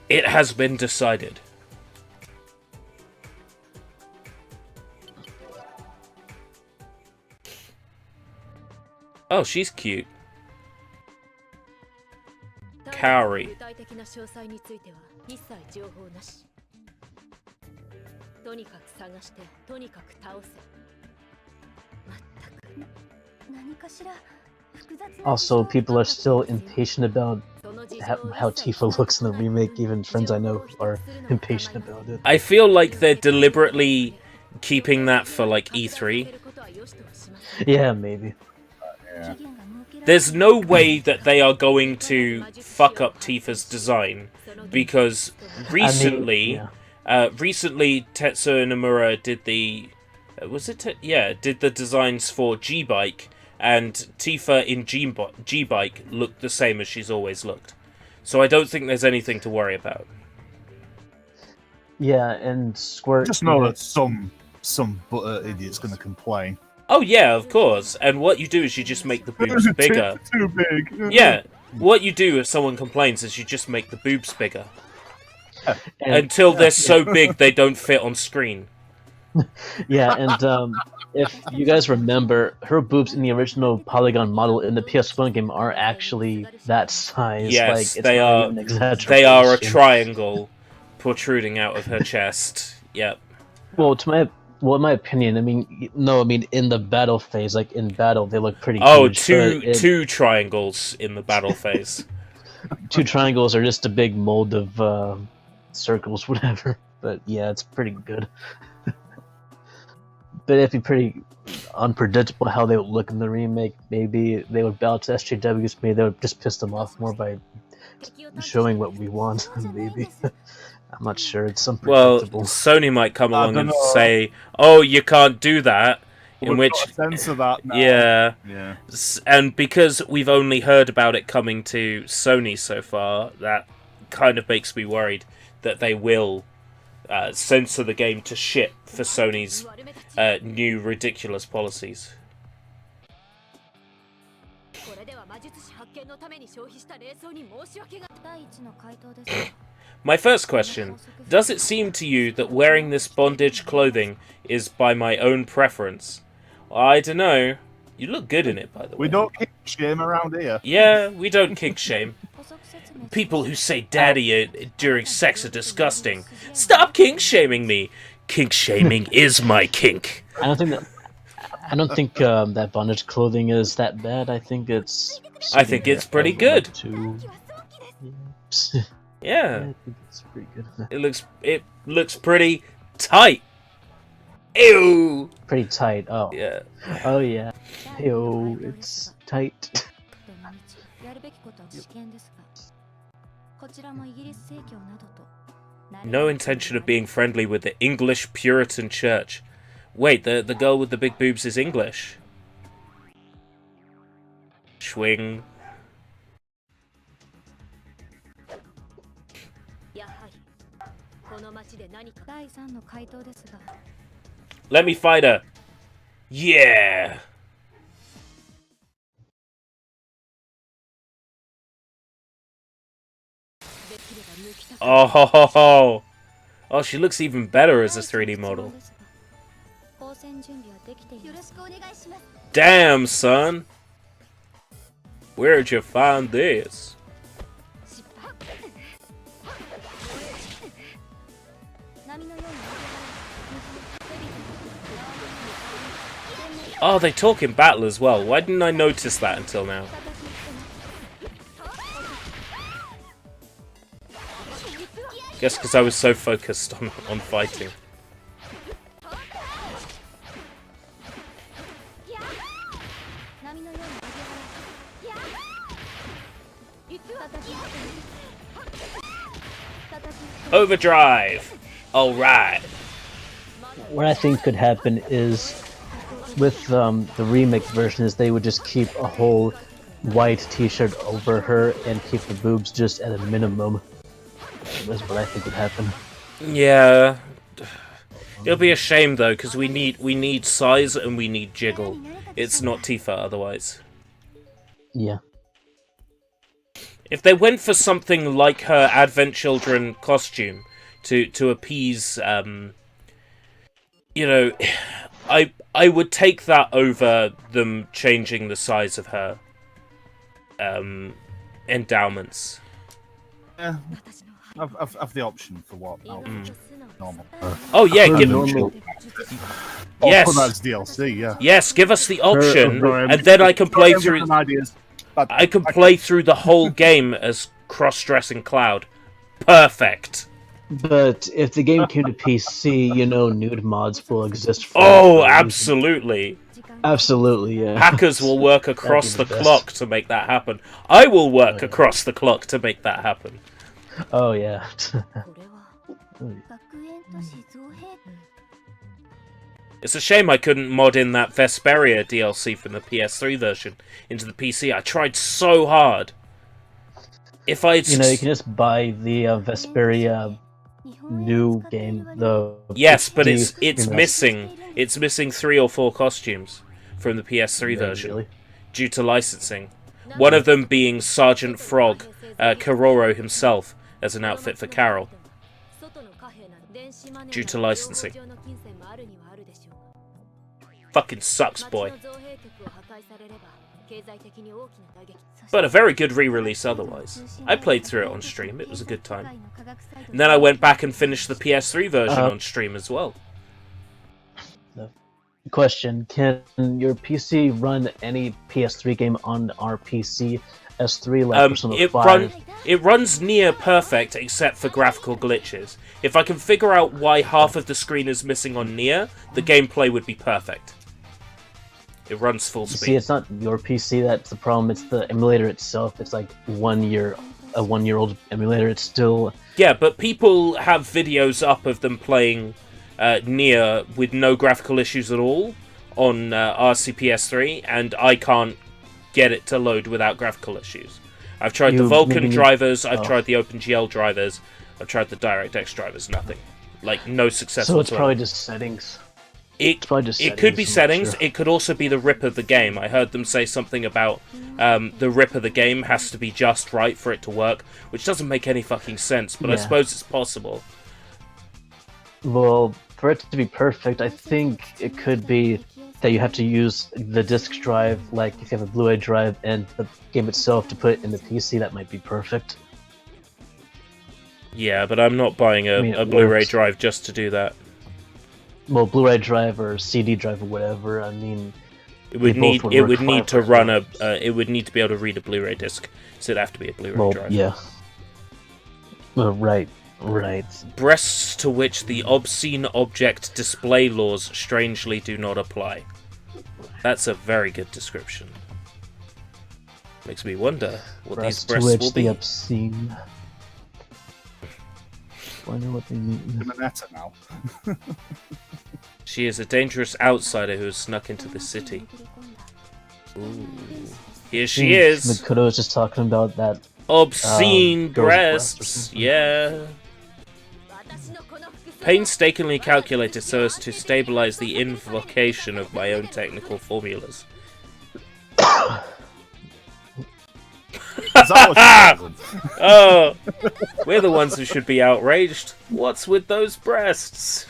It has been decided. Oh, she's cute. Kaori. Also, people are still impatient about how Tifa looks in the remake. Even friends I know are impatient about it. I feel like they're deliberately keeping that for like E3. Yeah, maybe. Yeah. There's no way that they are going to fuck up Tifa's design, because recently, recently Tetsuya Nomura did the, did the designs for G-Bike, and Tifa in G-Bike looked the same as she's always looked. So I don't think there's anything to worry about. Yeah, and Squirt. Just know that some idiot's going to complain. Oh yeah, of course. And what you do is you just make the boobs bigger. Too big. Yeah. What you do if someone complains is you just make the boobs bigger. And, until they're so big they don't fit on screen. Yeah, and if you guys remember, her boobs in the original polygon model in the PS1 game are actually that size. Yes, like, it's they not are. even an exaggeration. They are a triangle protruding out of her chest. Yep. Well, in my opinion, I mean, in the battle phase, like in battle, they look pretty huge. Two triangles in the battle phase. Two triangles are just a big mold of circles, whatever. But yeah, it's pretty good. But it'd be pretty unpredictable how they would look in the remake. Maybe they would balance SJWs. Maybe they would just piss them off more by showing what we want. Maybe. I'm not sure. It's unpredictable. Well, Sony might come along and say, "Oh, you can't do that." In We've which, got a sense of that now. yeah, and because we've only heard about it coming to Sony so far, that kind of makes me worried that they will censor the game to shit for Sony's new ridiculous policies. My first question, does it seem to you that wearing this bondage clothing is by my own preference? I don't know. You look good in it, by the way. We don't kink shame around here. Yeah, we don't kink shame. People who say daddy during sex are disgusting. Stop kink shaming me. Kink shaming is my kink. I don't think that bondage clothing is that bad. I think it's pretty good. Yeah, Yeah. I think it's pretty good. It looks pretty tight. Ew. Pretty tight. Oh. Yeah. Oh yeah. Ew, it's tight. No intention of being friendly with the English Puritan Church. Wait, the girl with the big boobs is English. Schwing. Let me fight her. Yeah. Oh, she looks even better as a 3D model. Damn, son. Where'd you find this? Oh, they talk in battle as well. Why didn't I notice that until now? Guess because I was so focused on fighting. Overdrive! Alright. What I think could happen is, with the remake version, is they would just keep a whole white t-shirt over her and keep the boobs just at a minimum. That's what I think would happen. Yeah. It'll be a shame though, because we need size and we need jiggle. It's not Tifa otherwise. Yeah. If they went for something like her Advent Children costume to appease, you know, I would take that over them changing the size of her endowments. Yeah, I've the option for what normal. Oh yeah, give normal. Yes. Put that as DLC. Yeah. Yes, give us the option, and then I can play through. Ideas. I can play through the whole game as cross-dressing Cloud. Perfect. But if the game came to PC, you know, nude mods will exist for Oh, absolutely. Absolutely, yeah. Hackers will work across the That'd be the clock to make that happen. I will work across the clock to make that happen. Oh, yeah. It's a shame I couldn't mod in that Vesperia DLC from the PS3 version into the PC. I tried so hard. If I, You know, you can just buy the Vesperia new game. yes, but HD, it's you know. missing. It's missing 3 or 4 costumes from the PS3 Yeah, version really? due to licensing. One of them being Sergeant Frog, Kororo himself, as an outfit for Carol, due to licensing. Fucking sucks, boy. But a very good re-release otherwise. I played through it on stream, it was a good time. And then I went back and finished the PS3 version on stream as well. Question, can your PC run any PS3 game on our PC S3 like Persona 5? It runs near perfect except for graphical glitches. If I can figure out why half of the screen is missing on Nier, the gameplay would be perfect. It runs full speed. See, it's not your PC that's the problem, it's the emulator itself. It's like a 1-year-old emulator. It's still... Yeah, but people have videos up of them playing Nier with no graphical issues at all on RCPS3, and I can't get it to load without graphical issues. I've tried the Vulkan drivers, I've tried the OpenGL drivers, I've tried the DirectX drivers, nothing. Like, no success So it's whatsoever. probably just settings. It could be settings, it could also be the rip of the game. I heard them say something about the rip of the game has to be just right for it to work, which doesn't make any fucking sense, but I suppose it's possible. Well, for it to be perfect, I think it could be that you have to use the disk drive, like if you have a Blu-ray drive, and the game itself to put it in the PC. That might be perfect. Yeah, but I'm not buying a Blu-ray drive just to do that. Well, Blu-ray drive or CD drive or whatever. I mean, it would need to run a. It would need to be able to read a Blu-ray disc, so it'd have to be a Blu-ray drive. Yeah. Well, right. Breasts to which the obscene object display laws strangely do not apply. That's a very good description. Makes me wonder what these breasts will be. The obscene. Wonder what they mean. Now. She is a dangerous outsider who has snuck into the city. Ooh. Here she is! Makoto was just talking about that. Obscene breasts! Yeah. Painstakingly calculated so as to stabilize the invocation of my own technical formulas. Oh, we're the ones who should be outraged. What's with those breasts?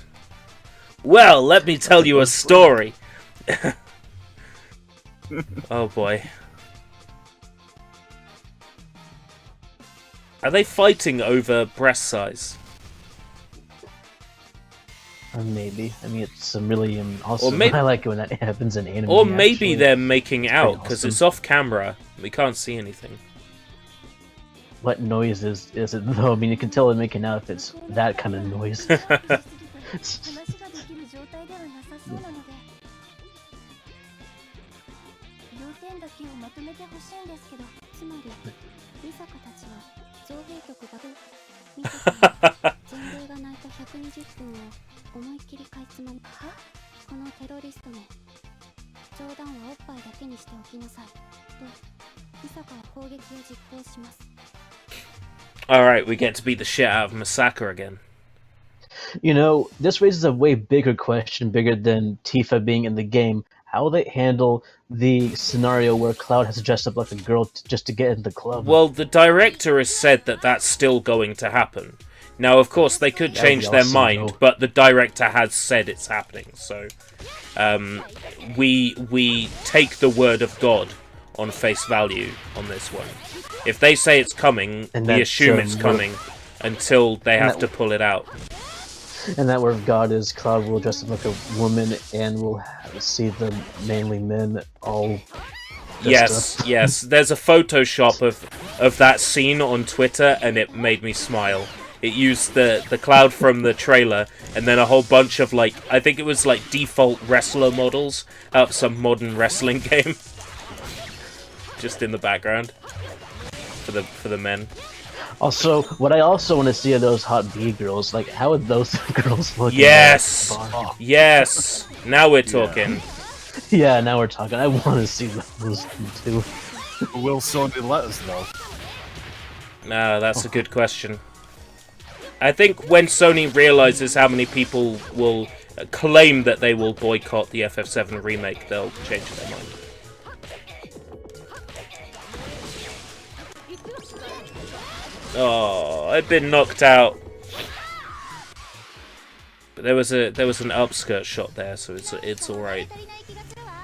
Well, let me tell you a story. Oh boy. Are they fighting over breast size? Maybe. I mean, it's really awesome. I like it when that happens in anime. Or maybe they're making out, because it's off camera. We can't see anything. What noise is it though? I mean, you can tell they're making out if it's that kind of noise. Alright, we get to beat the shit out of Masaka again. You know, this raises a way bigger question, bigger than Tifa being in the game. How will they handle the scenario where Cloud has to dress up like a girl just to get in the club? Well, the director has said that that's still going to happen. Now, of course, they could change their mind, but the director has said it's happening, so... we take the word of God on face value on this one. If they say it's coming, we assume it's coming until they have to pull it out. And that word of God is Cloud will dress up like a woman and we'll see the manly men all... Yes, yes. There's a Photoshop of that scene on Twitter and it made me smile. It used the Cloud from the trailer and then a whole bunch of, like, I think it was like default wrestler models out of some modern wrestling game. Just in the background. For the men. Also, what I also want to see are those hot B girls. Like, how would those girls look? Yes! Yes! Now we're talking. Yeah, now we're talking. I want to see those too. Will Sony let us know? No, that's a good question. I think when Sony realizes how many people will claim that they will boycott the FF7 remake, they'll change their mind. Oh, I've been knocked out. But there was an upskirt shot there, so it's all right.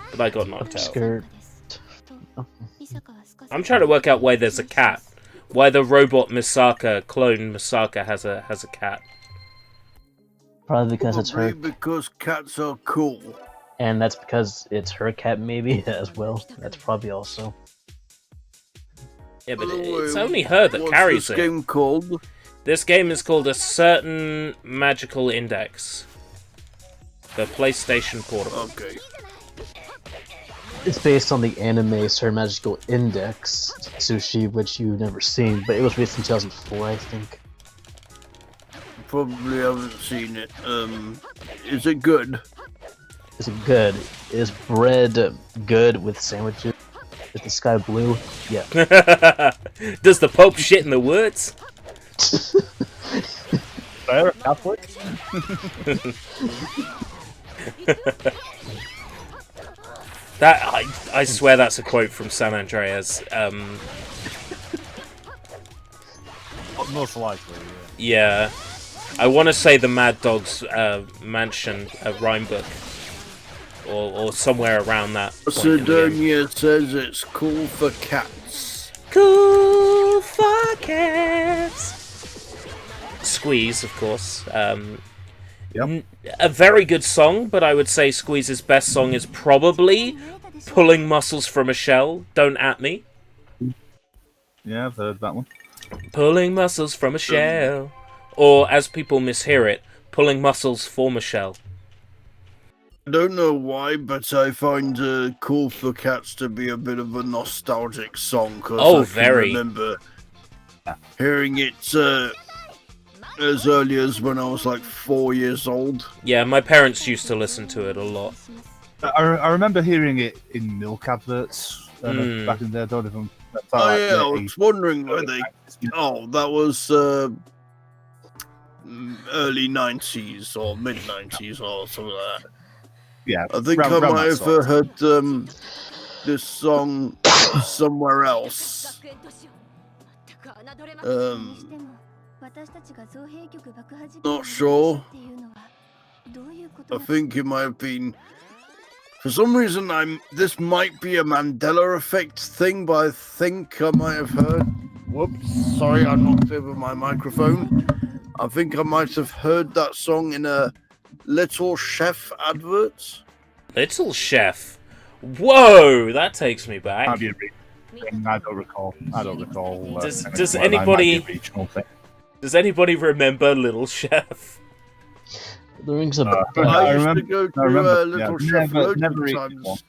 But I got knocked out. I'm trying to work out why there's a cat. Why the robot Misaka clone Misaka has a cat. Probably because it's her. Because cats are cool. And that's because it's her cat, maybe as well. That's probably also. Yeah, but it's only her that carries it. What's this game called? This game is called A Certain Magical Index. The PlayStation Portable. Okay. It's based on the anime Certain Magical Index, Sushi, which you've never seen, but it was released in 2004, I think. Probably haven't seen it. Is it good? Is it good? Is bread good with sandwiches? Is the sky blue? Yeah. Does the Pope shit in the woods? Catholic? That I swear that's a quote from San Andreas. Most likely, yeah. I want to say the Mad Dog's Mansion, a rhyme book. Or somewhere around that. Sidonia says it's cool for cats. Cool for cats. Squeeze, of course. Yep. A very good song, but I would say Squeeze's best song is probably Pulling Muscles from a Shell. Don't at me. Yeah, I've heard that one. Pulling muscles from a shell. Or, as people mishear it, Pulling Muscles for a Shell. I don't know why, but I find Cool for Cats to be a bit of a nostalgic song. Cause I can remember hearing it as early as when I was like 4 years old. Yeah, my parents used to listen to it a lot. I remember hearing it in milk adverts back in the day. I don't know if Oh yeah, I was wondering where they... Oh, that was early 90s or mid 90s or something like that. Yeah, I think I might have heard this song somewhere else. Not sure. I think it might have been. For some reason, this might be a Mandela effect thing, but I think I might have heard. Whoops! Sorry, I knocked over my microphone. I think I might have heard that song in a Little Chef advert. Little Chef. Whoa, that takes me back. I don't recall. Does anybody? Does anybody remember Little Chef? The rings a bell. I used to go to Little Chef loads of times.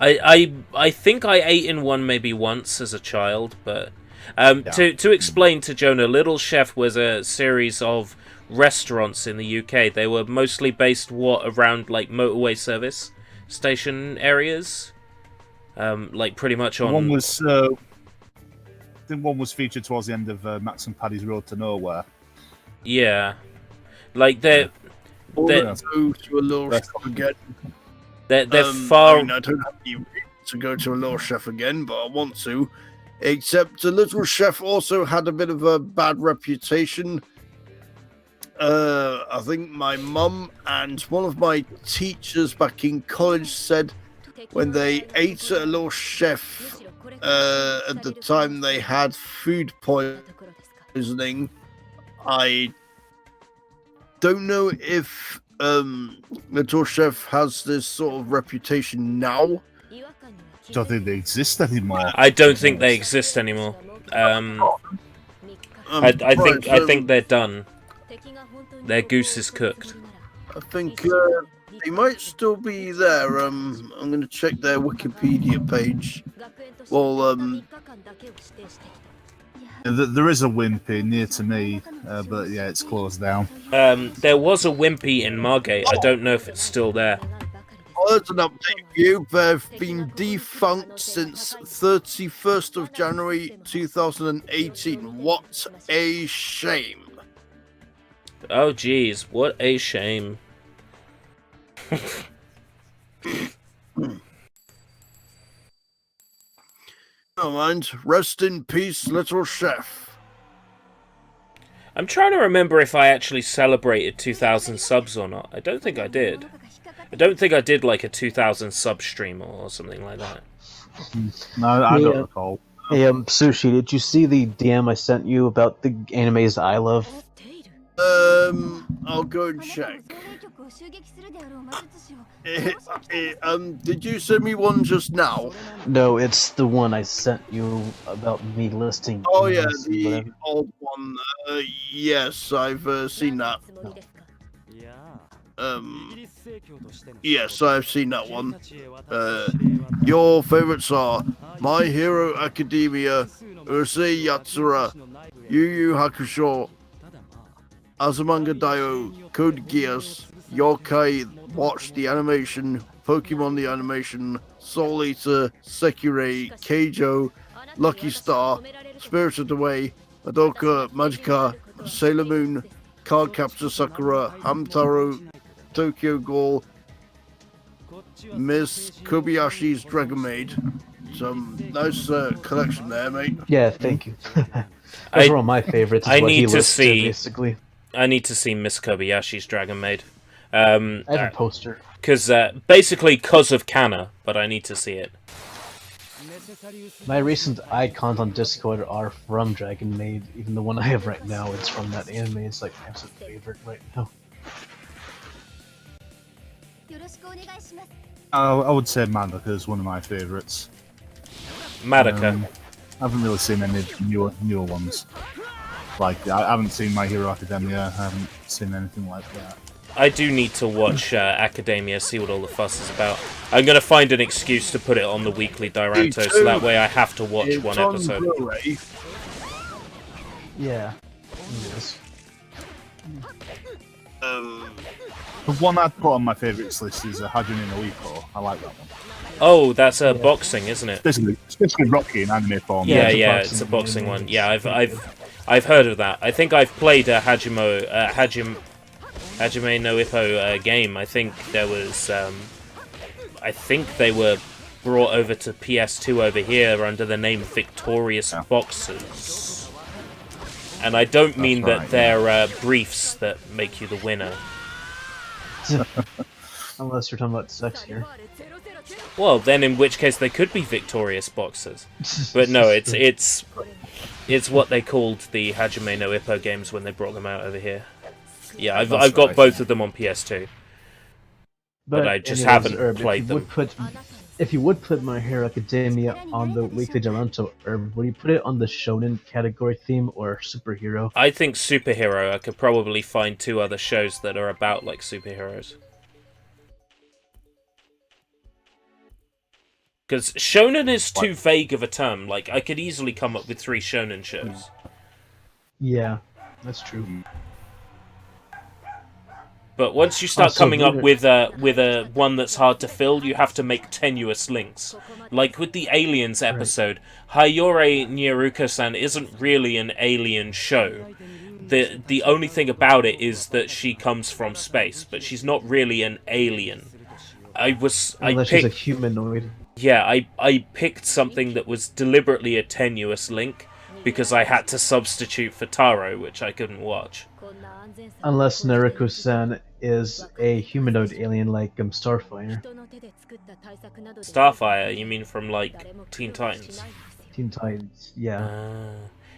I think I ate in one maybe once as a child, but To explain to Jonah, Little Chef was a series of restaurants in the UK. They were mostly based around like motorway service station areas, like pretty much on. One was, I think one was featured towards the end of Max and Paddy's Road to Nowhere. Yeah, like they're go to a Little Chef again. They're far. I mean, I don't have any reason to go to a Little Chef again, but I want to. Except a Little Chef also had a bit of a bad reputation. I think my mum and one of my teachers back in college said when they ate at a Little Chef, at the time they had food poisoning. I don't know if Little Chef has this sort of reputation now. Don't think they exist anymore. I don't think they exist anymore. I think they're done. Their goose is cooked. I think they might still be there. I'm going to check their Wikipedia page. Well, there is a Wimpy near to me, but yeah, it's closed down. There was a Wimpy in Margate. I don't know if it's still there. Well, there's an update for you. They've been defunct since 31st of January 2018. What a shame. Oh, geez, what a shame. Never mind. Rest in peace, Little Chef. I'm trying to remember if I actually celebrated 2,000 subs or not. I don't think I did. I don't think I did like a 2,000 sub stream or something like that. No, I don't recall. Hey, Sushi, did you see the DM I sent you about the animes I love? I'll go and check. Did you send me one just now? No, it's the one I sent you about me listing. Oh yeah, animes, the whatever. old one. Yes, I've seen that. Yes, I've seen that one. Your favorites are My Hero Academia, Urusei Yatsura, Yu Yu Hakusho, Azumanga Daioh, Code Geass, Yokai Watch the Animation, Pokemon the Animation, Soul Eater, Sekirei, Keijo, Lucky Star, Spirited Away, Madoka Magica, Sailor Moon, Cardcaptor Sakura, Hamtaro, Tokyo Ghoul, Miss Kobayashi's Dragon Maid. Some nice collection there, mate. Yeah, thank you. Those are all my favorites. Is I what need he to listed, see- basically. I need to see Miss Kobayashi's Dragon Maid. I have a poster. Basically because of Kana, but I need to see it. My recent icons on Discord are from Dragon Maid. Even the one I have right now, it's from that anime. It's like my absolute favorite right now. I would say Madoka is one of my favourites. Madoka. I haven't really seen any newer ones. Like, I haven't seen My Hero Academia, I haven't seen anything like that. I do need to watch Academia, see what all the fuss is about. I'm going to find an excuse to put it on the weekly Diranto, so that way I have to watch It's one on episode. Blu-ray. Yeah. Yes. The one I'd put on my favourites list is Hajime no Ippo. I like that one. Oh, that's boxing, isn't it? It's basically Rocky in anime form. Yeah, it's it's a a boxing boxing anime. one. Yeah, I've heard of that. I think I've played a Hajime no Ippo game. I think there was I think they were brought over to PS2 over here under the name Victorious Boxers. And I don't mean right, that they're briefs that make you the winner. Unless you're talking about sex here. Well, then in which case they could be Victorious Boxers. But no, it's what they called the Hajime no Ippo games when they brought them out over here. Yeah, I've got right. both of them on PS2. But I just haven't played them. If you would put My Hero Academia on the weekly Diranto, would you put it on the shonen category theme or superhero? I think superhero. I could probably find 2 other shows that are about like superheroes. Because shonen is too vague of a term. Like, I could easily come up with 3 shonen shows. Yeah, that's true. But once you start coming up with a one that's hard to fill, you have to make tenuous links. Like with the Aliens episode, Hayore Nyaruka-san isn't really an alien show. The only thing about it is that she comes from space, but she's not really an alien. Unless she's a humanoid. Yeah, I picked something that was deliberately a tenuous link because I had to substitute for Taro, which I couldn't watch. Unless Naruko-san is a humanoid alien like Starfire. Starfire, you mean from, like, Teen Titans? Teen Titans, yeah.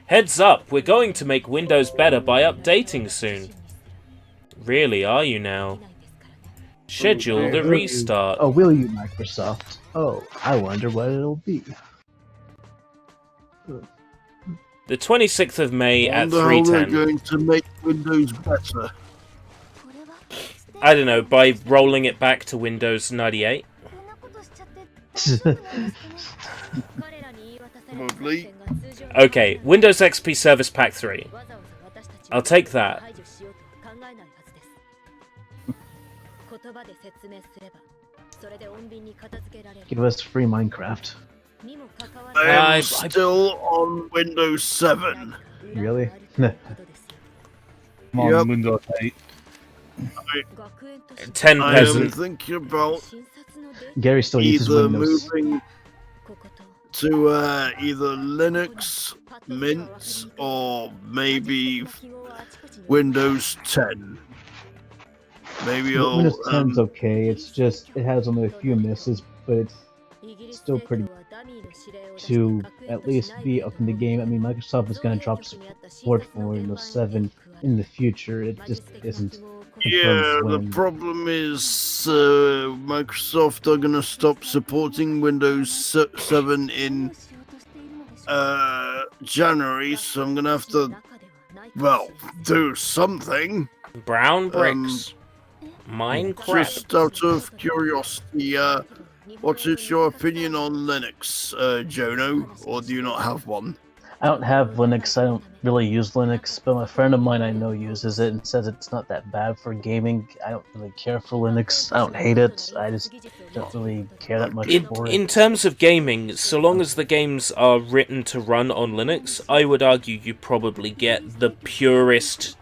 Heads up, we're going to make Windows better by updating soon. Really, are you now? Schedule the restart. Oh, will you, Microsoft? Oh, I wonder what it'll be. The 26th of May at 3:10. How they're going to make Windows better. I don't know, by rolling it back to Windows 98. Probably. Okay, Windows XP Service Pack 3. I'll take that. Give us free Minecraft. I am still on Windows 7. Really? I'm on Yep. Windows 8. 10 I am peasant. thinking about Gary still uses either Windows. moving to either Linux, Mint, or maybe Windows 10. Maybe I'll... Windows 10's okay. It's just it has only a few misses, but it's still pretty to at least be up in the game. I mean, Microsoft is going to drop support for Windows 7 in the future. It just isn't. Yeah, the problem is Microsoft are going to stop supporting Windows 7 in January, so I'm going to have to, well, do something. Brown bricks. Minecraft. Just out of curiosity, what is your opinion on Linux, Jono, or do you not have one? I don't have Linux. I don't really use Linux, but a friend of mine I know uses it and says it's not that bad for gaming. I don't really care for Linux. I don't hate it. I just don't really care that much for it. In terms of gaming, so long as the games are written to run on Linux, I would argue you probably get the purest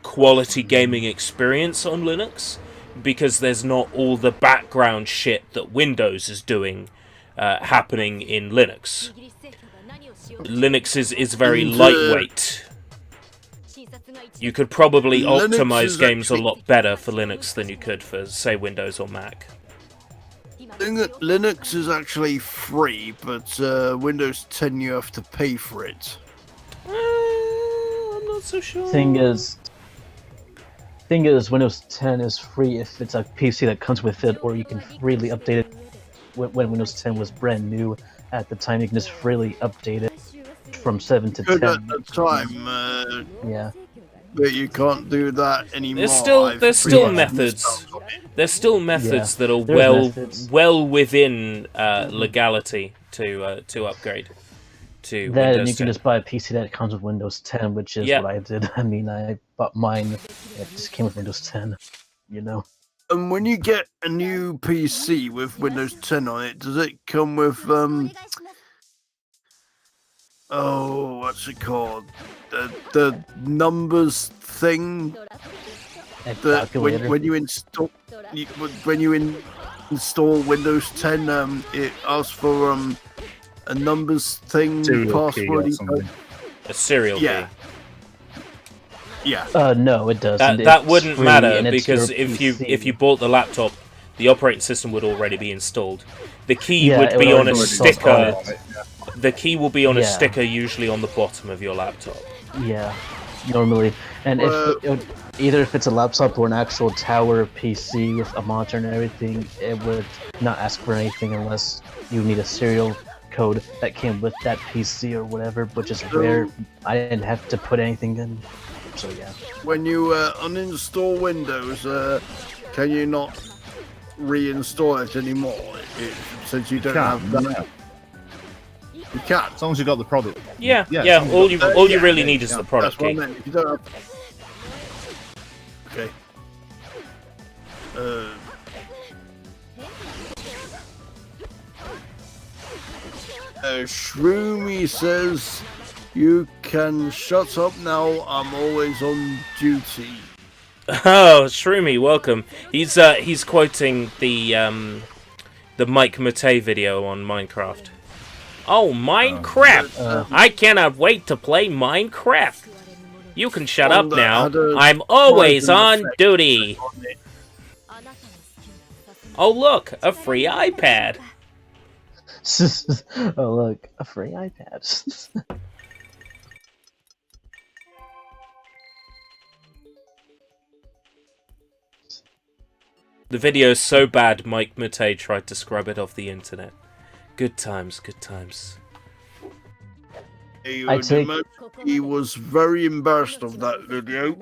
quality gaming experience on Linux, because there's not all the background shit that Windows is doing happening in Linux. Linux is very lightweight. You could probably optimize games a lot better for Linux than you could for, say, Windows or Mac. Linux is actually free, but Windows 10 you have to pay for it. I'm not so sure. Thing is, Windows 10 is free if it's a PC that comes with it, or you can freely update it. When Windows 10 was brand new at the time, you can just freely update it from 7 to 10. Good at the time, Yeah. but you can't do that anymore. There's still methods. There's still methods that are well within legality to upgrade to Then Windows you can 10. just buy a PC that comes with Windows 10, which is what I did. I mean, I bought mine. It just came with Windows 10. You know. And when you get a new PC with Windows 10 on it, does it come with oh, what's it called? The numbers thing. That when you install install Windows 10, it asks for a numbers thing, password. A serial key. Yeah. No, it doesn't. That wouldn't matter, and it's because your if you bought the laptop, the operating system would already be installed. The key would it be would on a already be sticker. installed. The key will be on a sticker, usually on the bottom of your laptop. Yeah, normally. And either if it's a laptop or an actual tower PC with a monitor and everything, it would not ask for anything unless you need a serial code that came with that PC or whatever, which is rare. I didn't have to put anything in, so yeah. When you uninstall Windows, can you not reinstall it anymore since you don't have that. Yeah. You can. As long as you got the product. Yeah. Yeah, All you really yeah, need is the product that's key. what I meant. If you don't have... Okay. Shroomy says, "You can shut up now. I'm always on duty." Oh, Shroomy, welcome. He's quoting the Mike Matei video on Minecraft. Oh, Minecraft! I cannot wait to play Minecraft. You can shut up now. I'm always on duty. Oh, look, a free iPad. Oh look, a free iPad. The video's so bad, Mike Matei tried to scrub it off the internet. Good times, good times. He was very embarrassed of that video.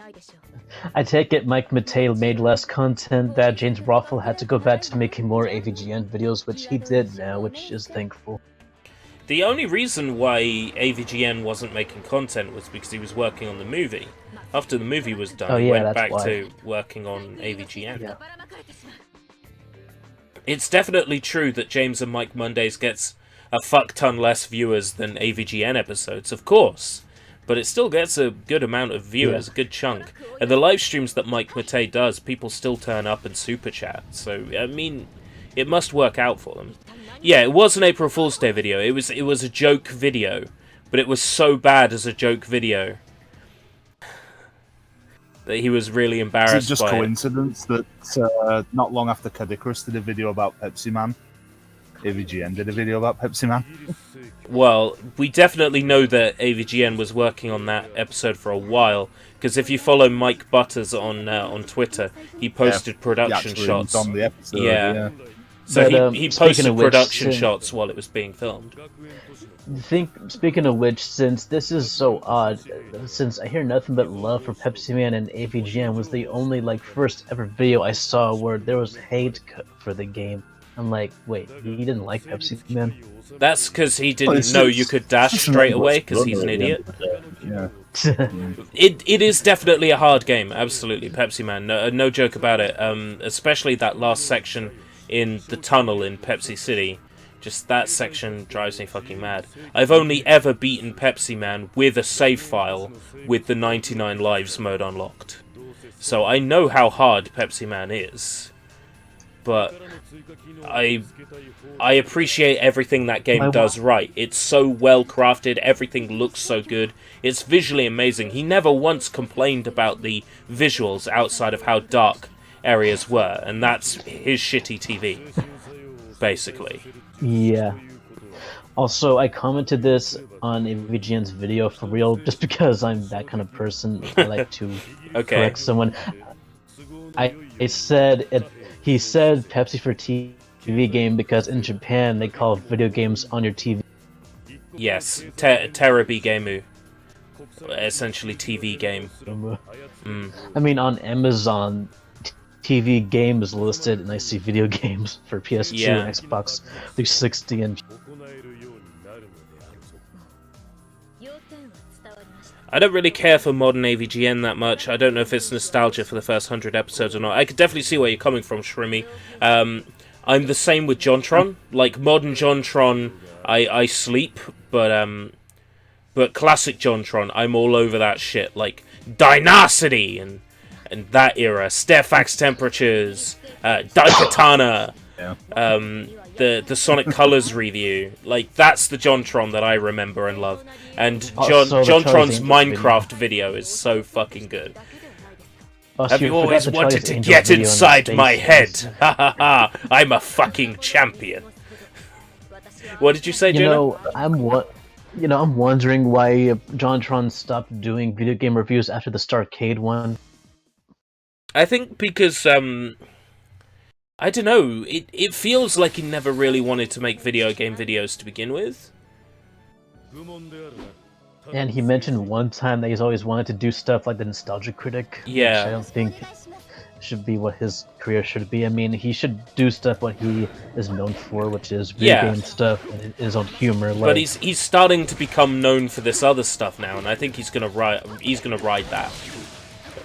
I take it Mike Matei made less content, that James Rothel had to go back to making more AVGN videos, which he did now, which is thankful. The only reason why AVGN wasn't making content was because he was working on the movie. After the movie was done, he went back to working on AVGN. Yeah. It's definitely true that James and Mike Mondays gets a fuck ton less viewers than AVGN episodes, of course. But it still gets a good amount of viewers, a good chunk. And the live streams that Mike Matei does, people still turn up and super chat. So, I mean, it must work out for them. Yeah, it was an April Fool's Day video. It was a joke video. But it was so bad as a joke video that he was really embarrassed by it. Is it just coincidence that not long after Kadikarus did a video about Pepsi Man, AVGN did a video about Pepsi Man? Well, we definitely know that AVGN was working on that episode for a while, because if you follow Mike Butters on Twitter, he posted production shots. On the episode, yeah. So but, he posted production shots while it was being filmed. Speaking of which, since this is so odd, since I hear nothing but love for Pepsi Man, and AVGN was the only first ever video I saw where there was hate for the game. I'm like, wait, he didn't like Pepsi Man? That's because he didn't know you could dash straight away, because he's an idiot. Yeah. It is definitely a hard game, absolutely, Pepsi Man, no joke about it. Especially that last section in the tunnel in Pepsi City. Just that section drives me fucking mad. I've only ever beaten Pepsi Man with a save file with the 99 lives mode unlocked. So I know how hard Pepsi Man is. But I appreciate everything that game does right. It's so well crafted, everything looks so good. It's visually amazing. He never once complained about the visuals outside of how dark areas were, and that's his shitty TV, basically. Yeah. Also, I commented this on AVGN's video for real, just because I'm that kind of person. I like to correct someone. I said he said Pepsi for TV game because in Japan they call video games on your TV. Yes, Terebi Gameu. Essentially TV game. I mean, on Amazon, TV game is listed, and I see video games for PS2 and Xbox 360 and... I don't really care for modern AVGN that much. I don't know if it's nostalgia for the first 100 episodes or not. I could definitely see where you're coming from, Shrimmy. I'm the same with JonTron. Like, modern JonTron, I sleep, but classic JonTron, I'm all over that shit. Like, Dynasty and that era, Stairfax Temperatures, Daikatana, the Sonic Colors review. Like, that's the JonTron that I remember and love. And JonTron's Minecraft video is so fucking good. Have you always wanted to get inside my head? Ha ha ha! I'm a fucking champion. What did you say, Juno? I'm wondering why JonTron stopped doing video game reviews after the Starcade one. I think because, I don't know, it feels like he never really wanted to make video game videos to begin with. And he mentioned one time that he's always wanted to do stuff like the Nostalgia Critic. Yeah. Which I don't think should be what his career should be. I mean, he should do stuff what he is known for, which is video game stuff and his own humor. But he's starting to become known for this other stuff now, and I think he's gonna ride that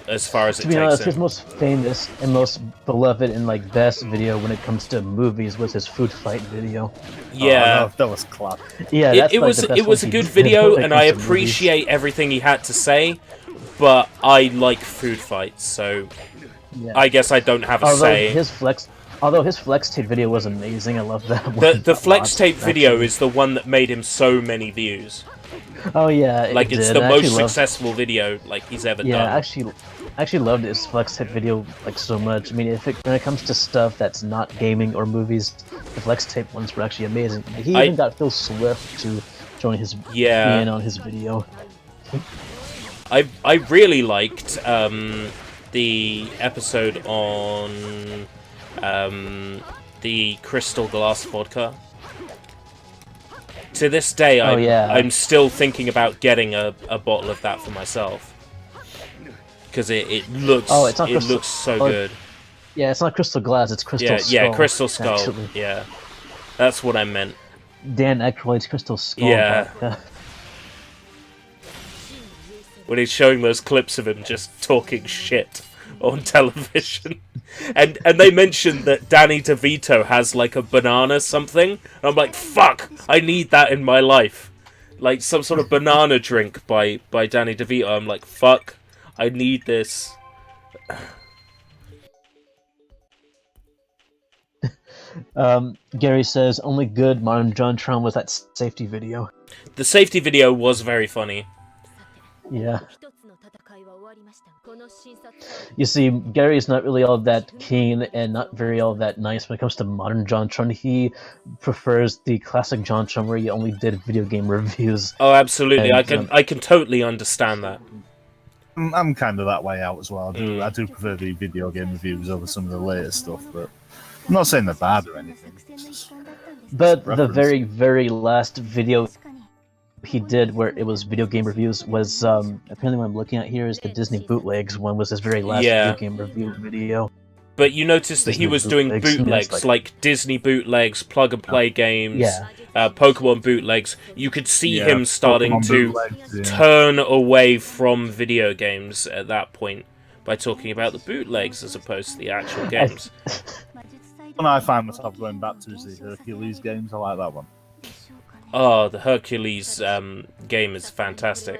as far as it takes him. To be honest, his most famous and most beloved and like best video when it comes to movies was his food fight video. Yeah, no, that was class. Yeah, it was a good video, and I appreciate everything he had to say. But I like food fights, so I guess I don't have a say. Although his flex tape video was amazing, I love that one. The flex tape video is the one that made him so many views. Oh yeah, like it's the most successful video like he's ever done. Yeah, I actually loved his flex tape video like so much. I mean, when it comes to stuff that's not gaming or movies, the flex tape ones were actually amazing. He even got Phil Swift to join his being on his video. I really liked the episode on the Crystal Glass vodka. To this day, I'm still thinking about getting a bottle of that for myself because it looks looks so good. Yeah, it's not Crystal Glass; it's Crystal Skull. Yeah, Crystal Skull. Actually. Yeah, that's what I meant. Dan Aykroyd's Crystal Skull. Yeah. When he's showing those clips of him just talking shit on television. And they mentioned that Danny DeVito has like a banana something. And I'm like, fuck, I need that in my life. Like some sort of banana drink by Danny DeVito. I'm like, fuck, I need this. Gary says, only good modern JonTron was that safety video. The safety video was very funny. Yeah. You see, Gary's not really all that keen and not very all that nice when it comes to modern JonTron. He prefers the classic JonTron where he only did video game reviews. Oh, absolutely. And, I can totally understand that. I'm kind of that way out as well. I do prefer the video game reviews over some of the later stuff, but I'm not saying they're bad or anything. But the very, very last video he did where it was video game reviews was apparently what I'm looking at here is the Disney bootlegs one was his very last video game review video. But you noticed that he was doing bootlegs like Disney bootlegs, plug and play games, Pokemon bootlegs. You could see him starting to turn away from video games at that point by talking about the bootlegs as opposed to the actual games. One I find myself going back to is the Hercules games. I like that one. Oh, the Hercules game is fantastic.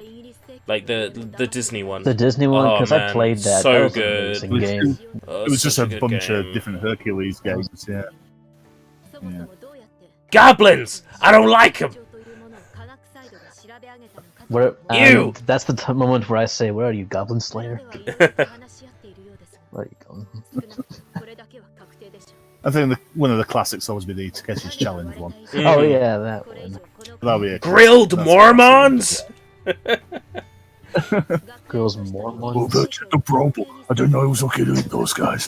Like the Disney one. The Disney one, because I played that. So that was good. An game. It was just a bunch of different Hercules games. Yeah. Goblins! I don't like them. Ew! That's the moment where I say, "Where are you, Goblin Slayer?" Where are you going? I think one of the classics always be the Takeshi's Challenge one. Oh yeah, that one. That'll be Grilled Mormons. Grilled Mormons. Oh, that's the problem. I didn't know I was okay to eat those guys.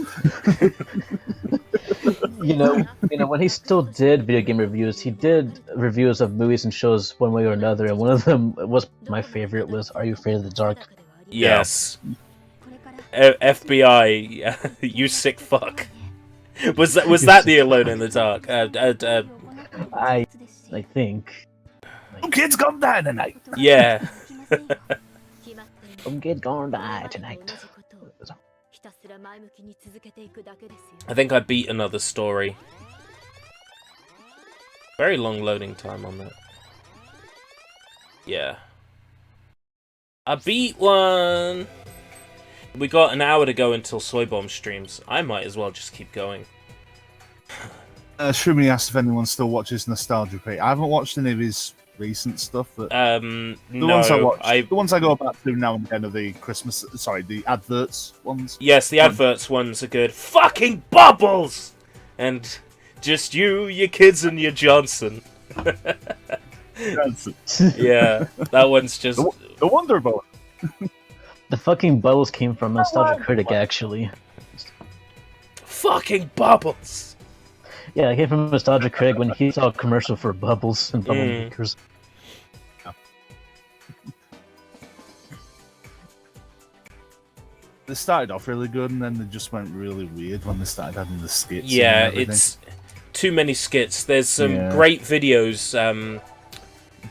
you know, when he still did video game reviews, he did reviews of movies and shows one way or another, and one of them was my favorite was Are You Afraid of the Dark? Yes. FBI, you sick fuck. Was that the Alone in the Dark? I think. Some kid's gonna die tonight. Yeah. Some kid's gonna die tonight. I think I beat another story. Very long loading time on that. Yeah. I beat one! We got an hour to go until Soybomb streams. I might as well just keep going. Shumi asked if anyone still watches Nostalgia Crate. I haven't watched any of his recent stuff, but no, the ones I go back to now and again are the the adverts ones. Yes, the adverts ones are good. Fucking Bubbles! And just you, your kids, and your Johnson. Johnson. Yeah, that one's just... The Wonder Boy. The fucking Bubbles came from Nostalgia Critic, actually. Fucking Bubbles! Yeah, it came from Nostalgia Critic when he saw a commercial for Bubbles and Bubble Makers. They started off really good, and then they just went really weird when they started having the skits. Yeah, and everything. it's too many skits. There's some great videos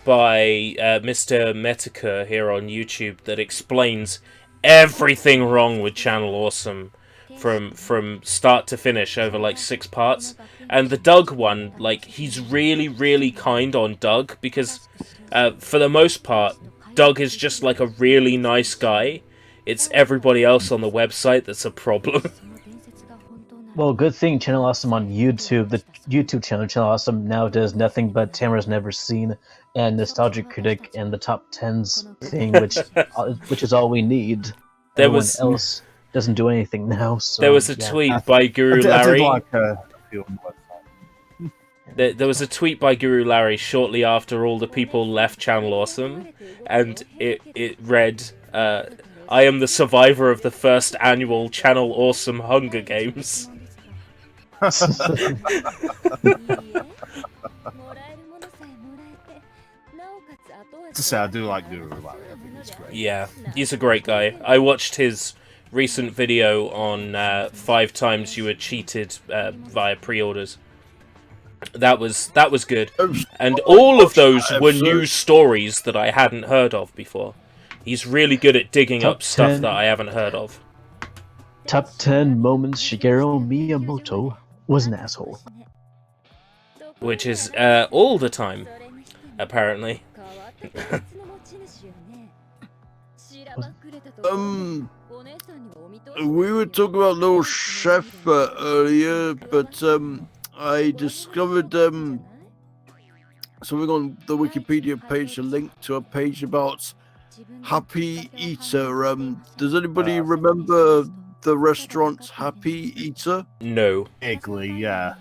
by Mr. Metica here on YouTube that explains everything wrong with Channel Awesome from start to finish over like 6 parts. And the Doug one, like, he's really kind on Doug because for the most part Doug is just like a really nice guy. It's everybody else on the website that's a problem. Well, good thing Channel Awesome on YouTube, the YouTube Channel Awesome, now does nothing but Tamara's Never Seen and Nostalgic Critic and the Top 10s thing, which is all we need. Everyone else doesn't do anything now. So, there was a tweet by Guru Larry. There was a tweet by Guru Larry shortly after all the people left Channel Awesome, and it read, "I am the survivor of the first annual Channel Awesome Hunger Games." To say, I do like Guru Larry. I think he's great. Yeah, he's a great guy. I watched his recent video on 5 times you were cheated via pre-orders. That was good, and all of those were new stories that I hadn't heard of before. He's really good at digging up stuff that I haven't heard of. Top 10 moments Shigeru Miyamoto was an asshole. Which is all the time, apparently. We were talking about Little Chef earlier, but I discovered something on the Wikipedia page, a link to a page about Happy Eater. Does anybody remember the restaurant Happy Eater? No. Vaguely, yeah.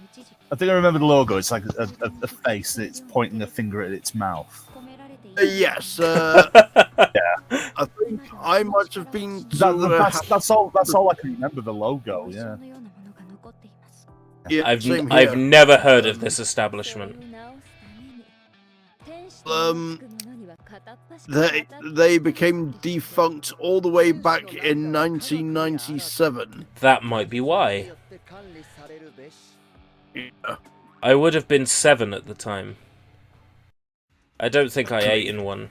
I think I remember the logo. It's like a face that's pointing a finger at its mouth. Yes. Yeah. I think I might have been. That's all I can remember. The logo. Yeah. Yeah, I've never heard of this establishment. They became defunct all the way back in 1997. That might be why. Yeah. I would have been 7 at the time. I don't think I ate in one.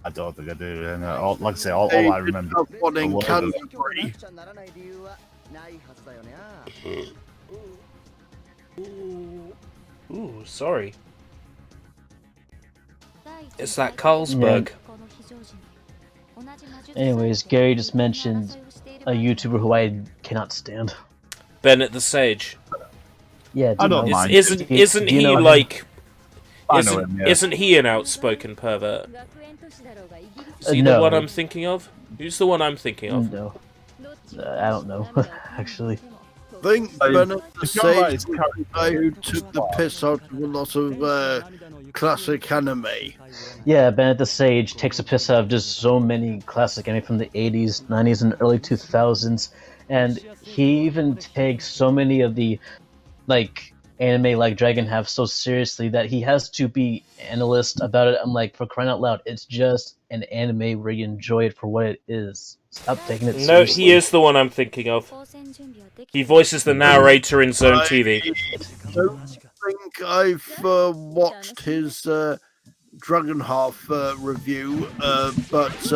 I don't think I do. And like I say, all I remember. One in Canterbury. Ooh, sorry. It's that Carlsberg. Anyways, Gary just mentioned a YouTuber who I cannot stand. Bennett the Sage. Yeah, I don't mind. Isn't he like? Isn't he an outspoken pervert? Is he the one I'm thinking of? Who's the one I'm thinking of? No, I don't know. Actually, I think Bennett the Sage is the guy who took the piss out of a lot of classic anime. Yeah, Bennett the Sage takes a piss out of just so many classic anime from the 80s, 90s, and early 2000s, and he even takes so many of the anime like Dragon Half so seriously that he has to be analyst about it. I'm like, for crying out loud, it's just an anime where you enjoy it for what it is. Stop taking it seriously. No, he is the one I'm thinking of. He voices the narrator in Zone TV. I don't think I've watched his Dragon Half review, but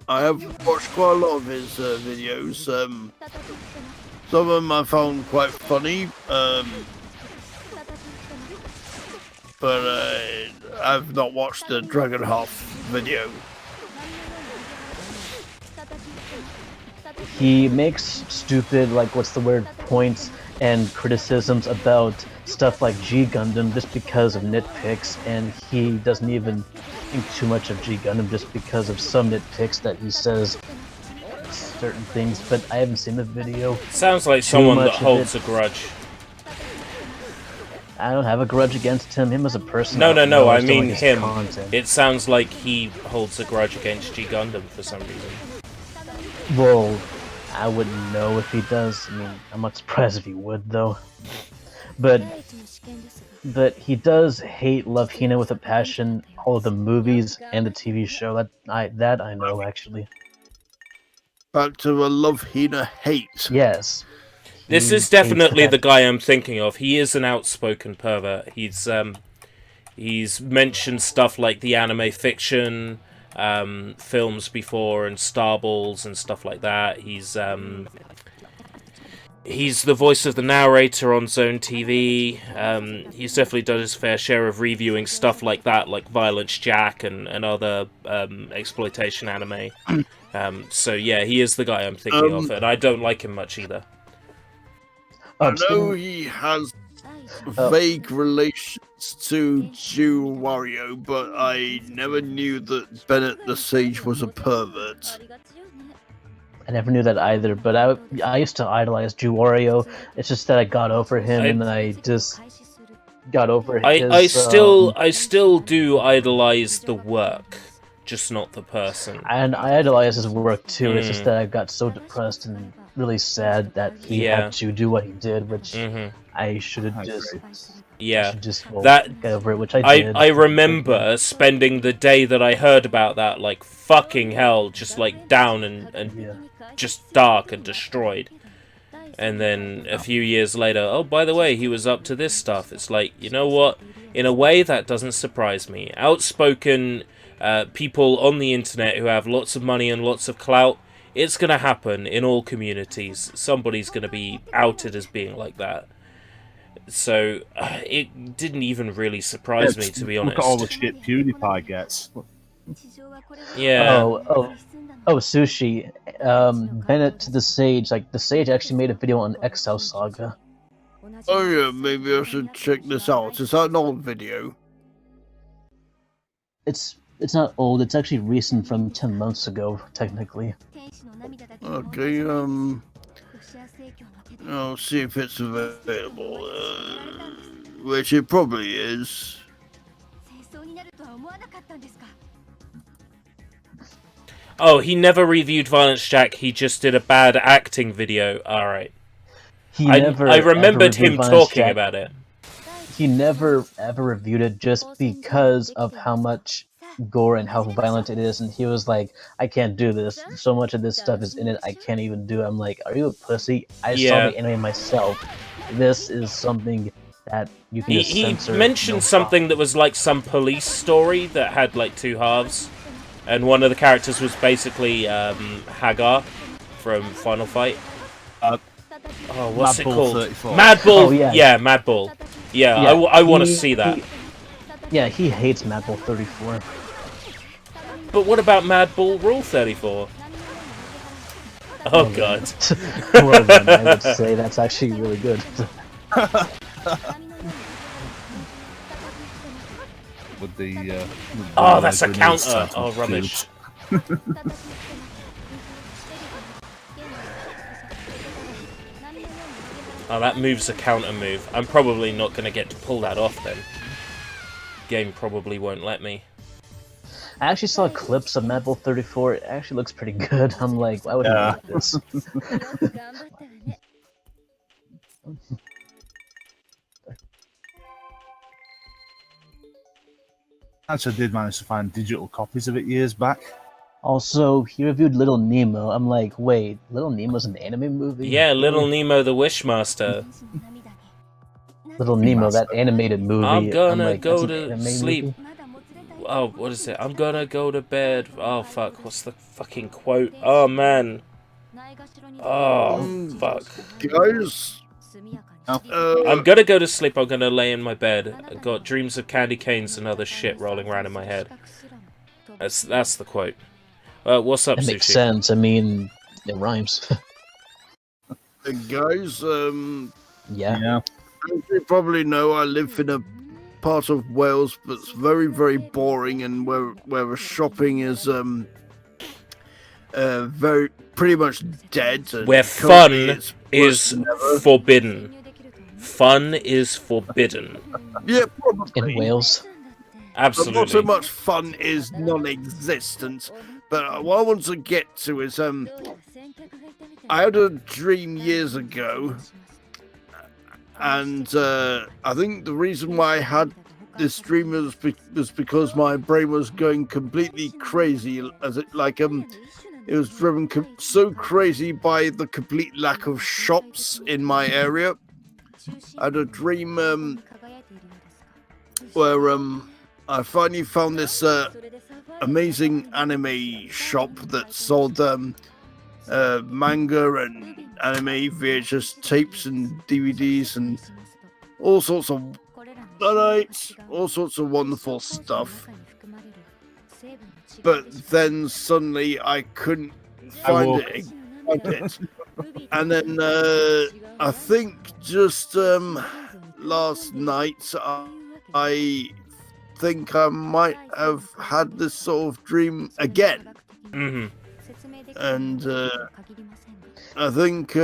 I have watched quite a lot of his videos. Some of them I found quite funny, but I've not watched the Dragon Half video. He makes stupid, points and criticisms about stuff like G Gundam just because of nitpicks, and he doesn't even think too much of G Gundam just because of some nitpicks that he says certain things, but I haven't seen the video. Sounds like someone that holds a grudge. I don't have a grudge against him as a person. No, I mean like him. Content. It sounds like he holds a grudge against G Gundam for some reason. Well, I wouldn't know if he does. I mean, I'm not surprised if he would, though. but he does love Hina with a passion. All of the movies and the TV show that I know actually. Back to a love Hina hate. Yes. This He is definitely hates the guy I'm thinking of. He is an outspoken pervert. He's mentioned stuff like the anime fiction films before and Starballs and stuff like that. He's the voice of the narrator on Zone TV. He's definitely done his fair share of reviewing stuff like that, like Violence Jack and other exploitation anime. So yeah, he is the guy I'm thinking of, and I don't like him much either. I know he has vague relations to Jew Wario, but I never knew that Bennett the Sage was a pervert. I never knew that either, but I used to idolize Jew Wario. It's just that I got over him, and then I just got over his... I still do idolize the work, just not the person. And I idolize his work too. It's just that I got so depressed and really sad that he had to do what he did, which I should have just... Yeah, get over it, which I did. I remember spending the day that I heard about that, like, fucking hell, just, like, down and just dark and destroyed. And then a few years later, oh, by the way, he was up to this stuff. It's like, you know what? In a way, that doesn't surprise me. Outspoken people on the internet who have lots of money and lots of clout, it's going to happen in all communities. Somebody's going to be outed as being like that. So, it didn't even really surprise me, to be honest. Look at all the shit PewDiePie gets. Yeah. Oh, Sushi. Bennett to the Sage. Like, the Sage actually made a video on Exile Saga. Oh yeah, maybe I should check this out. Is that an old video? It's not old. It's actually recent, from 10 months ago, technically. Okay, I'll see if it's available, which it probably is. Oh, he never reviewed Violence Jack, he just did a bad acting video. Alright. I remembered him talking about it. He never ever reviewed it just because of how much gore and how violent it is, and he was like, I can't do this. So much of this stuff is in it, I can't even do it. I'm like, are you a pussy? I saw the anime myself. This is something that you can just censor. He mentioned something that was like some police story that had like two halves, and one of the characters was basically Hagar from Final Fight. What's it called? 34. Mad Bull. Oh, yeah. Yeah, Mad Bull. Yeah, I want to see that. He hates Mad Bull 34. But what about Mad Bull Rule 34? Oh god. Well then, I would say that's actually really good. With the that's a counter. Oh, rubbish. Oh, that move's a counter move. I'm probably not going to get to pull that off then. Game probably won't let me. I actually saw clips of Mad Bull 34. It actually looks pretty good. I'm like, why would I make this? Actually, I did manage to find digital copies of it years back. Also, he reviewed Little Nemo. I'm like, wait, Little Nemo's an anime movie? Yeah, Little Nemo the Wishmaster. Little Nemo, that animated movie. I'm gonna like, go to sleep. Oh, what is it? I'm gonna go to bed. Oh, fuck. What's the fucking quote? Oh, man. Oh, fuck. Guys, I'm gonna go to sleep. I'm gonna lay in my bed. I've got dreams of candy canes and other shit rolling around in my head. That's the quote. What's up, That Sushi? makes sense. I mean, it rhymes. guys, Yeah. as you probably know, I live in a part of Wales that's very, very boring, and where the shopping is very pretty much dead. And Where fun is forbidden. Fun is forbidden. Yeah, probably. In Wales. Absolutely. But not so much fun is non-existent. But what I want to get to is I had a dream years ago, and I think the reason why I had this dream was because my brain was going completely crazy, as it was driven so crazy by the complete lack of shops in my area. I had a dream where I finally found this amazing anime shop that sold manga and anime VHS tapes and DVDs and all sorts of all sorts of wonderful stuff. But then suddenly I couldn't find it. And then I think just last night I think I might have had this sort of dream again. Mm-hmm. And I think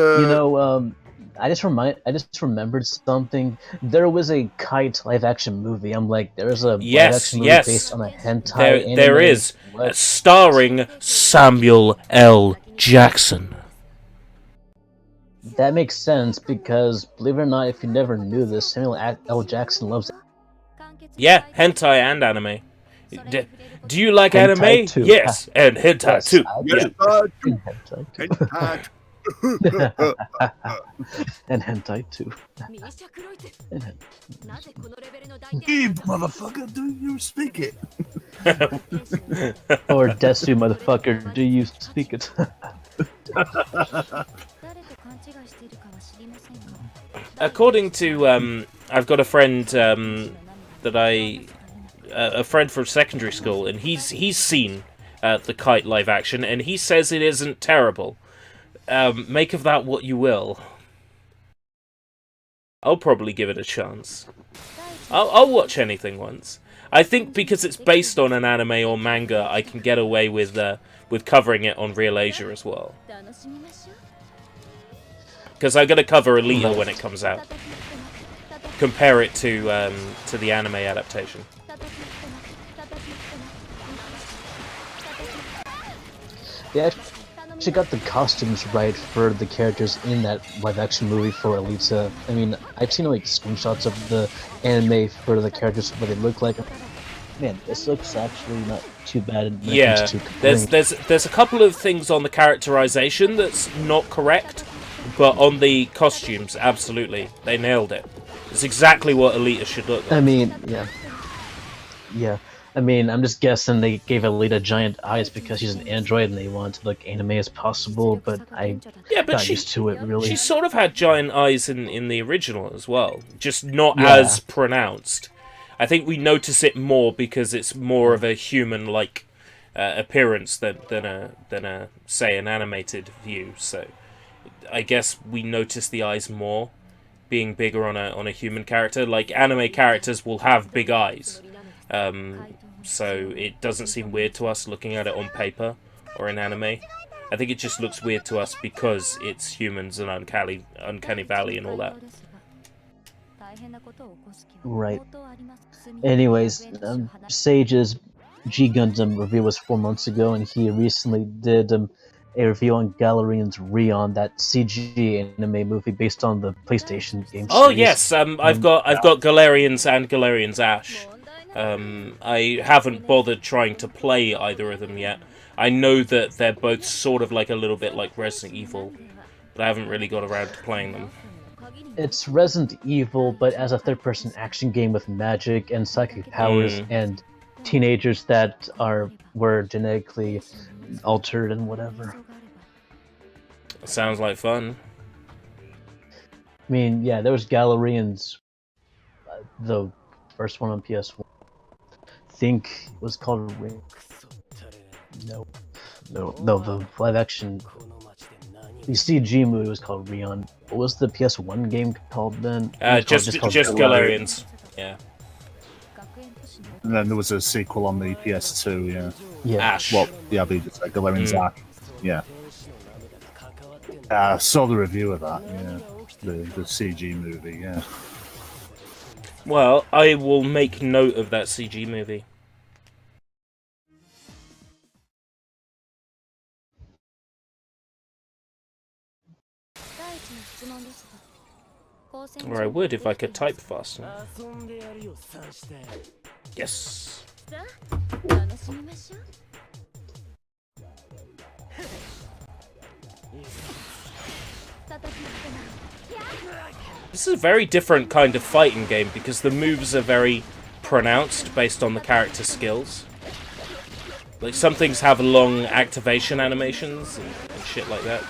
I just remembered something. There was a Kite live action movie. I'm like, there's a live action movie based on a hentai anime. There is, starring Samuel L. Jackson. That makes sense because, believe it or not, if you never knew this, Samuel L. Jackson loves. Yeah, hentai and anime. Do you like hentai anime? Too. Yes, and hentai yes, too. Yes, hentai too. And hentai too. Motherfucker, do you speak it? Or Desu, motherfucker, do you speak it? According to, I've got a friend that a friend from secondary school, and he's seen the Kite live action, and he says it isn't terrible. Make of that what you will. I'll probably give it a chance. I'll watch anything once. I think because it's based on an anime or manga, I can get away with covering it on Real Asia as well. Because I'm gonna cover Alita when it comes out. Compare it to the anime adaptation. They actually got the costumes right for the characters in that live-action movie for Alita. I mean, I've seen like screenshots of the anime for the characters, what they look like. Man, this looks actually not too bad. Yeah, there's a couple of things on the characterization that's not correct, but on the costumes, absolutely, they nailed it. It's exactly what Alita should look like. I mean, yeah. I mean, I'm just guessing they gave Alita giant eyes because she's an android and they wanted to look anime as possible, but I got used to it, really. She sort of had giant eyes in the original as well, just not as pronounced. I think we notice it more because it's more of a human-like appearance than a say an animated view. So I guess we notice the eyes more being bigger on a human character. Like anime characters will have big eyes. So it doesn't seem weird to us looking at it on paper or in anime. I think it just looks weird to us because it's humans and Uncanny Valley and all that. Right. Anyways, Sage's G Gundam review was 4 months ago, and he recently did a review on Galarian's Rion, that CG anime movie based on the PlayStation game series. Oh yes, I've got Galarian's and Galarian's Ash. I haven't bothered trying to play either of them yet. I know that they're both sort of like a little bit like Resident Evil, but I haven't really got around to playing them. It's Resident Evil, but as a third-person action game with magic and psychic powers and teenagers that were genetically altered and whatever. Sounds like fun. I mean, yeah, there was Galarian's, the first one on PS1. I think it was called No, the live-action. The CG movie was called Rion. What was the PS1 game called then? Just Galarian's. Yeah. And then there was a sequel on the PS2, yeah. Ash. Well, yeah, they just like Galarian's Ash. Yeah. I saw the review of that, yeah. The CG movie, yeah. Well, I will make note of that CG movie. Or I would if I could type faster. Yes. This is a very different kind of fighting game because the moves are very pronounced based on the character skills. Like, some things have long activation animations and shit like that.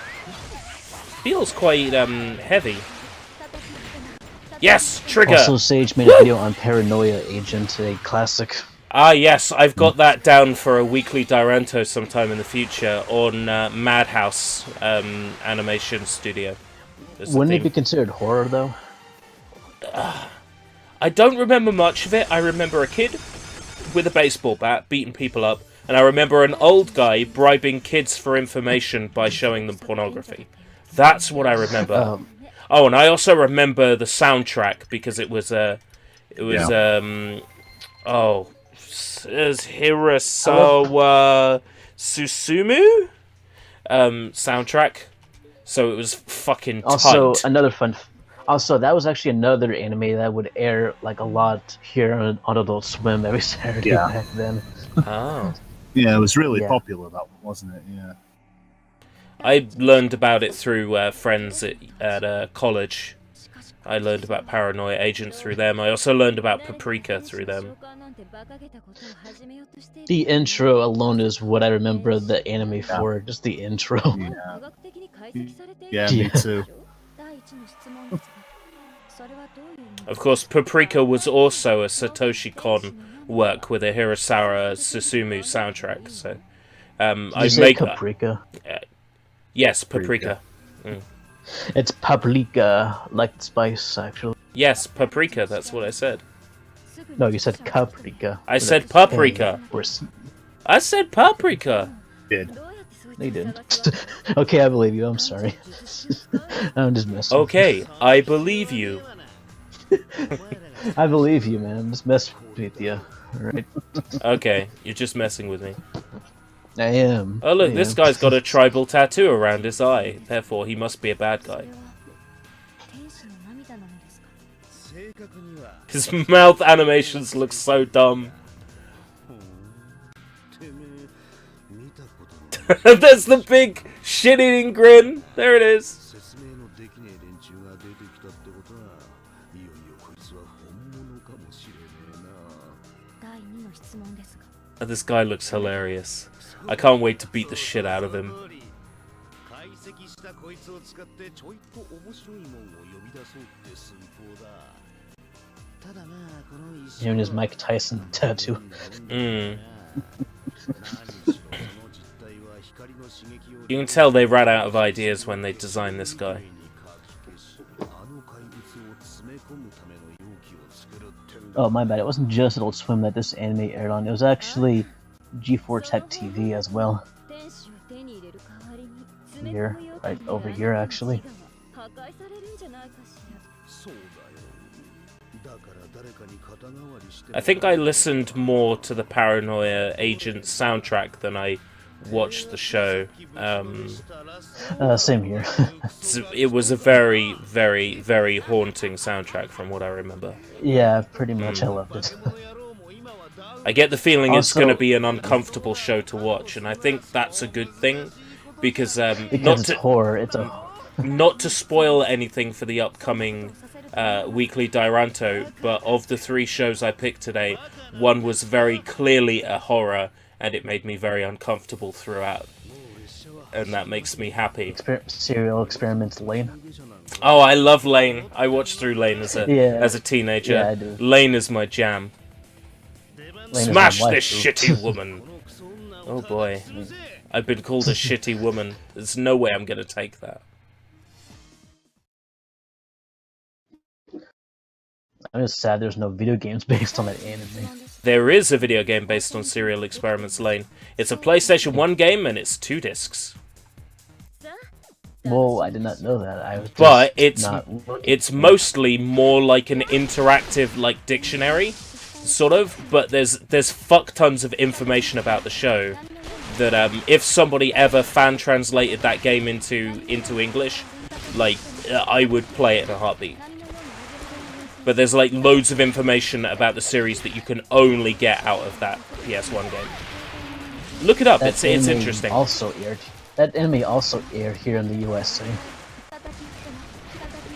Feels quite heavy. Yes, trigger! Also, Sage made a video on Paranoia Agent, a classic. Ah, yes, I've got that down for a weekly Diranto sometime in the future on Madhouse Animation Studio. Wouldn't it be considered horror, though? I don't remember much of it. I remember a kid with a baseball bat beating people up, and I remember an old guy bribing kids for information by showing them pornography. That's what I remember. Oh, and I also remember the soundtrack because it was Hirasawa Susumu soundtrack. So it was fucking Also, tight. another fun. Also, that was actually another anime that would air like a lot here on Adult Swim every Saturday back then. Oh. Yeah, it was really popular, that one, wasn't it? Yeah. I learned about it through friends at college. I learned about Paranoia Agent through them. I also learned about Paprika through them. The intro alone is what I remember the anime for, just the intro. Yeah, me too. Of course, Paprika was also a Satoshi Kon work with a Hirasawa Susumu soundtrack. So, I make Paprika. Yes, Paprika. It's paprika, like the spice, actually. Yes, Paprika. That's what I said. No, you said caprika. I said paprika. I said paprika. Did. They didn't. Okay, I believe you. I'm sorry. I'm just messing. Okay, I believe you. I believe you, man. I'm just messing with you. Alright. Okay, you're just messing with me. I am. Oh look, this guy's got a tribal tattoo around his eye. Therefore, he must be a bad guy. His mouth animations look so dumb. There's the big shit-eating grin. There it is. Oh, this guy looks hilarious. I can't wait to beat the shit out of him. Even his Mike Tyson tattoo. You can tell they ran out of ideas when they designed this guy. Oh, my bad. It wasn't just Adult Swim that this anime aired on. It was actually G4 Tech TV as well. Here, right over here, actually. I think I listened more to the Paranoia Agent soundtrack than I watched the show. Same here. It was a very, very, very haunting soundtrack from what I remember. Yeah, pretty much. I loved it. I get the feeling it's Also- going to be an uncomfortable show to watch, and I think that's a good thing, because Because it's horror. It's a... not to spoil anything for the upcoming weekly Diranto, but of the 3 shows I picked today, one was very clearly a horror, and it made me very uncomfortable throughout. And that makes me happy. Serial Experiments Lane. Oh, I love Lane. I watched through Lane as a teenager. Yeah, I do. Lane is my jam. Lane Smash is my this wife, shitty woman! Oh boy. I've been called a shitty woman. There's no way I'm gonna take that. I'm just sad there's no video games based on that anime. There is a video game based on Serial Experiments Lane. It's a PlayStation 1 game and it's 2 discs. Well, I did not know that. I was just But not it's mostly more like an interactive like dictionary, sort of, but there's fuck tons of information about the show that if somebody ever fan translated that game into English, like I would play it in a heartbeat. but there's like loads of information about the series that you can only get out of that PS1 game. Look it up, it's interesting. That anime also aired here in the USA.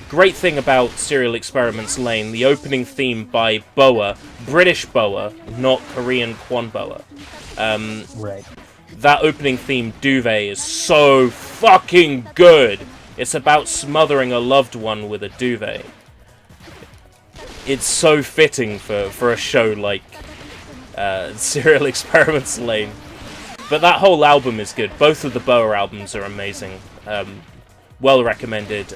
Great thing about Serial Experiments Lane, the opening theme by Boa, British Boa, not Korean Kwon Boa. Right. That opening theme, Duvet, is so fucking good. It's about smothering a loved one with a duvet. It's so fitting for a show like Serial Experiments Lane. But that whole album is good. Both of the Boa albums are amazing. Well recommended.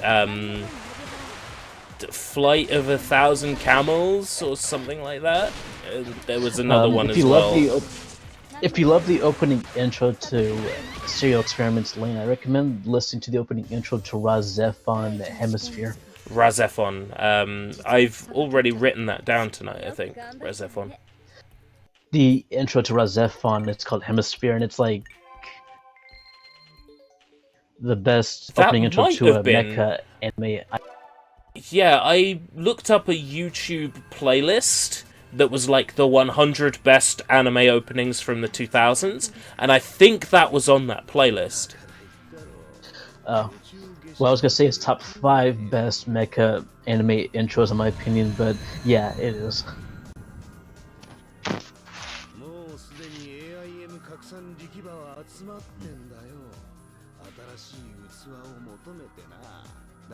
Flight of 1,000 Camels or something like that. There was another one as well. If you love the opening intro to Serial Experiments Lane, I recommend listening to the opening intro to Razefon Hemisphere. Razefon. I've already written that down tonight, I think. Razefon. The intro to Razefon, it's called Hemisphere, and it's like the best opening intro to a mecha anime. Yeah, I looked up a YouTube playlist that was like the 100 best anime openings from the 2000s, and I think that was on that playlist. Oh. Well, I was gonna say it's top 5 best mecha anime intros in my opinion, but yeah, it is.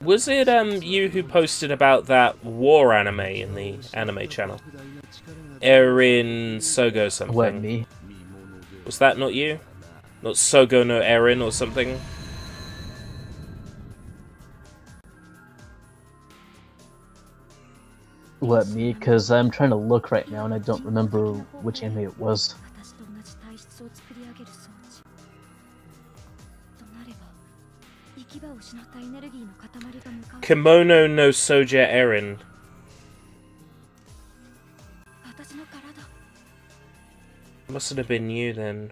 Was it you who posted about that war anime in the anime channel? Erin Sogo something. What, me? Was that not you? Not Sogo no Erin or something? What, me? Because I'm trying to look right now and I don't remember which anime it was. Kimono no Soja Erin. Must have been you then.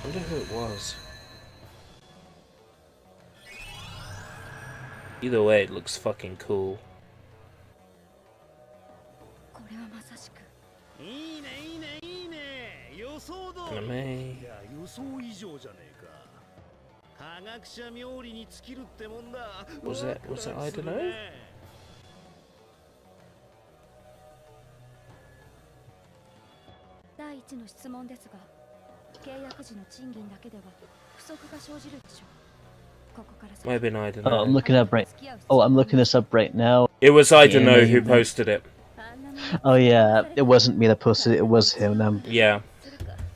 I wonder who it was. Either way, it looks fucking cool. Anime. Was it I don't know? Might have been I don't know. I'm looking up right. Oh, I'm looking this up right now. It was I don't know who posted it. Oh yeah, it wasn't me that posted it. It was him. Yeah.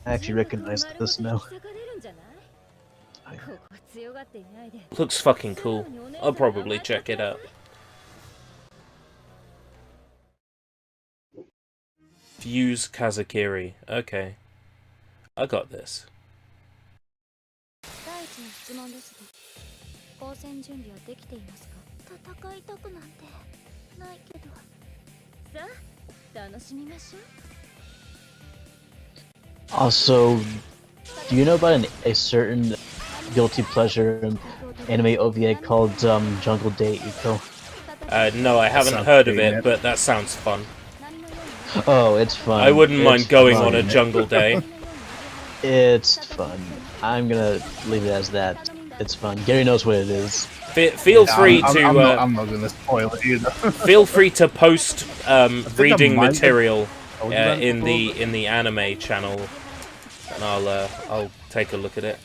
I actually recognize this now. Looks fucking cool. I'll probably check it out. Fuse Kazakiri. Okay. I got this. Also, do you know about a certain guilty pleasure anime OVA called Jungle Day Eco? No, I haven't heard of it, but that sounds fun. Oh, it's fun. I wouldn't mind going on a jungle day. It's fun. I'm gonna leave it as that. It's fun. Gary knows what it is. Feel free to. I'm not gonna spoil it either. Feel free to post reading material in the anime channel, and I'll take a look at it.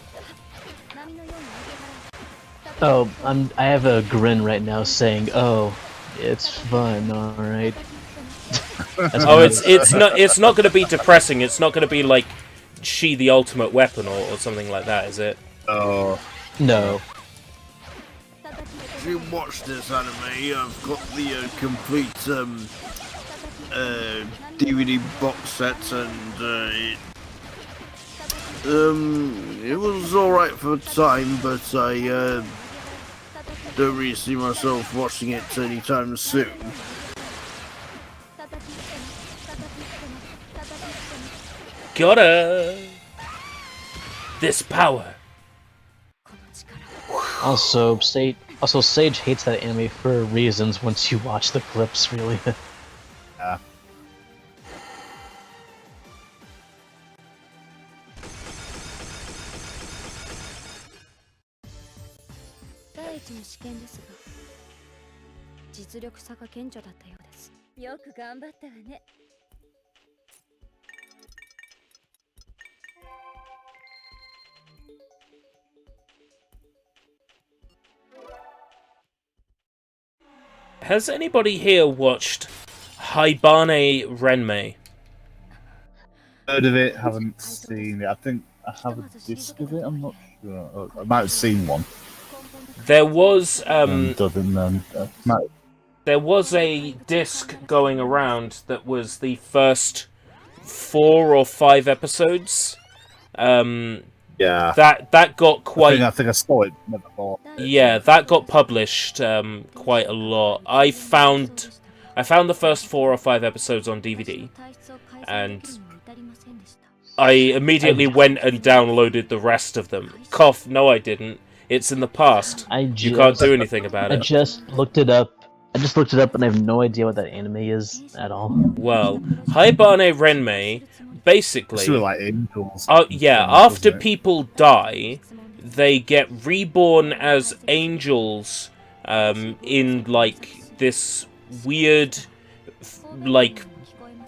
Oh, I have a grin right now saying, "Oh, it's fun, all right." Oh, it's not going to be depressing. It's not going to be like She the Ultimate Weapon or something like that, is it? Oh no. If you watch this anime, I've got the complete DVD box set, and it was alright for the time, but I don't really see myself watching it anytime soon. Gotta. this power. Also, Sage hates that anime for reasons once you watch the clips, really. Yeah. Has anybody here watched Haibane Renmei? Heard of it, haven't seen it. I think I have a disc of it, I'm not sure. I might have seen one. There was there was a disc going around that was the first 4 or 5 episodes. Yeah. That got quite. I think I saw it. Never bought it. Yeah, that got published quite a lot. I found the first 4 or 5 episodes on DVD, and I immediately went and downloaded the rest of them. Cough, no I didn't. It's in the past. You can't do anything about it. I just looked it up and I have no idea what that anime is at all. Well, Haibane Renmei, basically... It's sort of like angels. Yeah, after people die, they get reborn as angels in, like, this weird, like,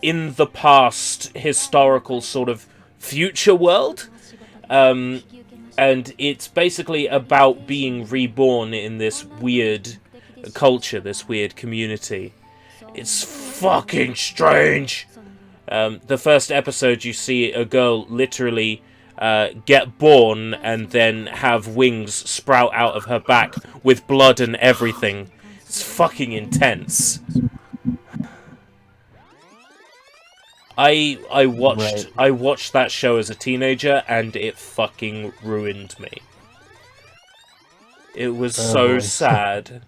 in the past historical sort of future world. And it's basically about being reborn in this weird culture, this weird community. It's fucking strange. The first episode, you see a girl literally get born and then have wings sprout out of her back with blood and everything. It's fucking intense. I watched that show as a teenager and it fucking ruined me. It was so sad.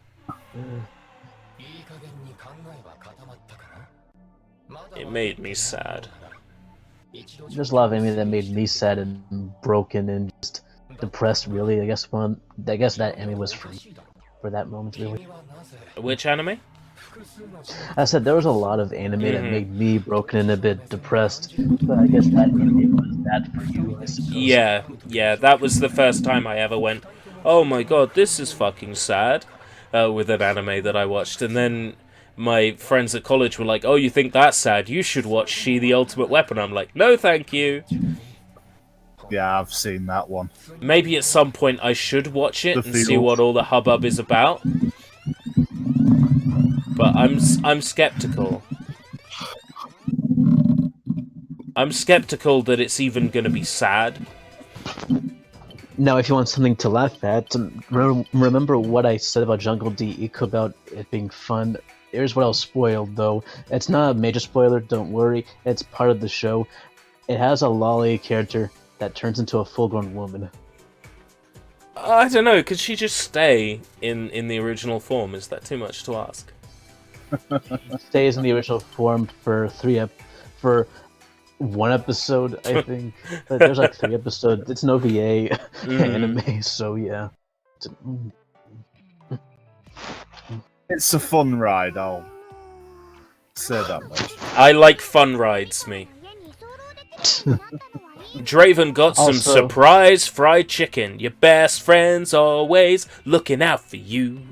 It made me sad. There's a lot of anime that made me sad and broken and just depressed, really. I guess that anime was for that moment, really. Which anime? I said there was a lot of anime that made me broken and a bit depressed, but I guess that anime was that for you, I suppose. Yeah, that was the first time I ever went, oh my god, this is fucking sad, with an anime that I watched, and then my friends at college were like, oh, you think that's sad? You should watch She the Ultimate Weapon. I'm like, no thank you. Yeah, I've seen that one. Maybe at some point I should watch it and see what all the hubbub is about. But I'm skeptical. I'm skeptical that it's even going to be sad. Now, if you want something to laugh at, remember what I said about Jungle DX about it being fun. Here's what I'll spoil, though. It's not a major spoiler, don't worry. It's part of the show. It has a lolly character that turns into a full-grown woman. I don't know, could she just stay in the original form? Is that too much to ask? Stays in the original form for one episode, I think. But there's like 3 episodes. It's an OVA anime, so yeah. It's a fun ride, I'll say that much. I like fun rides, me. Draven got some surprise fried chicken. Your best friend's always looking out for you.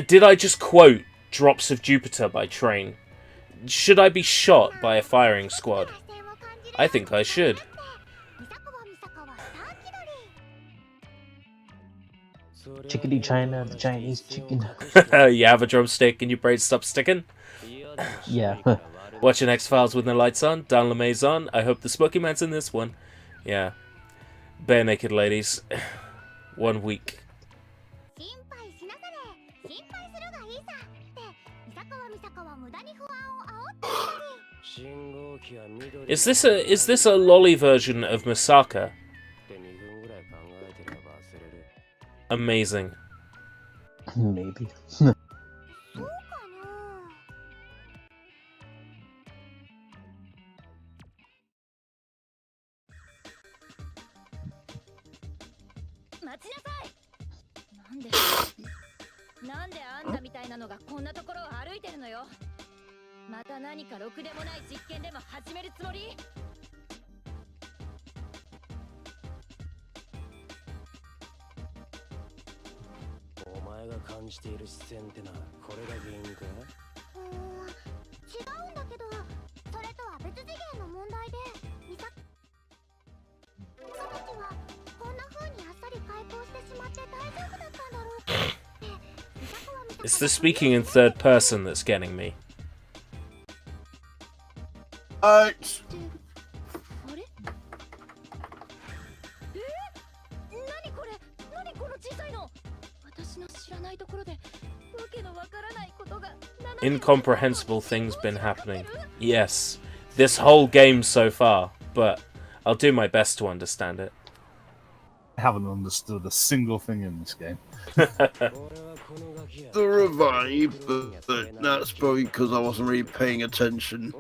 Did I just quote Drops of Jupiter by Train? Should I be shot by a firing squad? I think I should. Chickadee China, the Chinese chicken. You have a drumstick and your brain stops sticking? Yeah. Watching X-Files with no lights on, Dan LeMay's on. I hope the Smoky Man's in this one. Yeah. Bare naked ladies. 1 week. Is this a lolly version of Masaka? Amazing. Maybe. なんであんたみたいなのがこんなところを歩いてるのよ。また何かろくでもない実験でも始めるつもり？お前が感じている視線ってのはこれが原因か？違うんだけど、それとは別次元の問題で、そたちはこんな風にあっさり開口してしまって大丈夫だったんだろうかって。It's the speaking in third person that's getting me. はい。あれ？何これ？何この小さいの？私の知らないところでわけのわからないことが。Incomprehensible things been happening. Yes, this whole game so far, but I'll do my best to understand it. I haven't understood a single thing in this game. The revive, but that's probably because I wasn't really paying attention.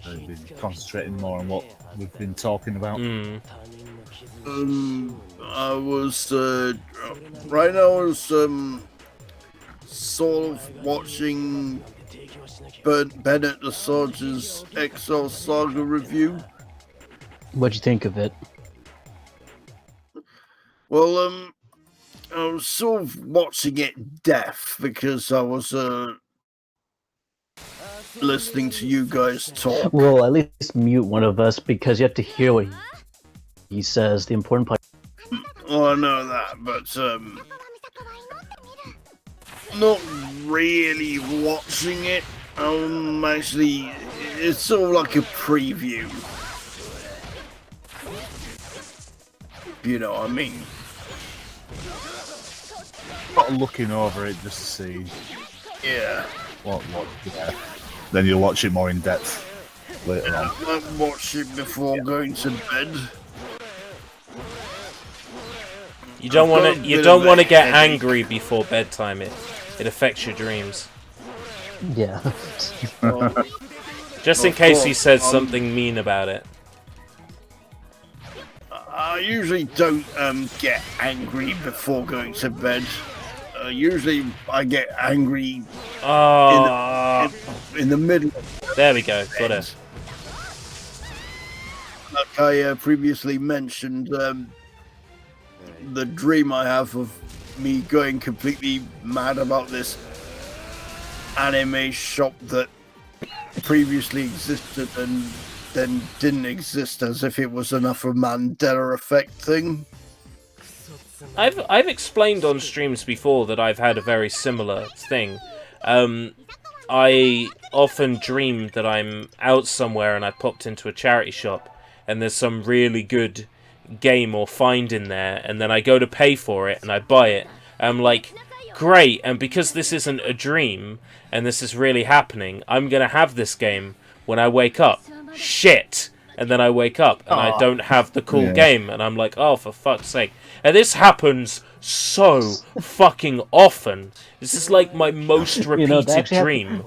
I've been concentrating more on what we've been talking about. I was right now. I was sort of watching Bennett the Soldier's Exile Saga review. What'd you think of it? Well, I was sort of watching it deaf because I was listening to you guys talk. Well, at least mute one of us because you have to hear what he says. The important part. Oh, I know that, but not really watching it. Actually, it's sort of like a preview. You know what I mean? Not looking over it just to see. Yeah. What? Yeah. Then you'll watch it more in depth later on. I watch it before going to bed. You don't want to. You don't want to get angry before bedtime. It affects your dreams. Yeah. Just in case he says something mean about it. I usually don't get angry before going to bed. Usually I get angry in the middle. There we go. Got it. Like I previously mentioned, the dream I have of me going completely mad about this anime shop that previously existed and then didn't exist, as if it was enough of a Mandela effect thing. I've explained on streams before that I've had a very similar thing. I often dream that I'm out somewhere and I popped into a charity shop and there's some really good game or find in there, and then I go to pay for it and I buy it. I'm like, great, and because this isn't a dream and this is really happening, I'm gonna have this game when I wake up. Shit! And then I wake up and I don't have the cool game, and I'm like, oh, for fuck's sake. And this happens so fucking often. This is like my most repeated dream.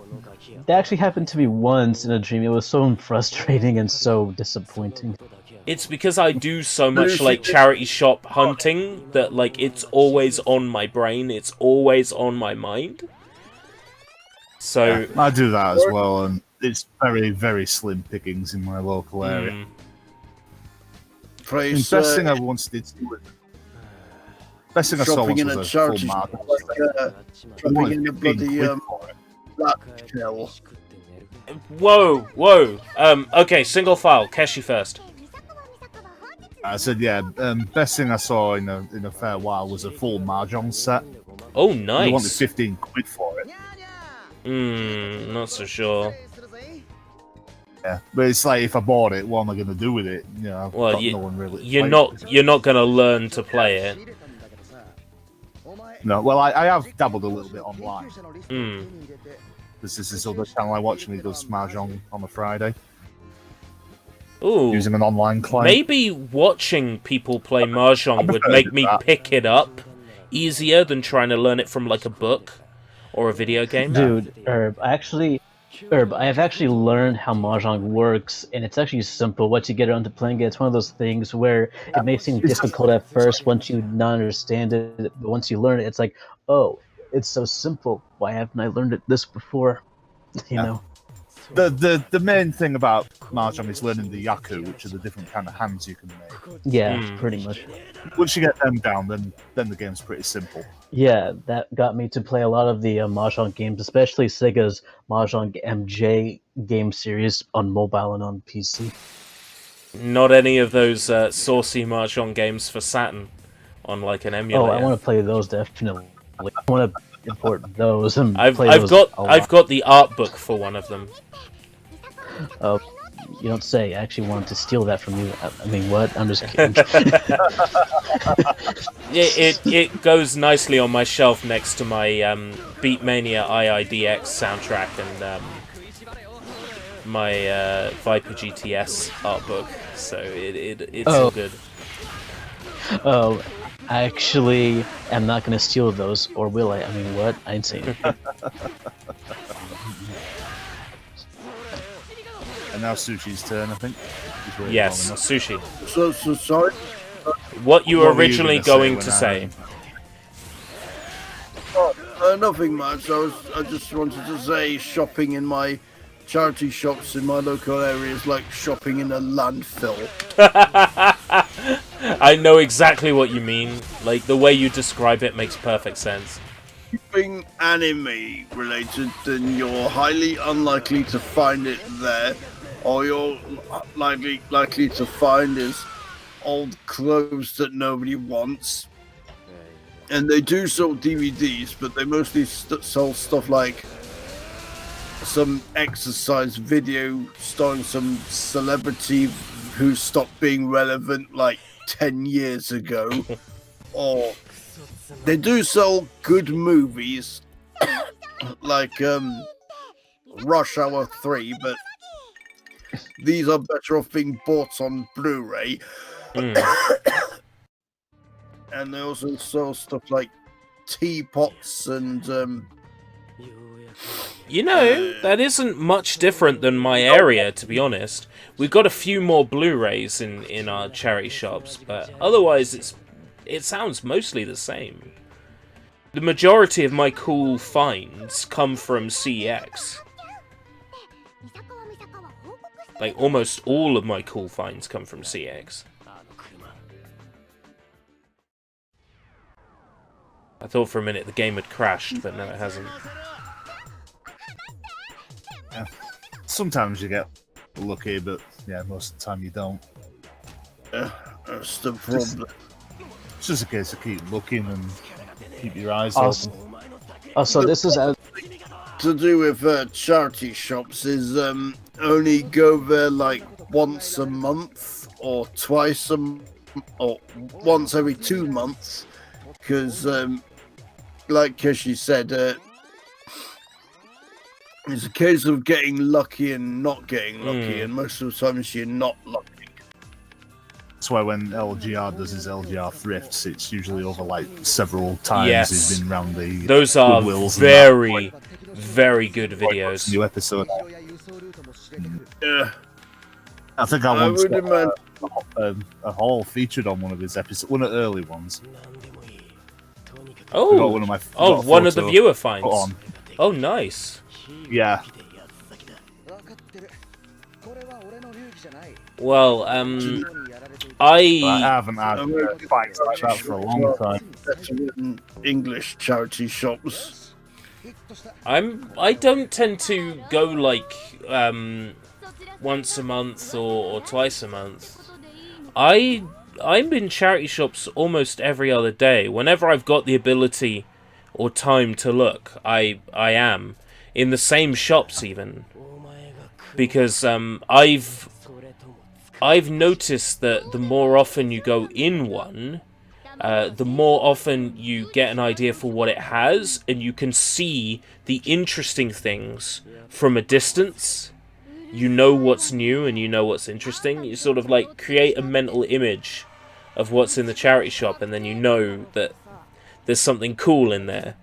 That actually happened to me once in a dream. It was so frustrating and so disappointing. It's because I do so much like charity shop hunting that like it's always on my brain, it's always on my mind. So I do that as well, and it's very, very slim pickings in my local area. The best thing I once did do it. Best thing I saw once was a full market. Shopping in the bloody black shell. Whoa. Okay, single file. Keshi first. I said, yeah. Best thing I saw in a fair while was a full mahjong set. Oh, nice. They wanted 15 quid for it. Not so sure. Yeah, but it's like if I bought it, what am I going to do with it? You know, well, no one really you're not going to learn to play it. No, well, I have dabbled a little bit online. Because this is other channel I watch, and he does mahjong on a Friday. Ooh, using an online client. Maybe watching people play mahjong would make me pick it up easier than trying to learn it from like a book or a video game. Dude, Herb, actually, Herb, I have actually learned how Mahjong works, and it's actually simple. Once you get around to playing it, it's one of those things where it may seem difficult at first once you not understand it, but once you learn it, it's like, oh, it's so simple. Why haven't I learned it this before? You Yeah. know? The main thing about Mahjong is learning the yaku, which are the different kind of hands you can make. Yeah, pretty much. Once you get them down, then the game's pretty simple. Yeah, that got me to play a lot of the Mahjong games, especially Sega's Mahjong MJ game series on mobile and on PC. Not any of those saucy Mahjong games for Saturn on like an Oh, emulator. I want to play those definitely. I want to import those and I've play those. I've got the art book for one of them. You don't say. I actually wanted to steal that from you. I mean, what? I'm just kidding. It goes nicely on my shelf next to my Beatmania IIDX soundtrack and my Viper GTS art book. So it's all good. Oh, I actually am not going to steal those, or will I? I mean, what? I ain't saying. And now Sushi's turn, I think. Yes, Sushi. So sorry. What you were What were you originally gonna say going when to I- say? Nothing much. I just wanted to say shopping in my charity shops in my local area is like shopping in a landfill. I know exactly what you mean. Like, the way you describe it makes perfect sense. Being anime related, then you're highly unlikely to find it there. All you're likely to find is old clothes that nobody wants. And they do sell DVDs, but they mostly sell stuff like some exercise video starring some celebrity who stopped being relevant like 10 years ago. Or they do sell good movies like Rush Hour 3, but these are better off being bought on Blu-ray. And they also sell stuff like teapots and You know, that isn't much different than my area, to be honest. We've got a few more Blu-rays in our charity shops, but otherwise it sounds mostly the same. The majority of my cool finds come from CEX. Like, almost all of my cool finds come from CX. I thought for a minute the game had crashed, but no, it hasn't. Yeah. Sometimes you get lucky, but yeah, most of the time you don't. that's the problem. It's just a case of keep looking and keep your eyes Also, open. so this is To do with charity shops is only go there like once a month or twice or once every 2 months, because like Kishi said, it's a case of getting lucky and not getting lucky, and most of the times you're not lucky. That's why when LGR does his LGR thrifts, it's usually over like several times. Yes. He's been round the Those are Goodwills and very, very good that. videos. New episode. Yeah, I think I I once would got imagine. a haul featured on one of his episodes, one of the early ones. I got Oh, one of my one of the photo viewer put finds. on. Oh, nice. Yeah, Well, but I I haven't had fights like that for a long time. Better in English charity shops. I don't tend to go like once a month or twice a month. I'm in charity shops almost every other day. Whenever I've got the ability or time to look, I am in the same shops even, because I've noticed that the more often you go in one, the more often you get an idea for what it has, and you can see the interesting things from a distance. You know what's new and you know what's interesting. You sort of like create a mental image of what's in the charity shop, and then you know that there's something cool in there.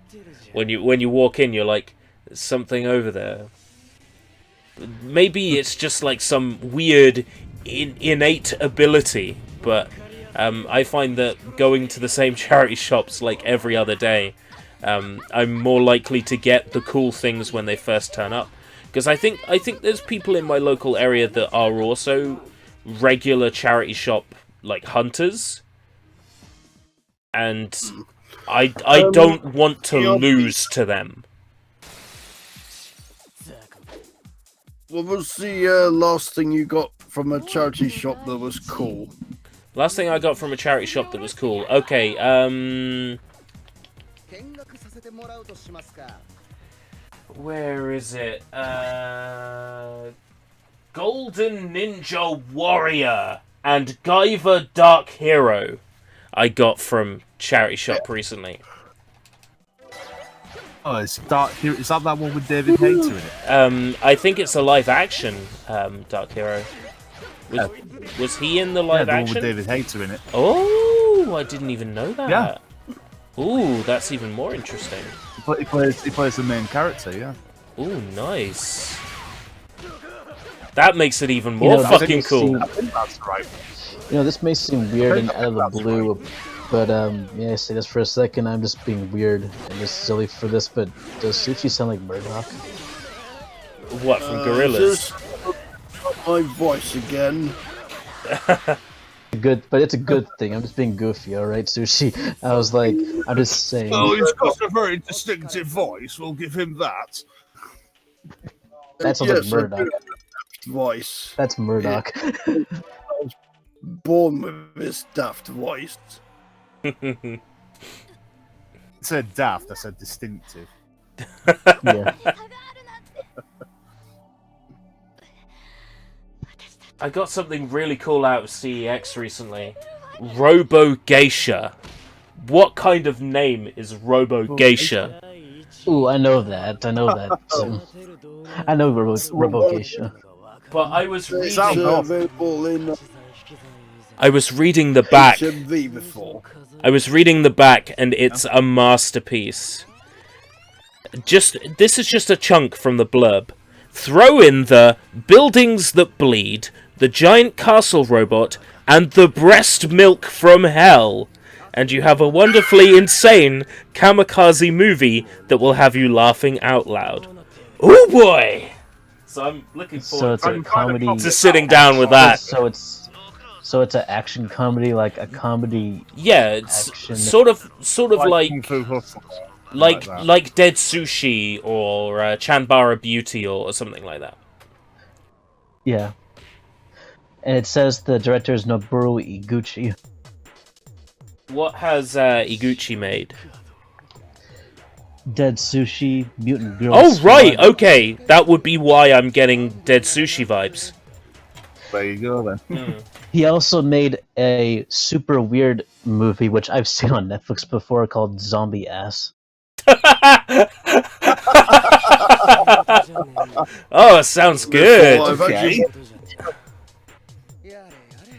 When you walk in, you're like, there's something over there. Maybe it's just like some weird innate ability, but I find that going to the same charity shops like every other day, I'm more likely to get the cool things when they first turn up. Because I think there's people in my local area that are also regular charity shop like hunters, and I don't want to lose to them. What was the last thing you got from a charity shop that was cool? Last thing I got from a charity shop that was cool. Okay, where is it? Golden Ninja Warrior and Guyver Dark Hero I got from charity shop recently. Oh, it's Dark Hero. Is that one with David Hayter in it? I think it's a live action Dark Hero. Was he in the live the action? one with David Hayter in it. Oh, I didn't even know that. Yeah. Ooh, that's even more interesting. He plays the main character, yeah. Ooh, nice. That makes it even more fucking cool. I think that's right. This may seem weird and out of the blue, but yeah, I say this for a second. I'm just being weird and just silly for this, but does Sushi sound like Murdoch? What, from Gorillas? My voice again. Good, but it's a good thing. I'm just being goofy, all right, Sushi. I was like, I'm just saying. Oh, he's got a very distinctive voice. We'll give him that. That sounds like Murdoch. Voice. That's Murdoch. Born with this daft voice. It said daft. I said distinctive. Yeah. I got something really cool out of CEX recently. Robo Geisha. What kind of name is Robo Geisha? Ooh, I know that. I know that. I know Robo Geisha. But I was reading. I was reading the back. Before. I was reading the back, and it's a masterpiece. This is just a chunk from the blurb. Throw in the buildings that bleed, the giant castle robot, and the breast milk from hell, and you have a wonderfully insane kamikaze movie that will have you laughing out loud. Oh boy! So I'm looking forward So it's a comedy. to sitting down with that. So it's an action comedy, like a comedy. Yeah, it's action. sort of like Kung Fu Hustle. like Dead Sushi or Chanbara Beauty or something like that. Yeah. And it says the director is Noboru Iguchi. What has Iguchi made? Dead Sushi, Mutant Girl. Oh, Squad. right, okay. That would be why I'm getting Dead Sushi vibes. There you go, then. He also made a super weird movie, which I've seen on Netflix before, called Zombie Ass. Oh, it sounds good. Okay.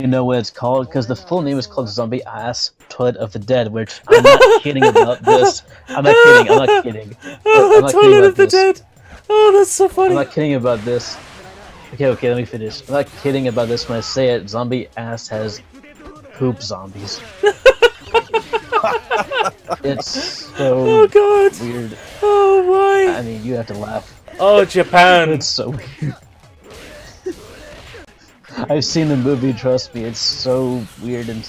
You know what it's called? Because the full name is called Zombie Ass Toilet of the Dead, which I'm not kidding about this. I'm not kidding. Oh, the Toilet of the Dead. Oh, that's so funny. I'm not kidding about this. Okay, let me finish. I'm not kidding about this when I say it. Zombie Ass has poop zombies. It's so weird. Oh, why? I mean, you have to laugh. Oh, Japan. It's so weird. I've seen the movie, trust me, it's so weird and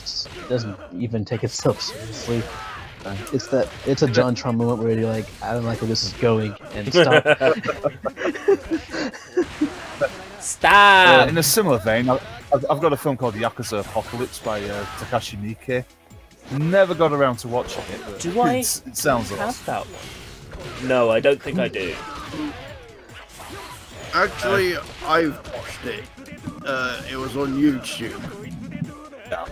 doesn't even take itself seriously. It's a John Tron moment where you're like, I don't like where this is going, and stop. Stop! In a similar vein, I've got a film called Yakuza Apocalypse by Takashi Miike. Never got around to watching it, but do I it sounds awesome. have that one? No, I don't think I do. Actually, I've watched it. It was on YouTube. Yeah.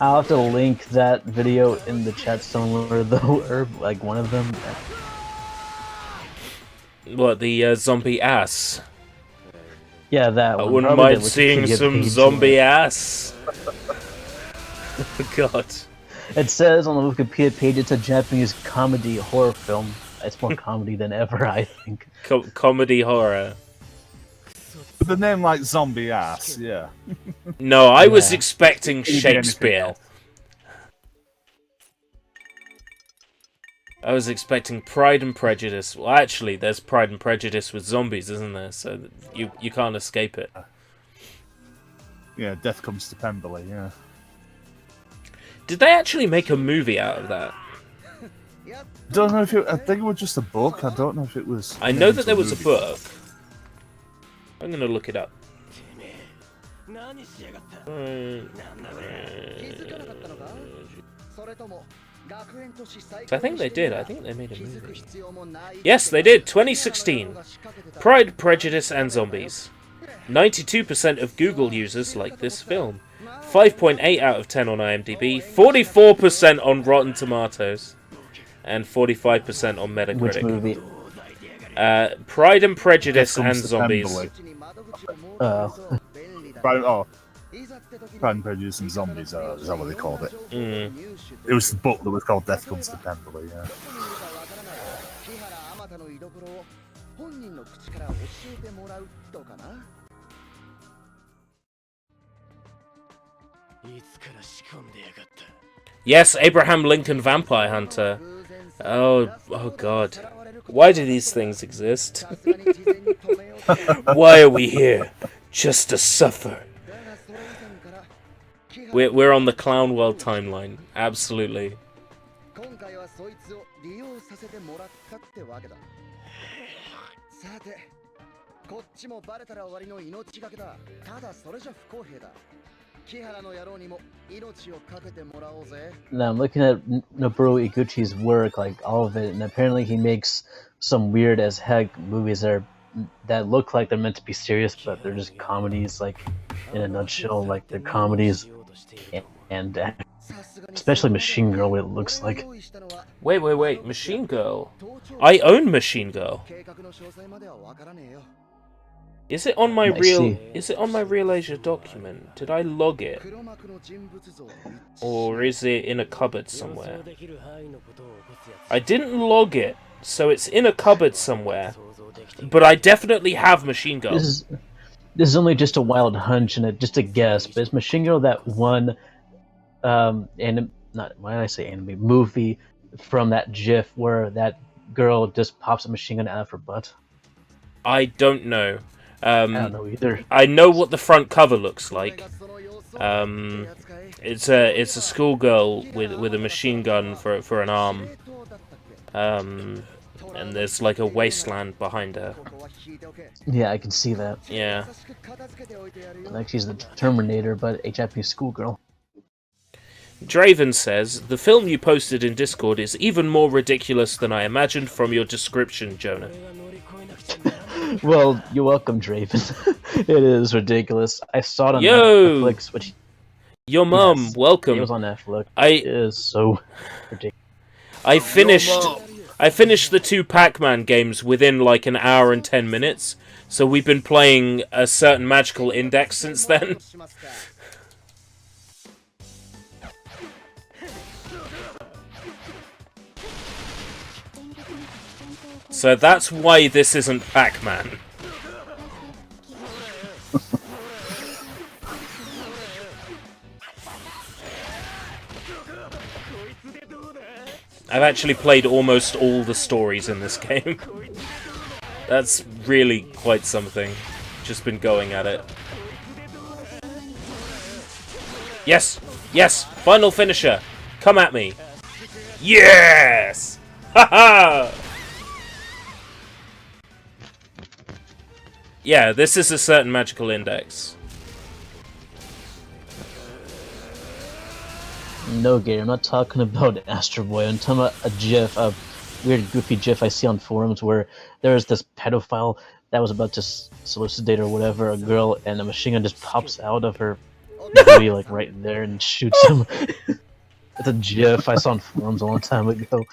I'll have to link that video in the chat somewhere, though, or like one of them. What, the zombie ass? Yeah, that I one. wouldn't Probably mind the seeing Wikipedia some page zombie ass. God. It says on the Wikipedia page it's a Japanese comedy horror film. it's more comedy than ever, I think. Comedy horror. With the name like Zombie Ass, yeah. No, I was Yeah. expecting Could it be anything Shakespeare. else? I was expecting Pride and Prejudice. Well, actually, there's Pride and Prejudice with zombies, isn't there? So you can't escape it. Yeah, Death Comes to Pemberley, yeah. Did they actually make a movie out of that? Don't know if I think it was just a book. I don't know if it was. I know that there was a book. I'm gonna look it up. I think they did. I think they made a movie. Yes, they did. 2016. Pride, Prejudice, and Zombies. 92% of Google users like this film. 5.8 out of 10 on IMDb. 44% on Rotten Tomatoes. And 45% on Metacritic. Which movie? Pride and Prejudice Death and Comes to Zombies. Pemberley. Pride and Prejudice and Zombies, is that what they called it? It was the book that was called Death Comes to Pemberley, yeah. Yes, Abraham Lincoln Vampire Hunter. Oh God. Why do these things exist? Why are we here? Just to suffer. We're on the Clown World timeline. Absolutely. Now I'm looking at Noboru Iguchi's work, like all of it, and apparently he makes some weird as heck movies that look like they're meant to be serious, but they're just comedies. Like in a nutshell, like they're comedies, and especially Machine Girl, what it looks like. Wait, Machine Girl. I own Machine Girl. Is it on my Real Asia document? Did I log it? Or is it in a cupboard somewhere? I didn't log it, so it's in a cupboard somewhere. But I definitely have Machine Girl. This is only just a wild hunch and just a guess, but is Machine Girl that one movie from that GIF where that girl just pops a machine gun out of her butt? I don't know. I don't know either. I know what the front cover looks like. It's a schoolgirl with a machine gun for an arm. And there's like a wasteland behind her. Yeah, I can see that. Yeah. Like she's the Terminator, but a Japanese schoolgirl. Draven says, the film you posted in Discord is even more ridiculous than I imagined from your description, Jonah. Well, you're welcome, Draven. It is ridiculous. I saw it on Netflix, which... Your mum, yes, welcome. It was on Netflix. It is so ridiculous. I finished the 2 Pac-Man games within like an hour and 10 minutes, so we've been playing a certain magical index since then. So that's why this isn't Pac-Man. I've actually played almost all the stories in this game. That's really quite something. Just been going at it. Yes! Yes! Final finisher! Come at me! Yes! Haha! Yeah, this is a certain magical index. No, Gary, I'm not talking about Astro Boy. I'm talking about a GIF, a weird, goofy GIF I see on forums where there's this pedophile that was about to solicitate or whatever a girl, and a machine gun just pops out of her booty, like right there, and shoots him. It's a GIF I saw on forums a long time ago.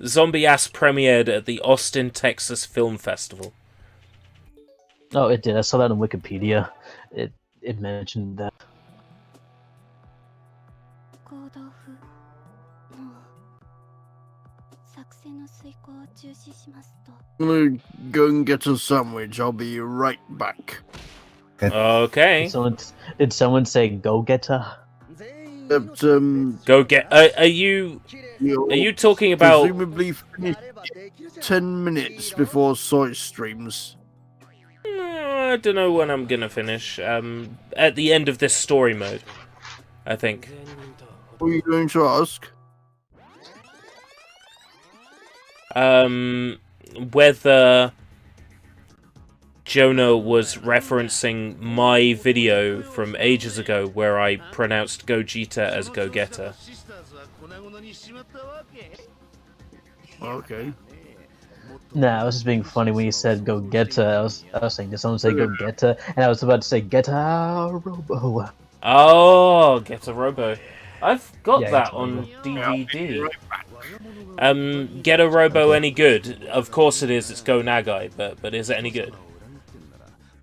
Zombie Ass premiered at the Austin, Texas Film Festival. Oh, it did. I saw that on Wikipedia. It mentioned that. I'm gonna go and get a sandwich. I'll be right back. Okay. Did someone say go getter? But, Go get. Are you talking about? presumably finish 10 minutes before Soy streams. I don't know when I'm gonna finish. At the end of this story mode, I think. What are you going to ask? Whether Jonah was referencing my video from ages ago where I pronounced Gogeta as Go-Getter. Okay. Nah, I was just being funny when you said go getter. I was saying, did someone say go getter? And I was about to say get a robo. Oh, Get a Robo. I've got Yeah, that Get a on Robo. DVD. Get a Robo any good? Of course it is. It's Go Nagai, but is it any good?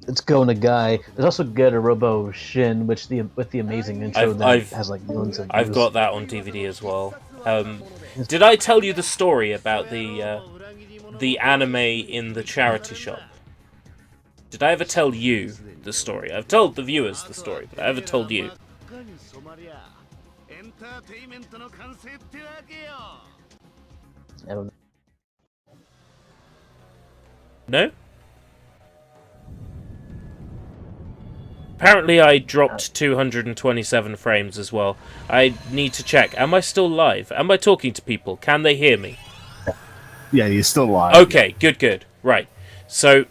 It's Go Nagai. There's also Get a Robo Shin, with the amazing intro has like millions of views. I've got that on DVD as well. Did I tell you the story about the anime in the charity shop? Did I ever tell you the story? I've told the viewers the story, but I ever told you. I don't know. No? Apparently I dropped 227 frames as well. I need to check. Am I still live? Am I talking to people? Can they hear me? Yeah, you're still live. Okay, good. Right. So,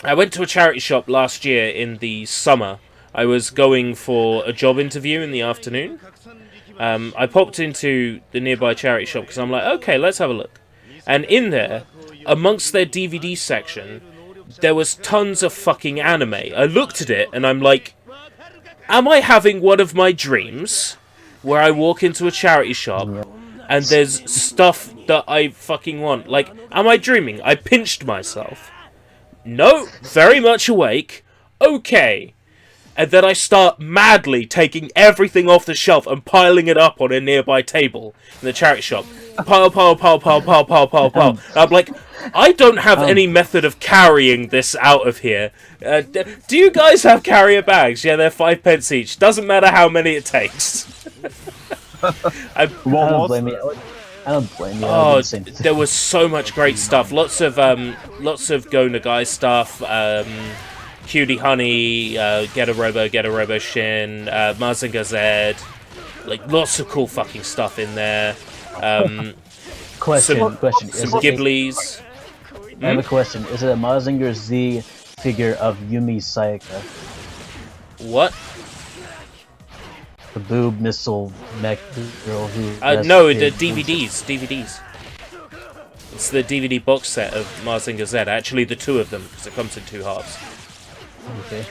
I went to a charity shop last year in the summer. I was going for a job interview in the afternoon. I popped into the nearby charity shop because I'm like, okay, let's have a look. And in there, amongst their DVD section, there was tons of fucking anime. I looked at it and I'm like, am I having one of my dreams where I walk into a charity shop and there's stuff that I fucking want? Like, am I dreaming? I pinched myself. No, very much awake. Okay. And then I start madly taking everything off the shelf and piling it up on a nearby table in the charity shop. Pile. I'm like, I don't have any method of carrying this out of here. Do you guys have carrier bags? Yeah, they're 5 pence each. Doesn't matter how many it takes. I don't blame you. Oh, there was so much great stuff. Lots of Go Nagai stuff. Cutie Honey, Get a Robo Shin, Mazinger Z. Like, lots of cool fucking stuff in there. Question. Some I Ghiblies. have a question. Is it a Mazinger Z figure of Yumi Sayaka? What? The boob missile mech girl who... No, the DVDs. It's the DVD box set of Mazinger Z. Actually, the two of them, because it comes in two halves. Okay.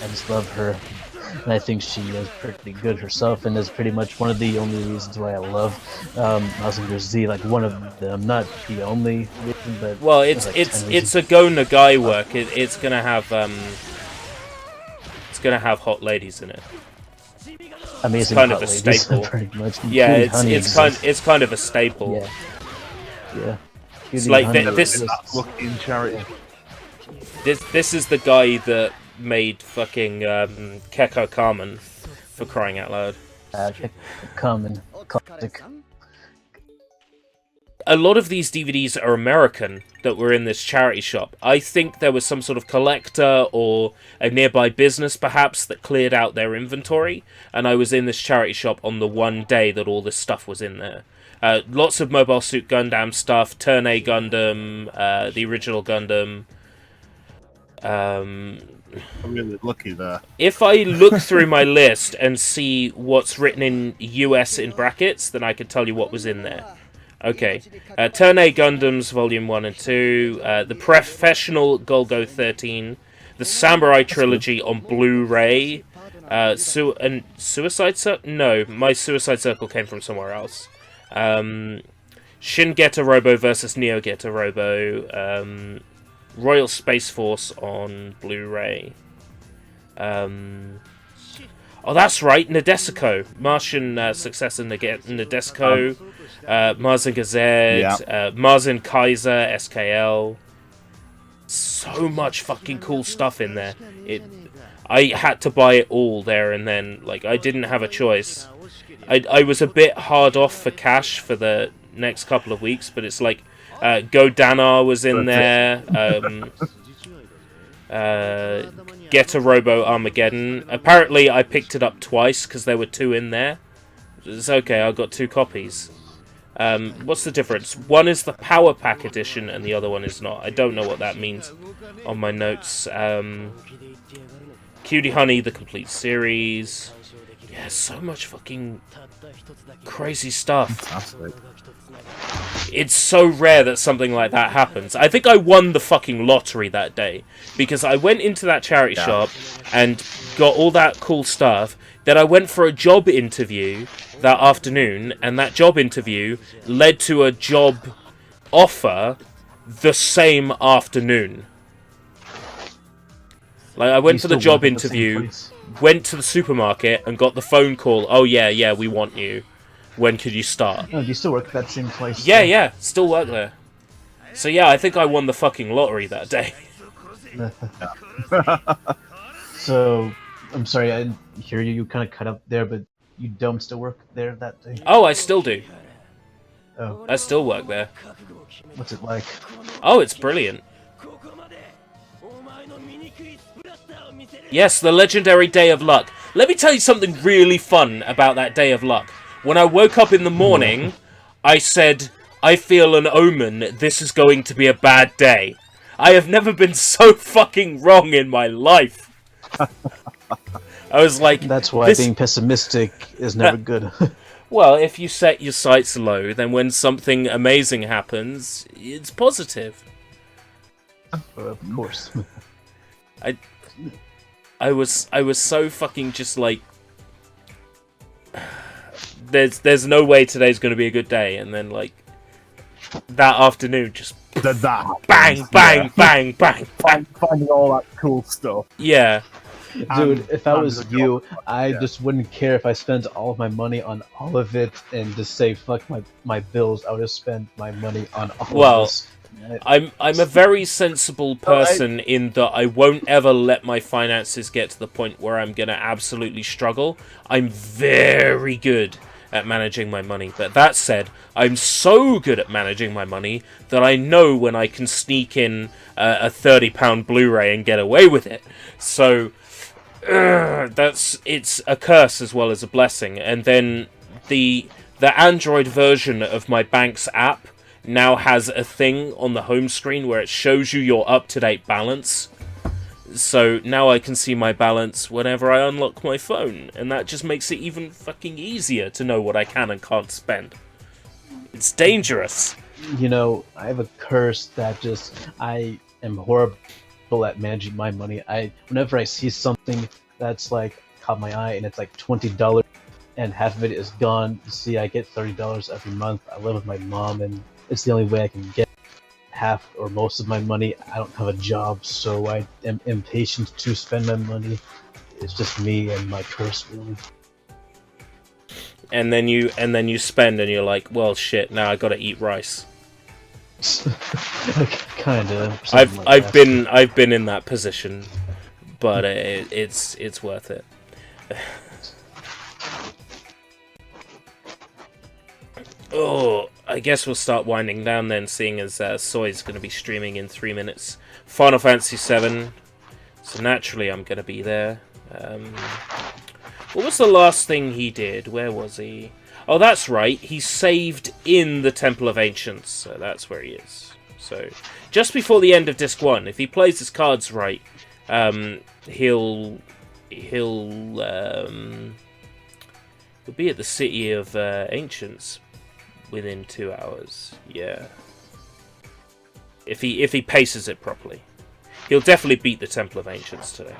I just love her. And I think she is pretty good herself, and is pretty much one of the only reasons why I love Mazinger Z. Like, one of them, not the only reason, but... Well, it's a Go Nagai work. It's gonna have hot ladies in it. Amazing, it's kind of a ladies, staple. Pretty much. Yeah, it's kind of a staple. Yeah. It's like this looking charity. This is the guy that made fucking Keko Carmen, for crying out loud. Carmen, classic. A lot of these DVDs are American that were in this charity shop. I think there was some sort of collector or a nearby business, perhaps, that cleared out their inventory, and I was in this charity shop on the one day that all this stuff was in there. Lots of Mobile Suit Gundam stuff, Turn A Gundam, the original Gundam. I'm really lucky there. If I look through my list and see what's written in US in brackets, then I can tell you what was in there. Okay. Turn A Gundams Volume 1 and 2, the Professional Golgo 13, the Samurai Trilogy on Blu-ray, Suicide Circle? No, my Suicide Circle came from somewhere else. Shin Getter Robo versus Neo Getter Robo, Royal Space Force on Blu-ray. Oh, that's right, Nadesico. Martian successor Nadesico, Mazinger Z, Marzin Kaiser, SKL. So much fucking cool stuff in there. I had to buy it all there and then. Like, I didn't have a choice. I was a bit hard off for cash for the next couple of weeks, but it's like, Go Danar was in there. Get a Robo Armageddon. Apparently, I picked it up twice because there were 2 in there. It's okay, I got 2 copies. What's the difference? One is the Power Pack edition, and the other one is not. I don't know what that means on my notes. Cutie Honey, the complete series. Yeah, so much fucking crazy stuff. Fantastic. It's so rare that something like that happens. I think I won the fucking lottery that day, because I went into that charity shop and got all that cool stuff. Then I went for a job interview that afternoon, and that job interview led to a job offer the same afternoon. Like, I went for the job interview, went to the supermarket, and got the phone call, oh yeah, we want you. When could you start? Oh, do you still work at that same place? Yeah, still work there. So yeah, I think I won the fucking lottery that day. So, I'm sorry, I hear you kind of cut up there, but you don't still work there that day? Oh, I still do. Oh. I still work there. What's it like? Oh, it's brilliant. Yes, the legendary Day of Luck. Let me tell you something really fun about that Day of Luck. When I woke up in the morning, I said, I feel an omen, this is going to be a bad day. I have never been so fucking wrong in my life. I was like... That's why being pessimistic is never good. Well, if you set your sights low, then when something amazing happens, it's positive. Of course. I was so fucking just like... There's no way today's going to be a good day, and then like that afternoon just bang, bang. Finding all that cool stuff. Yeah. Dude, if I was you, I just wouldn't care if I spent all of my money on all of it and just say fuck my bills. I would just spend my money on all of this. I'm a very sensible person in that I won't ever let my finances get to the point where I'm gonna absolutely struggle. I'm very good at managing my money. But that said, I'm so good at managing my money that I know when I can sneak in a £30 Blu-ray and get away with it. So it's a curse as well as a blessing. And then the Android version of my bank's app now has a thing on the home screen where it shows you your up-to-date balance. So now I can see my balance whenever I unlock my phone, and that just makes it even fucking easier to know what I can and can't spend. It's dangerous. You know, I have a curse that I am horrible at managing my money. Whenever I see something that's like caught my eye and it's like $20 and half of it is gone, you see, I get $30 every month. I live with my mom, and it's the only way I can get half or most of my money. I don't have a job, so I am impatient to spend my money. It's just me and my curse, really. And then you spend, and you're like, well, shit. Now I gotta eat rice. Kinda. I've been in that position, but it's worth it. Oh, I guess we'll start winding down then, seeing as Soy's going to be streaming in 3 minutes. Final Fantasy VII, so naturally I'm going to be there. What was the last thing he did? Where was he? Oh, that's right, he saved in the Temple of Ancients, so that's where he is. So, just before the end of Disc 1, if he plays his cards right, he'll be at the City of Ancients within 2 hours. Yeah. If he paces it properly. He'll definitely beat the Temple of Ancients today.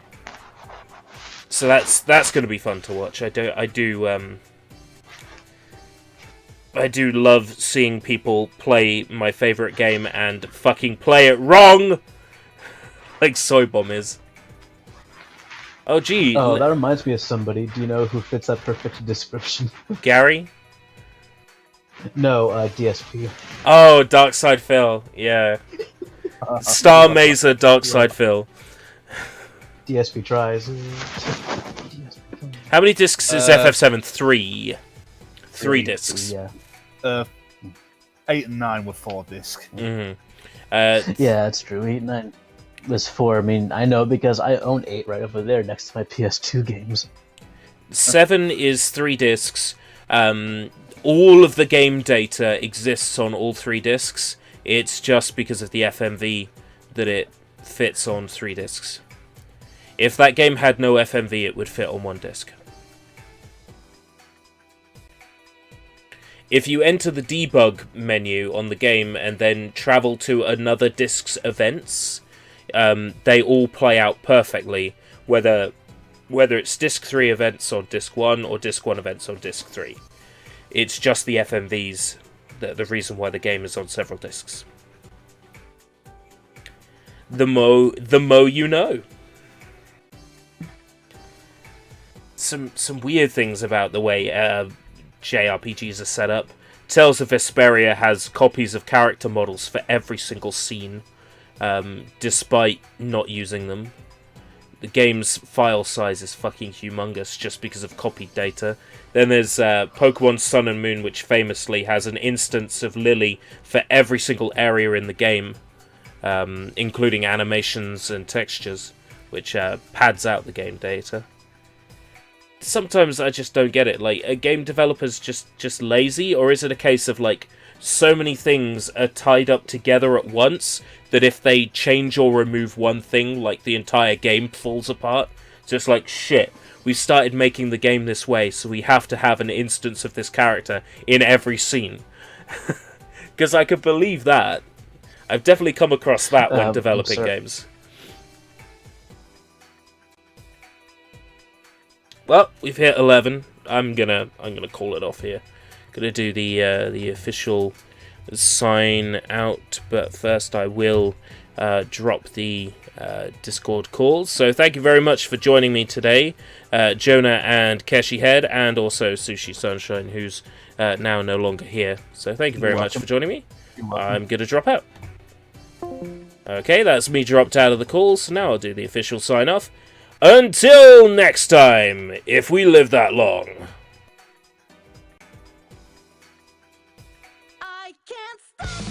So that's going to be fun to watch. I do love seeing people play my favorite game and fucking play it wrong, like Soy Bomb is. Oh, gee. Oh, that reminds me of somebody. Do you know who fits that perfect description? Gary? No, DSP. Oh, Darkside Phil. Yeah. Star Mazer, Darkside Phil. DSP tries. How many discs is FF7? 3. 3 discs. Yeah. 8 and 9 were 4 disc. Mm-hmm. Yeah, that's true. 8, 9 was 4. I mean, I know because I own 8 right over there next to my PS2 games. 7 is 3 discs. All of the game data exists on all 3 discs. It's just because of the FMV that it fits on 3 discs. If that game had no FMV, it would fit on 1 disc. If you enter the debug menu on the game and then travel to another disc's events, they all play out perfectly, whether it's disc 3 events on disc 1 or disc 1 events on disc 3. It's just the FMVs the reason why the game is on several discs. The mo you know. Some weird things about the way JRPGs are set up. Tales of Vesperia has copies of character models for every single scene, despite not using them. The game's file size is fucking humongous just because of copied data. Then there's Pokemon Sun and Moon, which famously has an instance of Lily for every single area in the game, including animations and textures, which pads out the game data. Sometimes I just don't get it. Like, are game developers just lazy, or is it a case of like so many things are tied up together at once that if they change or remove one thing, like the entire game falls apart? So it's like, shit, we started making the game this way, so we have to have an instance of this character in every scene. Because I could believe that. I've definitely come across that when developing games. Well, we've hit 11. I'm gonna call it off here. Gonna do the official sign out, but first I will drop the Discord calls. So thank you very much for joining me today, Jonah and Keshi Head, and also Sushi Sunshine, who's now no longer here. So thank you very much for joining me. I'm gonna drop out. Okay, that's me dropped out of the calls. So now I'll do the official sign off. Until next time, if we live that long. I can't stop